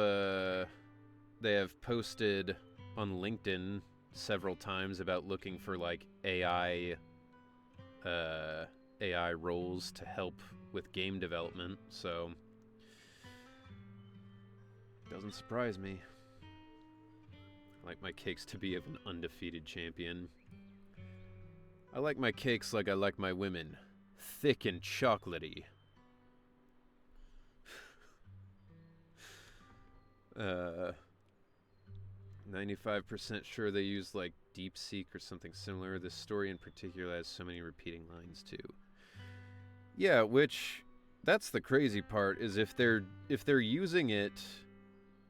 posted on LinkedIn several times about looking for like AI roles to help with game development, so doesn't surprise me. I like my cakes to be of an undefeated champion. I like my cakes like I like my women, thick and chocolatey. 95% sure they use like DeepSeek or something similar. This story in particular has so many repeating lines too. Yeah, which that's the crazy part is if they're using it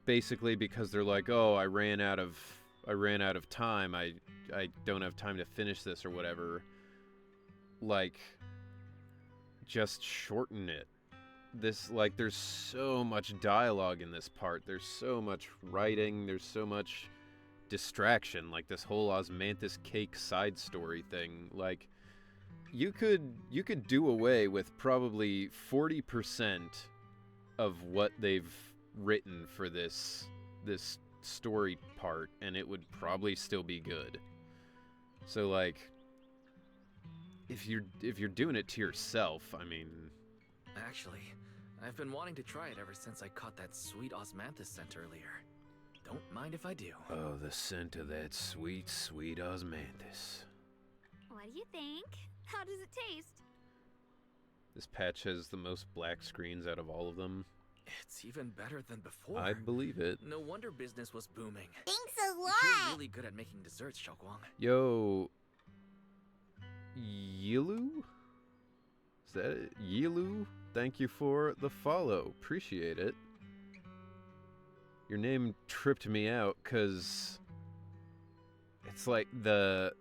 basically because they're like, "Oh, I ran out of time. I don't have time to finish this or whatever." Like just shorten it. This, like, there's so much dialogue in this part. There's so much writing. There's so much distraction. Like, this whole osmanthus cake side story thing. Like, you could do away with probably 40% of what they've written for this story part, and it would probably still be good. So, like, if you're doing it to yourself, I mean... Actually, I've been wanting to try it ever since I caught that sweet osmanthus scent earlier. Don't mind if I do. Oh, the scent of that sweet, sweet osmanthus. What do you think? How does it taste? This patch has the most black screens out of all of them. It's even better than before. I believe it. No wonder business was booming. Thanks a lot! You're really good at making desserts, Xiaoguang. Yo... Yilu? Is that it? Yilu? Thank you for the follow. Appreciate it. Your name tripped me out, because... it's like the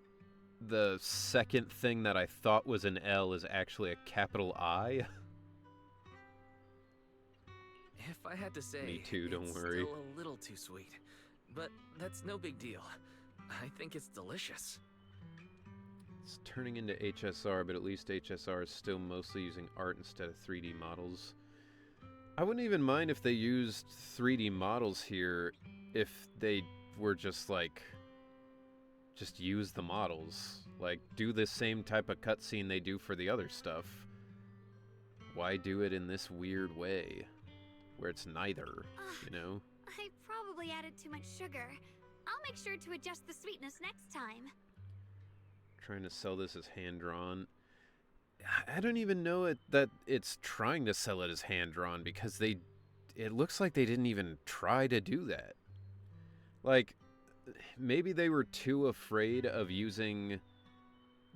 second thing that I thought was an L is actually a capital I. If I had to say, Me too, don't it's worry. still a little too sweet. But that's no big deal. I think it's delicious. It's turning into HSR, but at least HSR is still mostly using art instead of 3D models. I wouldn't even mind if they used 3D models here, if they were just like... just use the models. Like, do the same type of cutscene they do for the other stuff. Why do it in this weird way? Where it's neither, you know? I probably added too much sugar. I'll make sure to adjust the sweetness next time. Trying to sell this as hand-drawn. I don't even know that it's trying to sell it as hand-drawn, because it looks like they didn't even try to do that. Like, maybe they were too afraid of using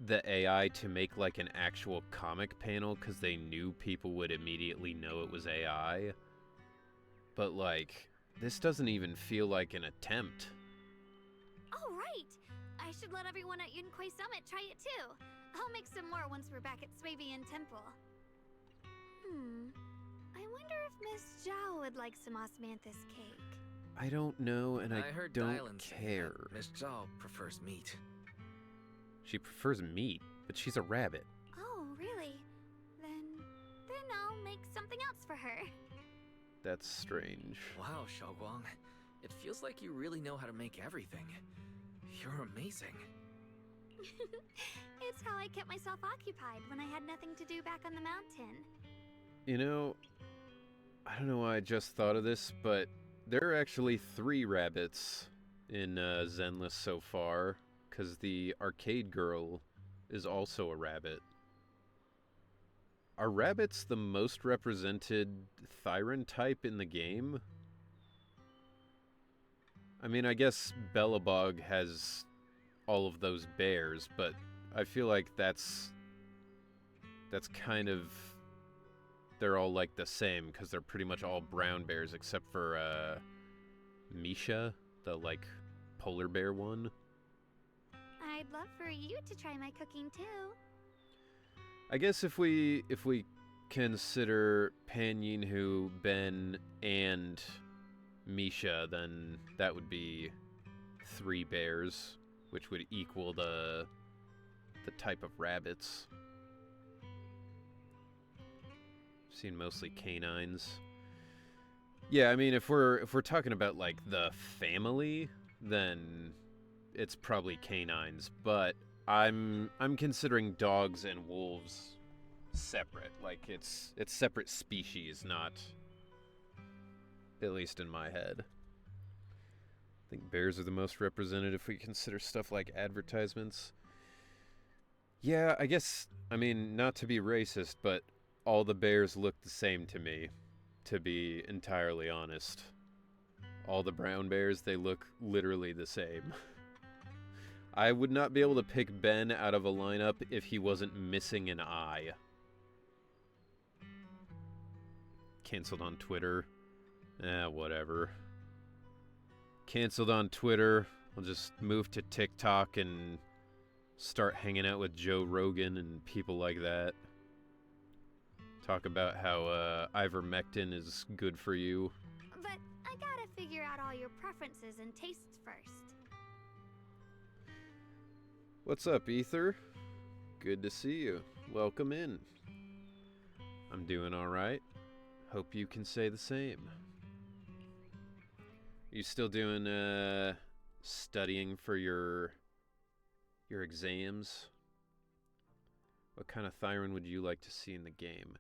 the AI to make like an actual comic panel because they knew people would immediately know it was AI. But like, this doesn't even feel like an attempt. Oh, right! I should let everyone at Yunquay Summit try it too. I'll make some more once we're back at Swabian Temple. I wonder if Miss Zhao would like some osmanthus cake. I don't know, and I heard don't Dylan say care. that Miss Zhao prefers meat. She prefers meat, but she's a rabbit. Oh, really? Then I'll make something else for her. That's strange. Wow, Xiaoguang. It feels like you really know how to make everything. You're amazing. It's how I kept myself occupied when I had nothing to do back on the mountain. You know, I don't know why I just thought of this, but there are actually 3 rabbits in Zenless so far, because the arcade girl is also a rabbit. Are rabbits the most represented Thyron type in the game? I mean, I guess Bellabog has all of those bears, but I feel like that's kind of... they're all like the same, because they're pretty much all brown bears except for Misha, the like polar bear one. I'd love for you to try my cooking too. I guess if we consider Pan Yinhu, Ben, and Misha, then that would be 3 bears, which would equal the type of rabbits. I've seen mostly canines. Yeah, I mean, if we're talking about like the family, then it's probably canines, but I'm considering dogs and wolves separate. Like it's separate species, not, at least in my head. I think bears are the most represented if we consider stuff like advertisements. Yeah, I guess, I mean, not to be racist, but all the bears look the same to me, to be entirely honest. All the brown bears, they look literally the same. I would not be able to pick Ben out of a lineup if he wasn't missing an eye. Cancelled on Twitter. Whatever. Cancelled on Twitter. I'll just move to TikTok and start hanging out with Joe Rogan and people like that. Talk about how ivermectin is good for you. But I gotta figure out all your preferences and tastes first. What's up, Ether? Good to see you. Welcome in. I'm doing alright. Hope you can say the same. You still doing studying for your exams? What kind of Thyron would you like to see in the game?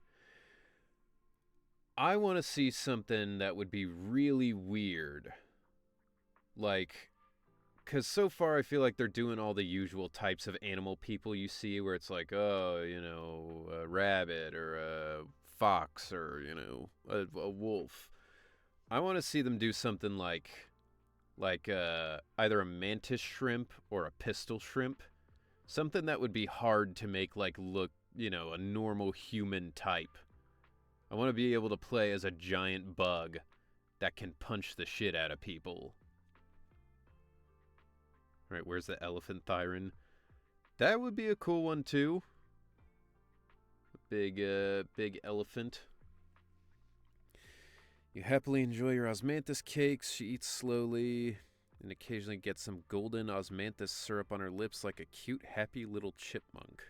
I want to see something that would be really weird. Like, because so far I feel like they're doing all the usual types of animal people you see, where it's like, oh, you know, a rabbit or a fox or, you know, a wolf. I want to see them do something like either a mantis shrimp or a pistol shrimp. Something that would be hard to make, like, look, you know, a normal human type. I want to be able to play as a giant bug that can punch the shit out of people. Alright, where's the elephant Thyron? That would be a cool one, too. A big elephant. You happily enjoy your osmanthus cakes. She eats slowly and occasionally gets some golden osmanthus syrup on her lips like a cute, happy little chipmunk.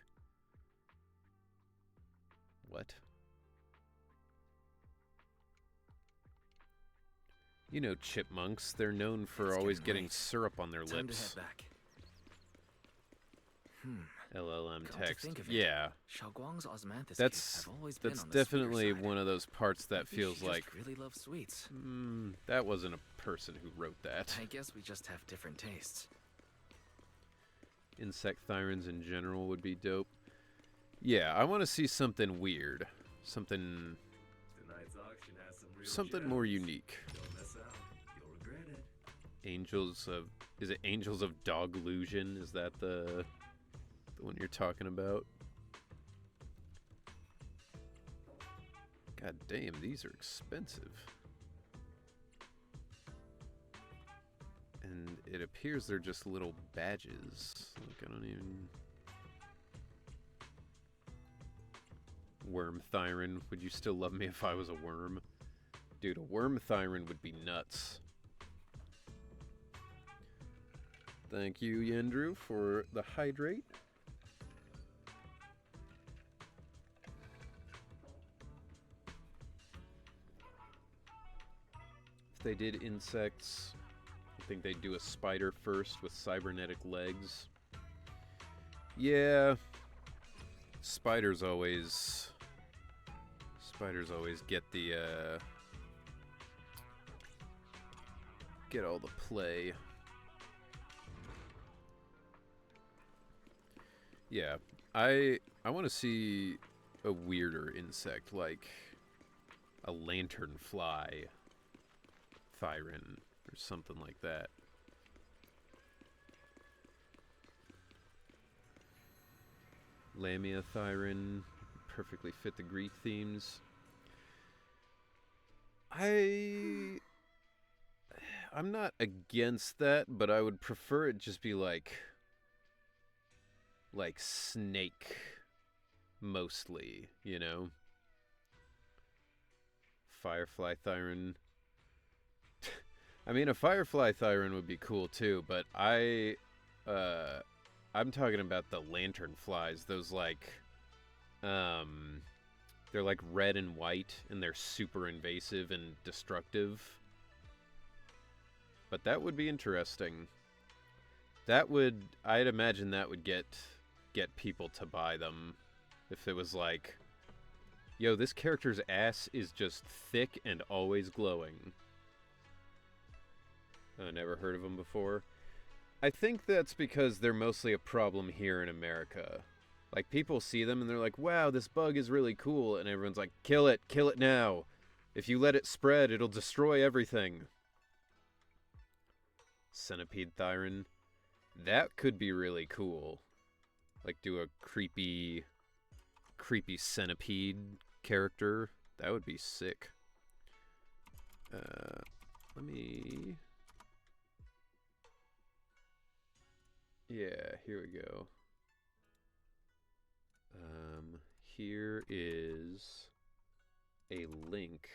What? You know chipmunks, they're known for always getting syrup on their lips. To head back. LLM Come to text. think of it, Yeah. Xiaoguang's osmanthus That's cakes have always been on the definitely sweeter side. one of those parts that Maybe feels she like just really loves sweets. That wasn't a person who wrote that. I guess we just have different tastes. Insect Thyrons in general would be dope. Yeah, I want to see something weird. Something more unique. Angels of... Is it Angels of Doglusion? Is that the one you're talking about? God damn, these are expensive. And it appears they're just little badges. Like, I don't even... Worm Thyron. Would you still love me if I was a worm? Dude, a worm Thyron would be nuts. Thank you, Yendru, for the hydrate. If they did insects, I think they'd do a spider first with cybernetic legs. Yeah. Spiders always get the get all the play. Yeah, I want to see a weirder insect, like a lanternfly Thyron or something like that. Lamia Thyron perfectly fit the Greek themes. I'm not against that, but I would prefer it just be like snake mostly, you know? Firefly Thyron. I mean, a Firefly Thyron would be cool too, but I'm talking about the lanternflies. Those they're like red and white, and they're super invasive and destructive. But that would be interesting. I'd imagine that would get people to buy them. If it was like, yo, this character's ass is just thick and always glowing. I never heard of them before. I think that's because they're mostly a problem here in America. Like, people see them and they're like, wow, this bug is really cool. And everyone's like, kill it now. If you let it spread, it'll destroy everything. Centipede Thyron. That could be really cool. Like, do a creepy centipede character. That would be sick. Let me... Yeah, here we go. Here is a link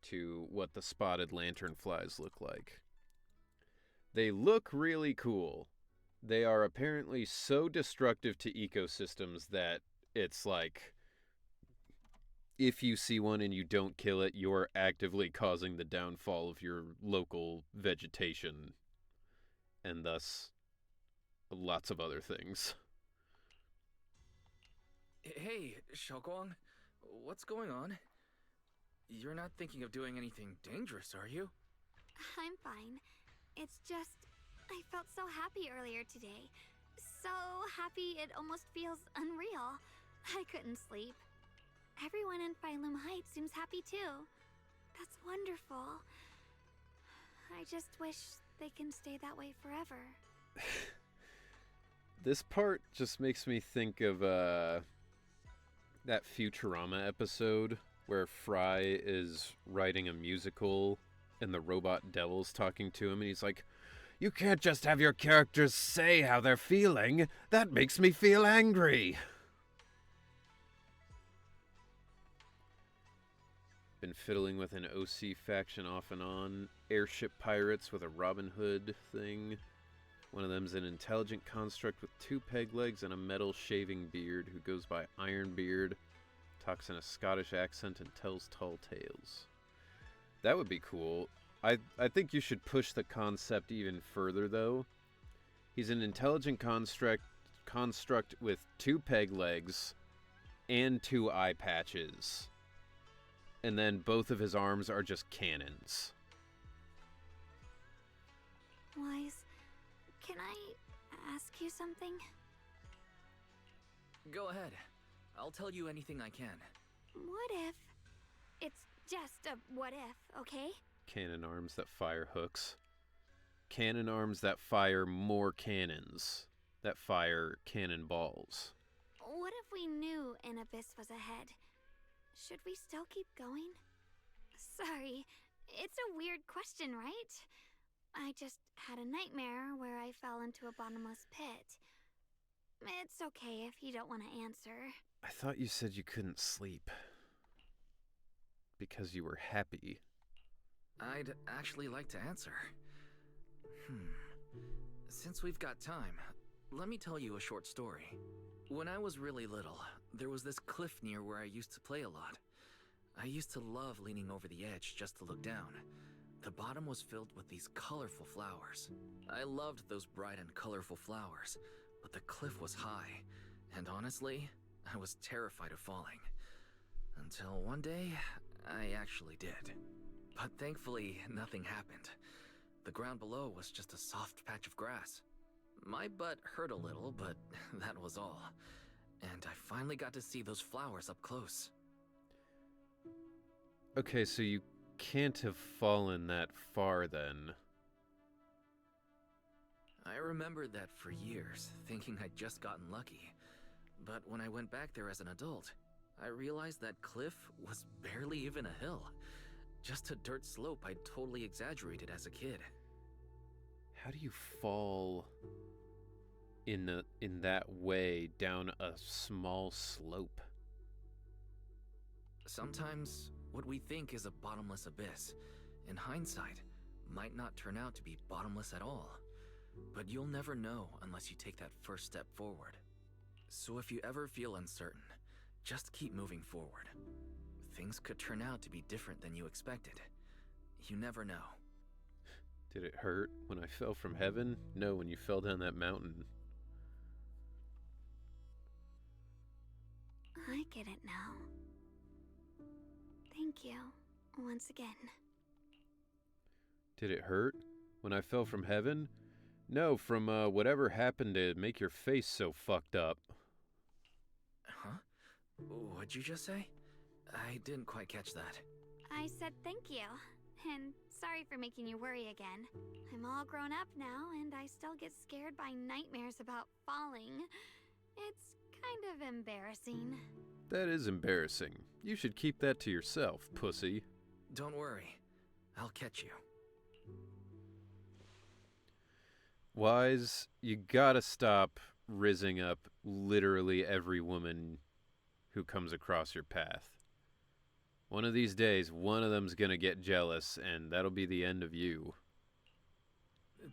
to what the spotted lanternflies look like. They look really cool. They are apparently so destructive to ecosystems that it's like, if you see one and you don't kill it, you're actively causing the downfall of your local vegetation, and thus lots of other things. Hey, Xiaoguang, what's going on? You're not thinking of doing anything dangerous, are you? I'm fine. It's just, I felt so happy earlier today. So happy it almost feels unreal. I couldn't sleep. Everyone in Phylum Heights seems happy too. That's wonderful. I just wish they can stay that way forever. This part just makes me think of that Futurama episode where Fry is writing a musical and the robot devil's talking to him, and he's like, "You can't just have your characters say how they're feeling. That makes me feel angry." Been fiddling with an OC faction off and on. Airship pirates with a Robin Hood thing. One of them's an intelligent construct with 2 peg legs and a metal shaving beard who goes by Ironbeard, talks in a Scottish accent, and tells tall tales. That would be cool. I think you should push the concept even further, though. He's an intelligent construct with 2 peg legs and 2 eye patches. And then both of his arms are just cannons. Wise, can I ask you something? Go ahead. I'll tell you anything I can. What if... It's just a what if, okay? Cannon arms that fire hooks. Cannon arms that fire more cannons. That fire cannonballs. What if we knew an abyss was ahead? Should we still keep going? Sorry, it's a weird question, right? I just had a nightmare where I fell into a bottomless pit. It's okay if you don't want to answer. I thought you said you couldn't sleep. Because you were happy. I'd actually like to answer. Since we've got time, let me tell you a short story. When I was really little, there was this cliff near where I used to play a lot. I used to love leaning over the edge just to look down. The bottom was filled with these colorful flowers. I loved those bright and colorful flowers, but the cliff was high, and honestly, I was terrified of falling. Until one day, I actually did. But thankfully, nothing happened. The ground below was just a soft patch of grass. My butt hurt a little, but that was all. And I finally got to see those flowers up close. Okay, so you can't have fallen that far then. I remembered that for years, thinking I'd just gotten lucky. But when I went back there as an adult, I realized that cliff was barely even a hill. Just a dirt slope I'd totally exaggerated as a kid. How do you fall in that way down a small slope? Sometimes what we think is a bottomless abyss, in hindsight, might not turn out to be bottomless at all. But you'll never know unless you take that first step forward. So if you ever feel uncertain, just keep moving forward. Things could turn out to be different than you expected. You never know. Did it hurt when I fell from heaven? No, when you fell down that mountain. I get it now. Thank you, once again. Did it hurt when I fell from heaven? No, from whatever happened to make your face so fucked up. Huh? What'd you just say? I didn't quite catch that. I said thank you, and sorry for making you worry again. I'm all grown up now, and I still get scared by nightmares about falling. It's kind of embarrassing. That is embarrassing. You should keep that to yourself, pussy. Don't worry. I'll catch you. Wise, you gotta stop rizzing up literally every woman who comes across your path. One of these days, one of them's gonna get jealous, and that'll be the end of you.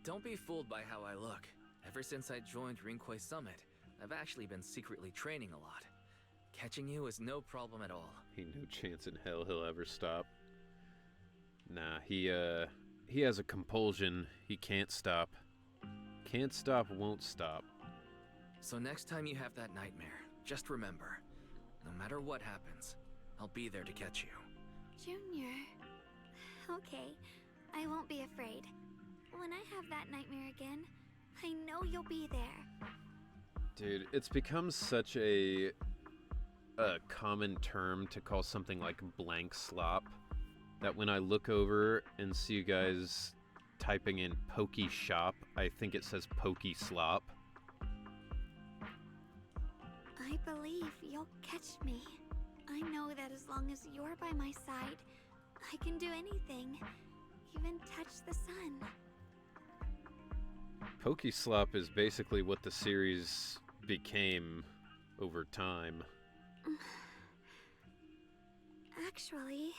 Don't be fooled by how I look. Ever since I joined Rinkway Summit, I've actually been secretly training a lot. Catching you is no problem at all. Ain't no chance in hell he'll ever stop. Nah, he has a compulsion. He can't stop. Can't stop, won't stop. So next time you have that nightmare, just remember, no matter what happens, I'll be there to catch you. Junior. Okay, I won't be afraid. When I have that nightmare again, I know you'll be there. Dude, it's become such a common term to call something like blank slop that when I look over and see you guys typing in pokey shop, I think it says pokey slop. I believe you'll catch me. I know that as long as you're by my side, I can do anything, even touch the sun. Pokey slop is basically what the series became over time. Actually,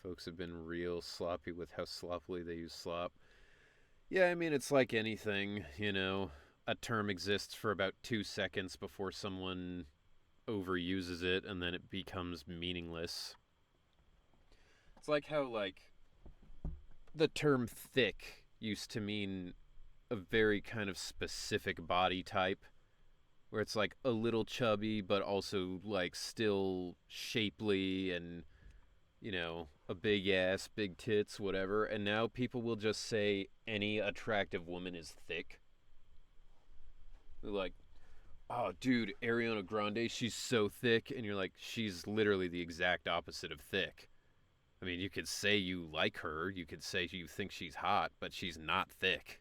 Folks have been real sloppy with how sloppily they use slop. Yeah, I mean, it's like anything, you know. A term exists for about 2 seconds before someone overuses it, and then it becomes meaningless. It's like how, like, the term thick used to mean a very kind of specific body type, where it's like a little chubby, but also like still shapely and, you know, a big ass, big tits, whatever. And now people will just say any attractive woman is thick. They're like, oh, dude, Ariana Grande, she's so thick. And you're like, she's literally the exact opposite of thick. I mean, you could say you like her, you could say you think she's hot, but she's not thick.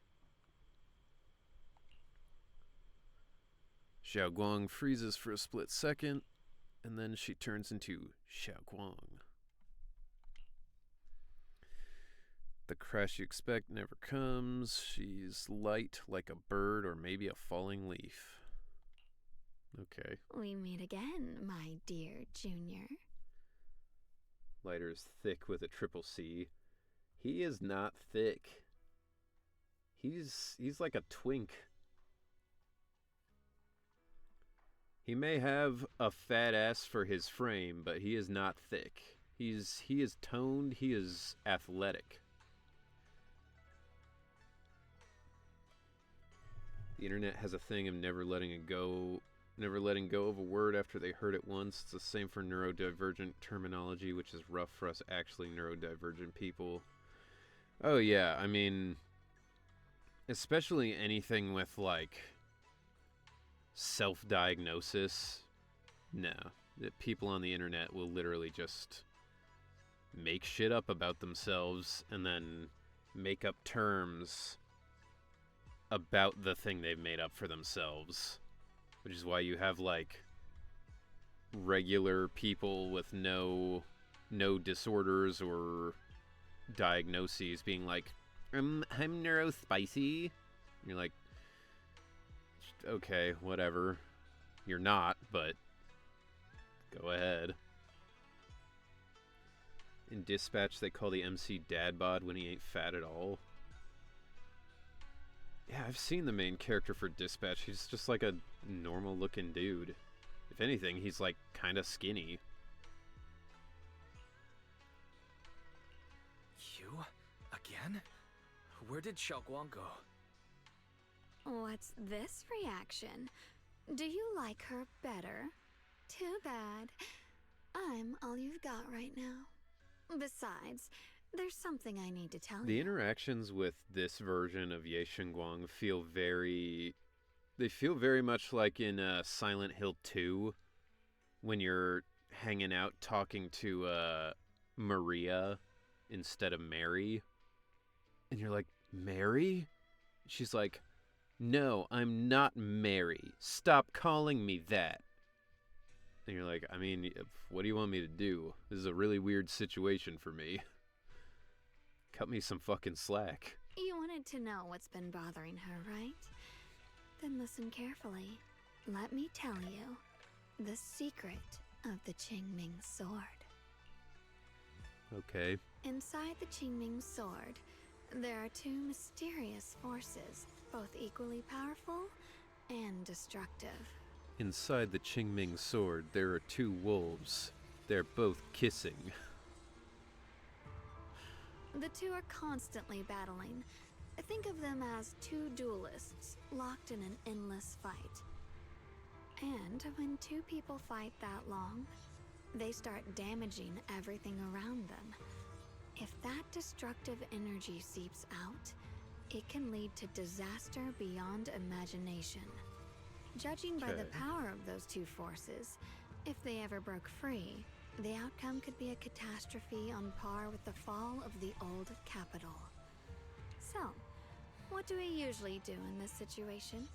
Xiao Guang freezes for a split second, and then she turns into Xiao Guang. The crash you expect never comes. She's light like a bird or maybe a falling leaf. Okay. we meet again, my dear Junior. Lighter's thick with a triple C. He is not thick. He's like a twink. He may have a fat ass for his frame, but he is not thick. He is toned, he is athletic. The internet has a thing of never letting go of a word after they heard it once. It's the same for neurodivergent terminology, which is rough for us actually neurodivergent people. Oh yeah, I mean, especially anything with like self-diagnosis. No, people on the internet will literally just make shit up about themselves and then make up terms about the thing they've made up for themselves, which is why you have like regular people with no disorders or diagnoses being like, I'm neurospicy. And you're like, okay, whatever. You're not, but go ahead. In Dispatch, they call the MC dad bod when he ain't fat at all. Yeah, I've seen the main character for Dispatch. He's just like a normal looking dude. If anything, he's like kind of skinny. You? Again? Where did Xiaoguang go? What's this reaction? Do you like her better? Too bad. I'm all you've got right now. Besides, there's something I need to tell you. The interactions with this version of Ye Xingguang feel very much like in Silent Hill 2 when you're hanging out talking to Maria instead of Mary. And you're like, Mary? She's like, no, I'm not Mary. Stop calling me that. And you're like, I mean, what do you want me to do? This is a really weird situation for me. Cut me some fucking slack. You wanted to know what's been bothering her, right? Then listen carefully. Let me tell you. The secret of the Qingming sword. Okay. Inside the Qingming sword, there are two mysterious forces, both equally powerful and destructive. Inside the Qingming sword, there are two wolves. They're both kissing. The two are constantly battling. Think of them as two duelists locked in an endless fight. And when two people fight that long, they start damaging everything around them. If that destructive energy seeps out, it can lead to disaster beyond imagination. Judging by the Okay. power of those two forces, if they ever broke free, the outcome could be a catastrophe on par with the fall of the old capital. So, what do we usually do in this situation?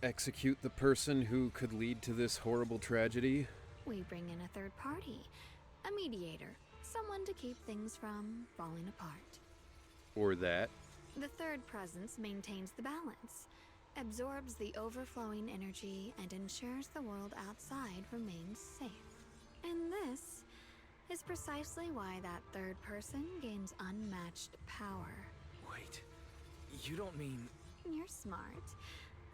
Execute the person who could lead to this horrible tragedy? We bring in a third party, a mediator, someone to keep things from falling apart. Or that? The third presence maintains the balance, absorbs the overflowing energy, and ensures the world outside remains safe. And this is precisely why that third person gains unmatched power. Wait, you don't mean... You're smart.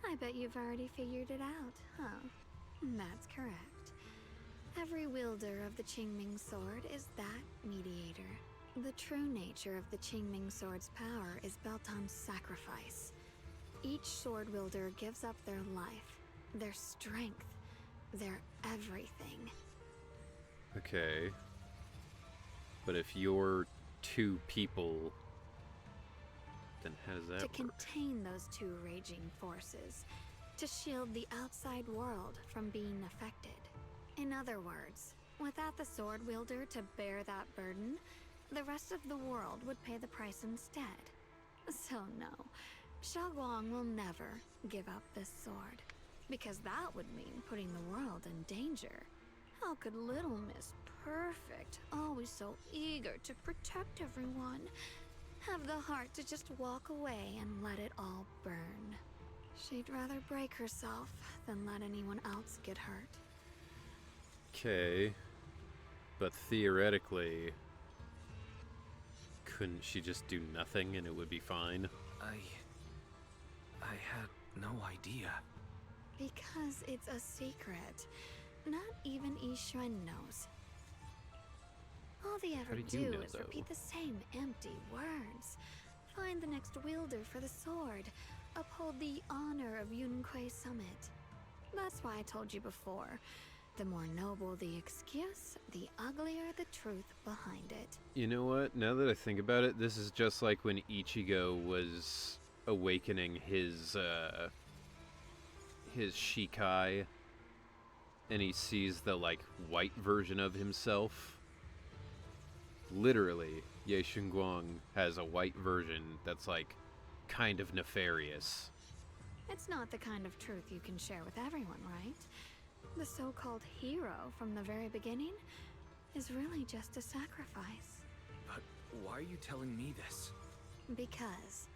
I bet you've already figured it out, huh? That's correct. Every wielder of the Qingming sword is that mediator. The true nature of the Qingming sword's power is built on sacrifice. Each sword wielder gives up their life, their strength, their everything. Okay. But if you're two people, then how does that To work? contain those two raging forces, to shield the outside world from being affected. In other words, without the sword wielder to bear that burden, the rest of the world would pay the price instead. So no, Xiaoguang will never give up this sword, because that would mean putting the world in danger. How could little Miss Perfect, always so eager to protect everyone, have the heart to just walk away and let it all burn? She'd rather break herself than let anyone else get hurt. Okay. But theoretically, couldn't she just do nothing and it would be fine? I had no idea. Because it's a secret. Not even Yixuan knows. All they ever did you do know, is though? repeat the same empty words. Find the next wielder for the sword. Uphold the honor of Yunquei Summit. That's why I told you before. The more noble the excuse, the uglier the truth behind it. You know what? Now that I think about it, this is just like when Ichigo was awakening his Shikai, and he sees the, like, white version of himself. Literally, Ye Xingguang has a white version that's, like, kind of nefarious. It's not the kind of truth you can share with everyone, right? The so-called hero from the very beginning is really just a sacrifice. But why are you telling me this? Because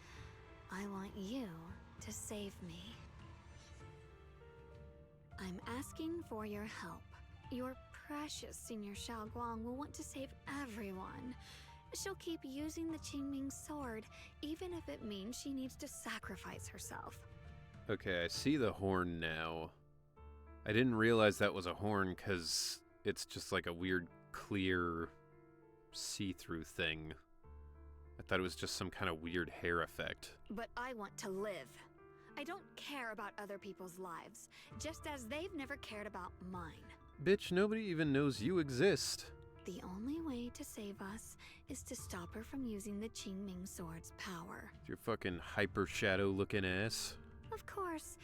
I want you to save me. I'm asking for your help. Your precious Senior Xiaoguang will want to save everyone. She'll keep using the Qingming sword, even if it means she needs to sacrifice herself. Okay, I see the horn now. I didn't realize that was a horn because it's just like a weird, clear, see-through thing. I thought it was just some kind of weird hair effect. But I want to live. I don't care about other people's lives, just as they've never cared about mine. Bitch, nobody even knows you exist. The only way to save us is to stop her from using the Qingming sword's power. Your fucking hyper shadow looking ass. Of course,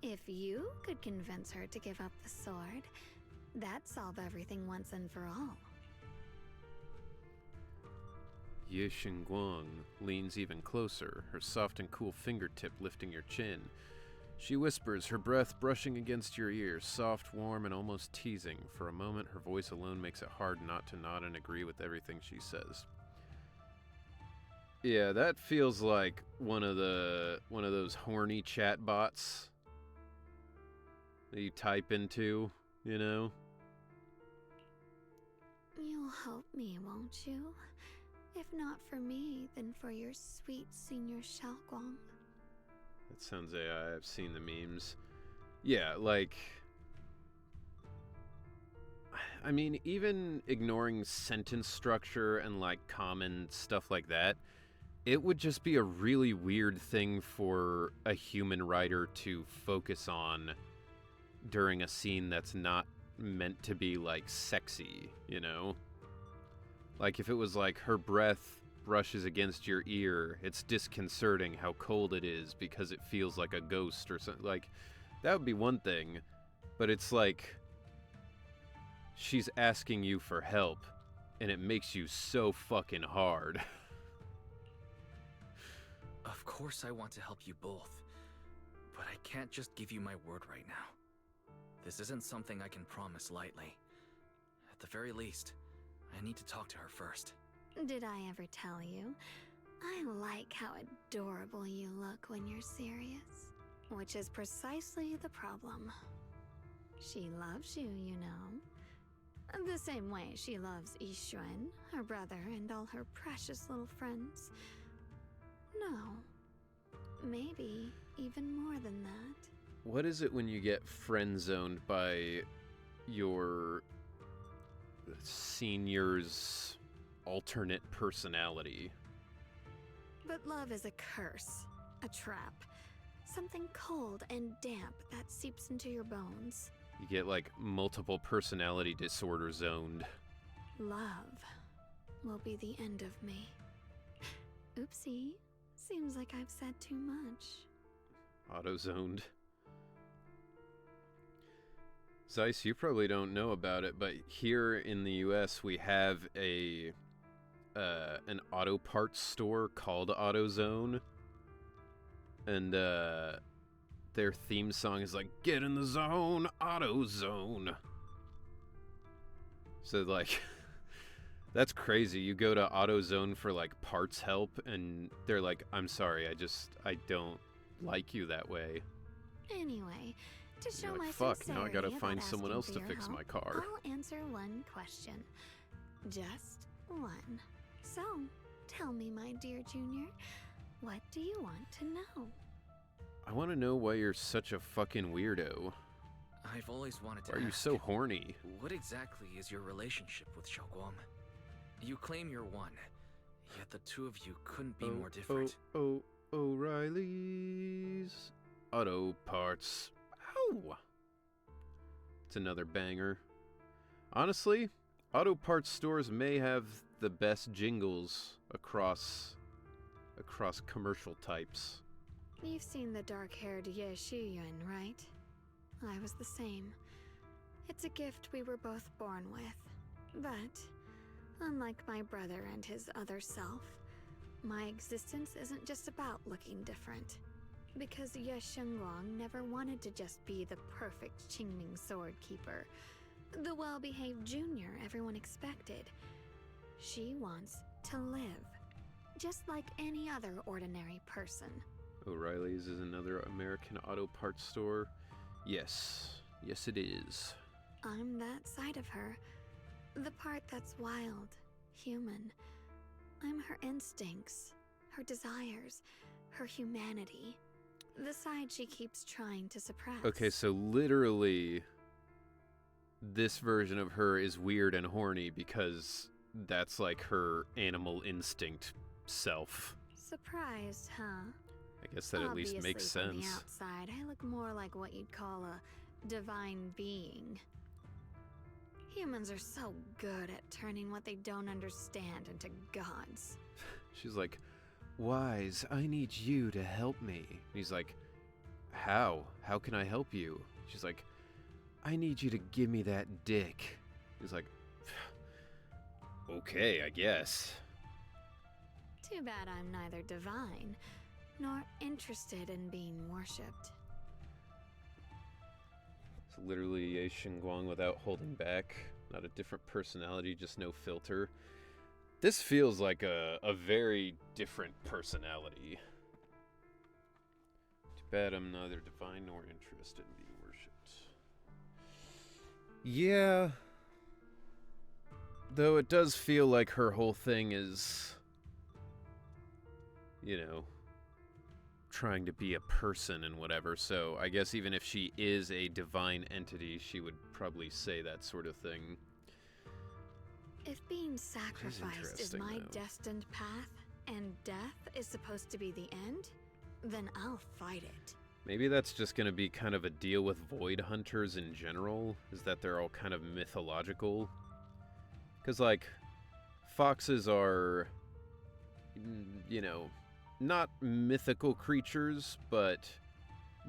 if you could convince her to give up the sword, that'd solve everything once and for all. Ye Xingguang leans even closer, her soft and cool fingertip lifting your chin. She whispers, her breath brushing against your ear, soft, warm, and almost teasing. For a moment, her voice alone makes it hard not to nod and agree with everything she says. Yeah, that feels like one of those horny chat bots that you type into, you know? You'll help me, won't you? If not for me, then for your sweet senior Xiaoguang. That sounds AI. I've seen the memes. Yeah, like... I mean, even ignoring sentence structure and, like, common stuff like that, it would just be a really weird thing for a human writer to focus on during a scene that's not meant to be, like, sexy, you know? Like, if it was like, her breath brushes against your ear, it's disconcerting how cold it is because it feels like a ghost or something. Like, that would be one thing, but it's like, she's asking you for help, and it makes you so fucking hard. Of course I want to help you both, but I can't just give you my word right now. This isn't something I can promise lightly. At the very least, I need to talk to her first. Did I ever tell you? I like how adorable you look when you're serious. Which is precisely the problem. She loves you, you know. The same way she loves Yixuan, her brother, and all her precious little friends. No. Maybe even more than that. What is it when you get friend-zoned by your senior's alternate personality? But love is a curse, a trap. Something cold and damp that seeps into your bones. You get, like, multiple personality disorder zoned. Love will be the end of me. Oopsie. Seems like I've said too much. Auto-zoned. Zeiss, you probably don't know about it, but here in the US we have an auto parts store called AutoZone. And their theme song is like, "Get in the zone, AutoZone." So, like, that's crazy. You go to AutoZone for, like, parts help, and they're like, "I'm sorry, I don't like you that way." Anyway, to show You're my like, "Fuck, sincerity now I gotta about find someone asking else for to your fix help, my car." I'll answer one question. Just one. So, tell me, my dear Junior, what do you want to know? I want to know why you're such a fucking weirdo. I've always wanted to Why are you ask, so horny? what exactly is your relationship with Xiaoguang? You claim you're one, yet the two of you couldn't be more different. O'Reilly's Auto Parts. Ow! It's another banger. Honestly, auto parts stores may have the best jingles across commercial types. You've seen the dark-haired Ye Shiyuan, right? I was the same. It's a gift we were both born with. But, unlike my brother and his other self, my existence isn't just about looking different. Because Ye Shengguang never wanted to just be the perfect Qingming sword keeper, the well-behaved junior everyone expected. She wants to live, just like any other ordinary person. O'Reilly's is another American auto parts store. Yes. Yes, it is. I'm that side of her. The part that's wild, human. I'm her instincts, her desires, her humanity. The side she keeps trying to suppress. Okay, so literally, this version of her is weird and horny because that's like her animal instinct self. Surprised, huh? I guess that at least makes Obviously, from sense. the outside, I look more like what you'd call a divine being. Humans are so good at turning what they don't understand into gods. She's like, "Wise, I need you to help me." And he's like, "How? How can I help you?" She's like, "I need you to give me that dick." He's like, "Okay, I guess." Too bad I'm neither divine, nor interested in being worshipped. It's literally Ye Xingguang without holding back. Not a different personality, just no filter. This feels like a very different personality. Too bad I'm neither divine nor interested in being worshipped. Yeah. Though it does feel like her whole thing is, trying to be a person and whatever, so I guess even if she is a divine entity, she would probably say that sort of thing. If being sacrificed is my destined path, and death is supposed to be the end, then I'll fight it. Maybe that's just going to be kind of a deal with void hunters in general, is that they're all kind of mythological. Because, like, foxes are, not mythical creatures, but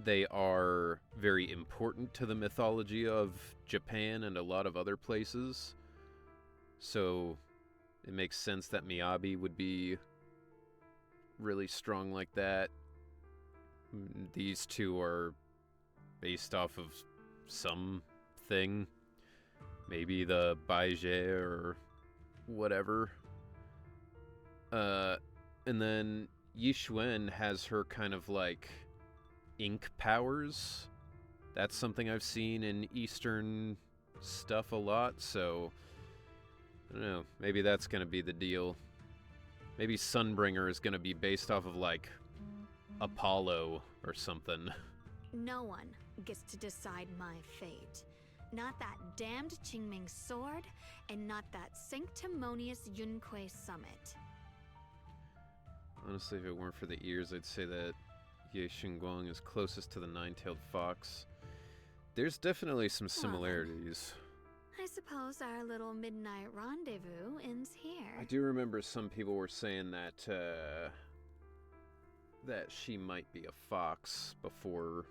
they are very important to the mythology of Japan and a lot of other places. So it makes sense that Miyabi would be really strong like that. These two are based off of something. Maybe the Baije or whatever. And then Yixuan has her kind of like ink powers. That's something I've seen in Eastern stuff a lot, so I don't know, maybe that's gonna be the deal. Maybe Sunbringer is gonna be based off of like Apollo or something. No one gets to decide my fate. Not that damned Qingming sword, and not that sanctimonious Yunque summit. Honestly, if it weren't for the ears, I'd say that Ye Xingguang is closest to the nine-tailed fox. There's definitely some similarities. I suppose our little midnight rendezvous ends here. I do remember some people were saying that that she might be a fox before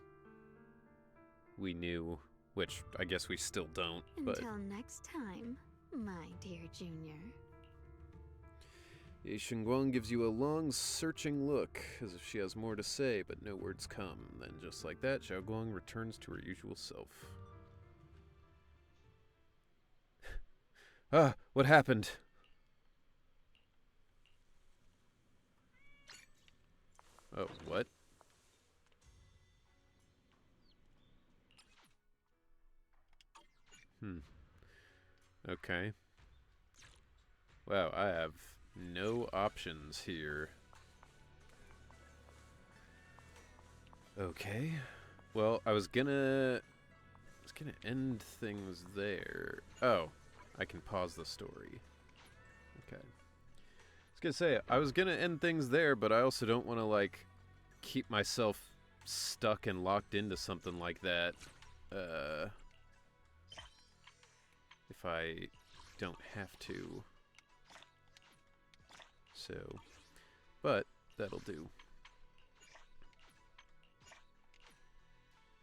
we knew, which I guess we still don't. Until next time, my dear Junior. Ye Xingguang gives you a long, searching look, as if she has more to say, but no words come. Then, just like that, Xiaoguang returns to her usual self. What happened? Oh, what? Okay. Wow, I have no options here. Okay. Well, I was gonna end things there. Oh, I can pause the story. Okay. I was gonna say, I was gonna end things there, but I also don't want to, like, keep myself stuck and locked into something like that. If I don't have to. So, but that'll do.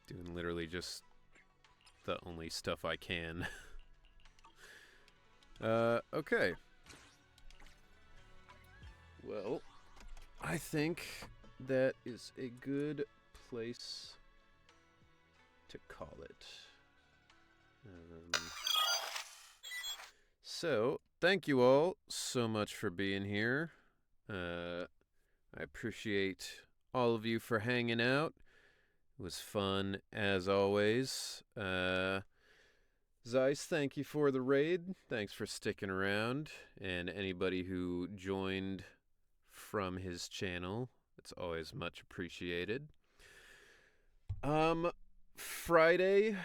Doing literally just the only stuff I can. Okay. Well, I think that is a good place to call it. So, thank you all so much for being here. I appreciate all of you for hanging out. It was fun, as always. Zeiss, thank you for the raid. Thanks for sticking around. And anybody who joined from his channel, it's always much appreciated. Friday,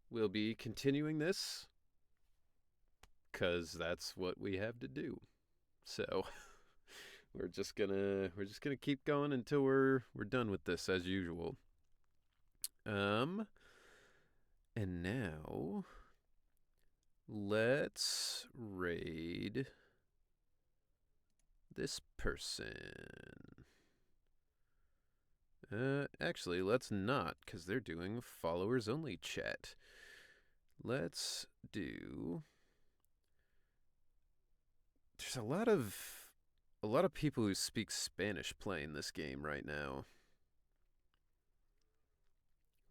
we'll be continuing this, because that's what we have to do. So we're just gonna keep going until we're done with this, as usual. And now let's raid this person. Actually, let's not, because they're doing followers only chat. Let's do. There's a lot of people who speak Spanish playing this game right now.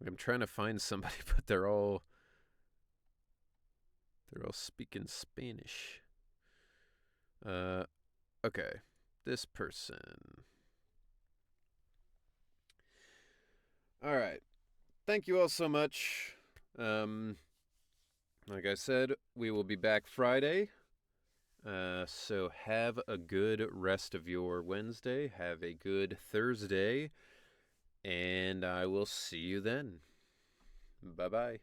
I'm trying to find somebody, but they're all speaking Spanish. Okay, this person. All right, thank you all so much. Like I said, we will be back Friday. So have a good rest of your Wednesday. Have a good Thursday. And I will see you then. Bye-bye.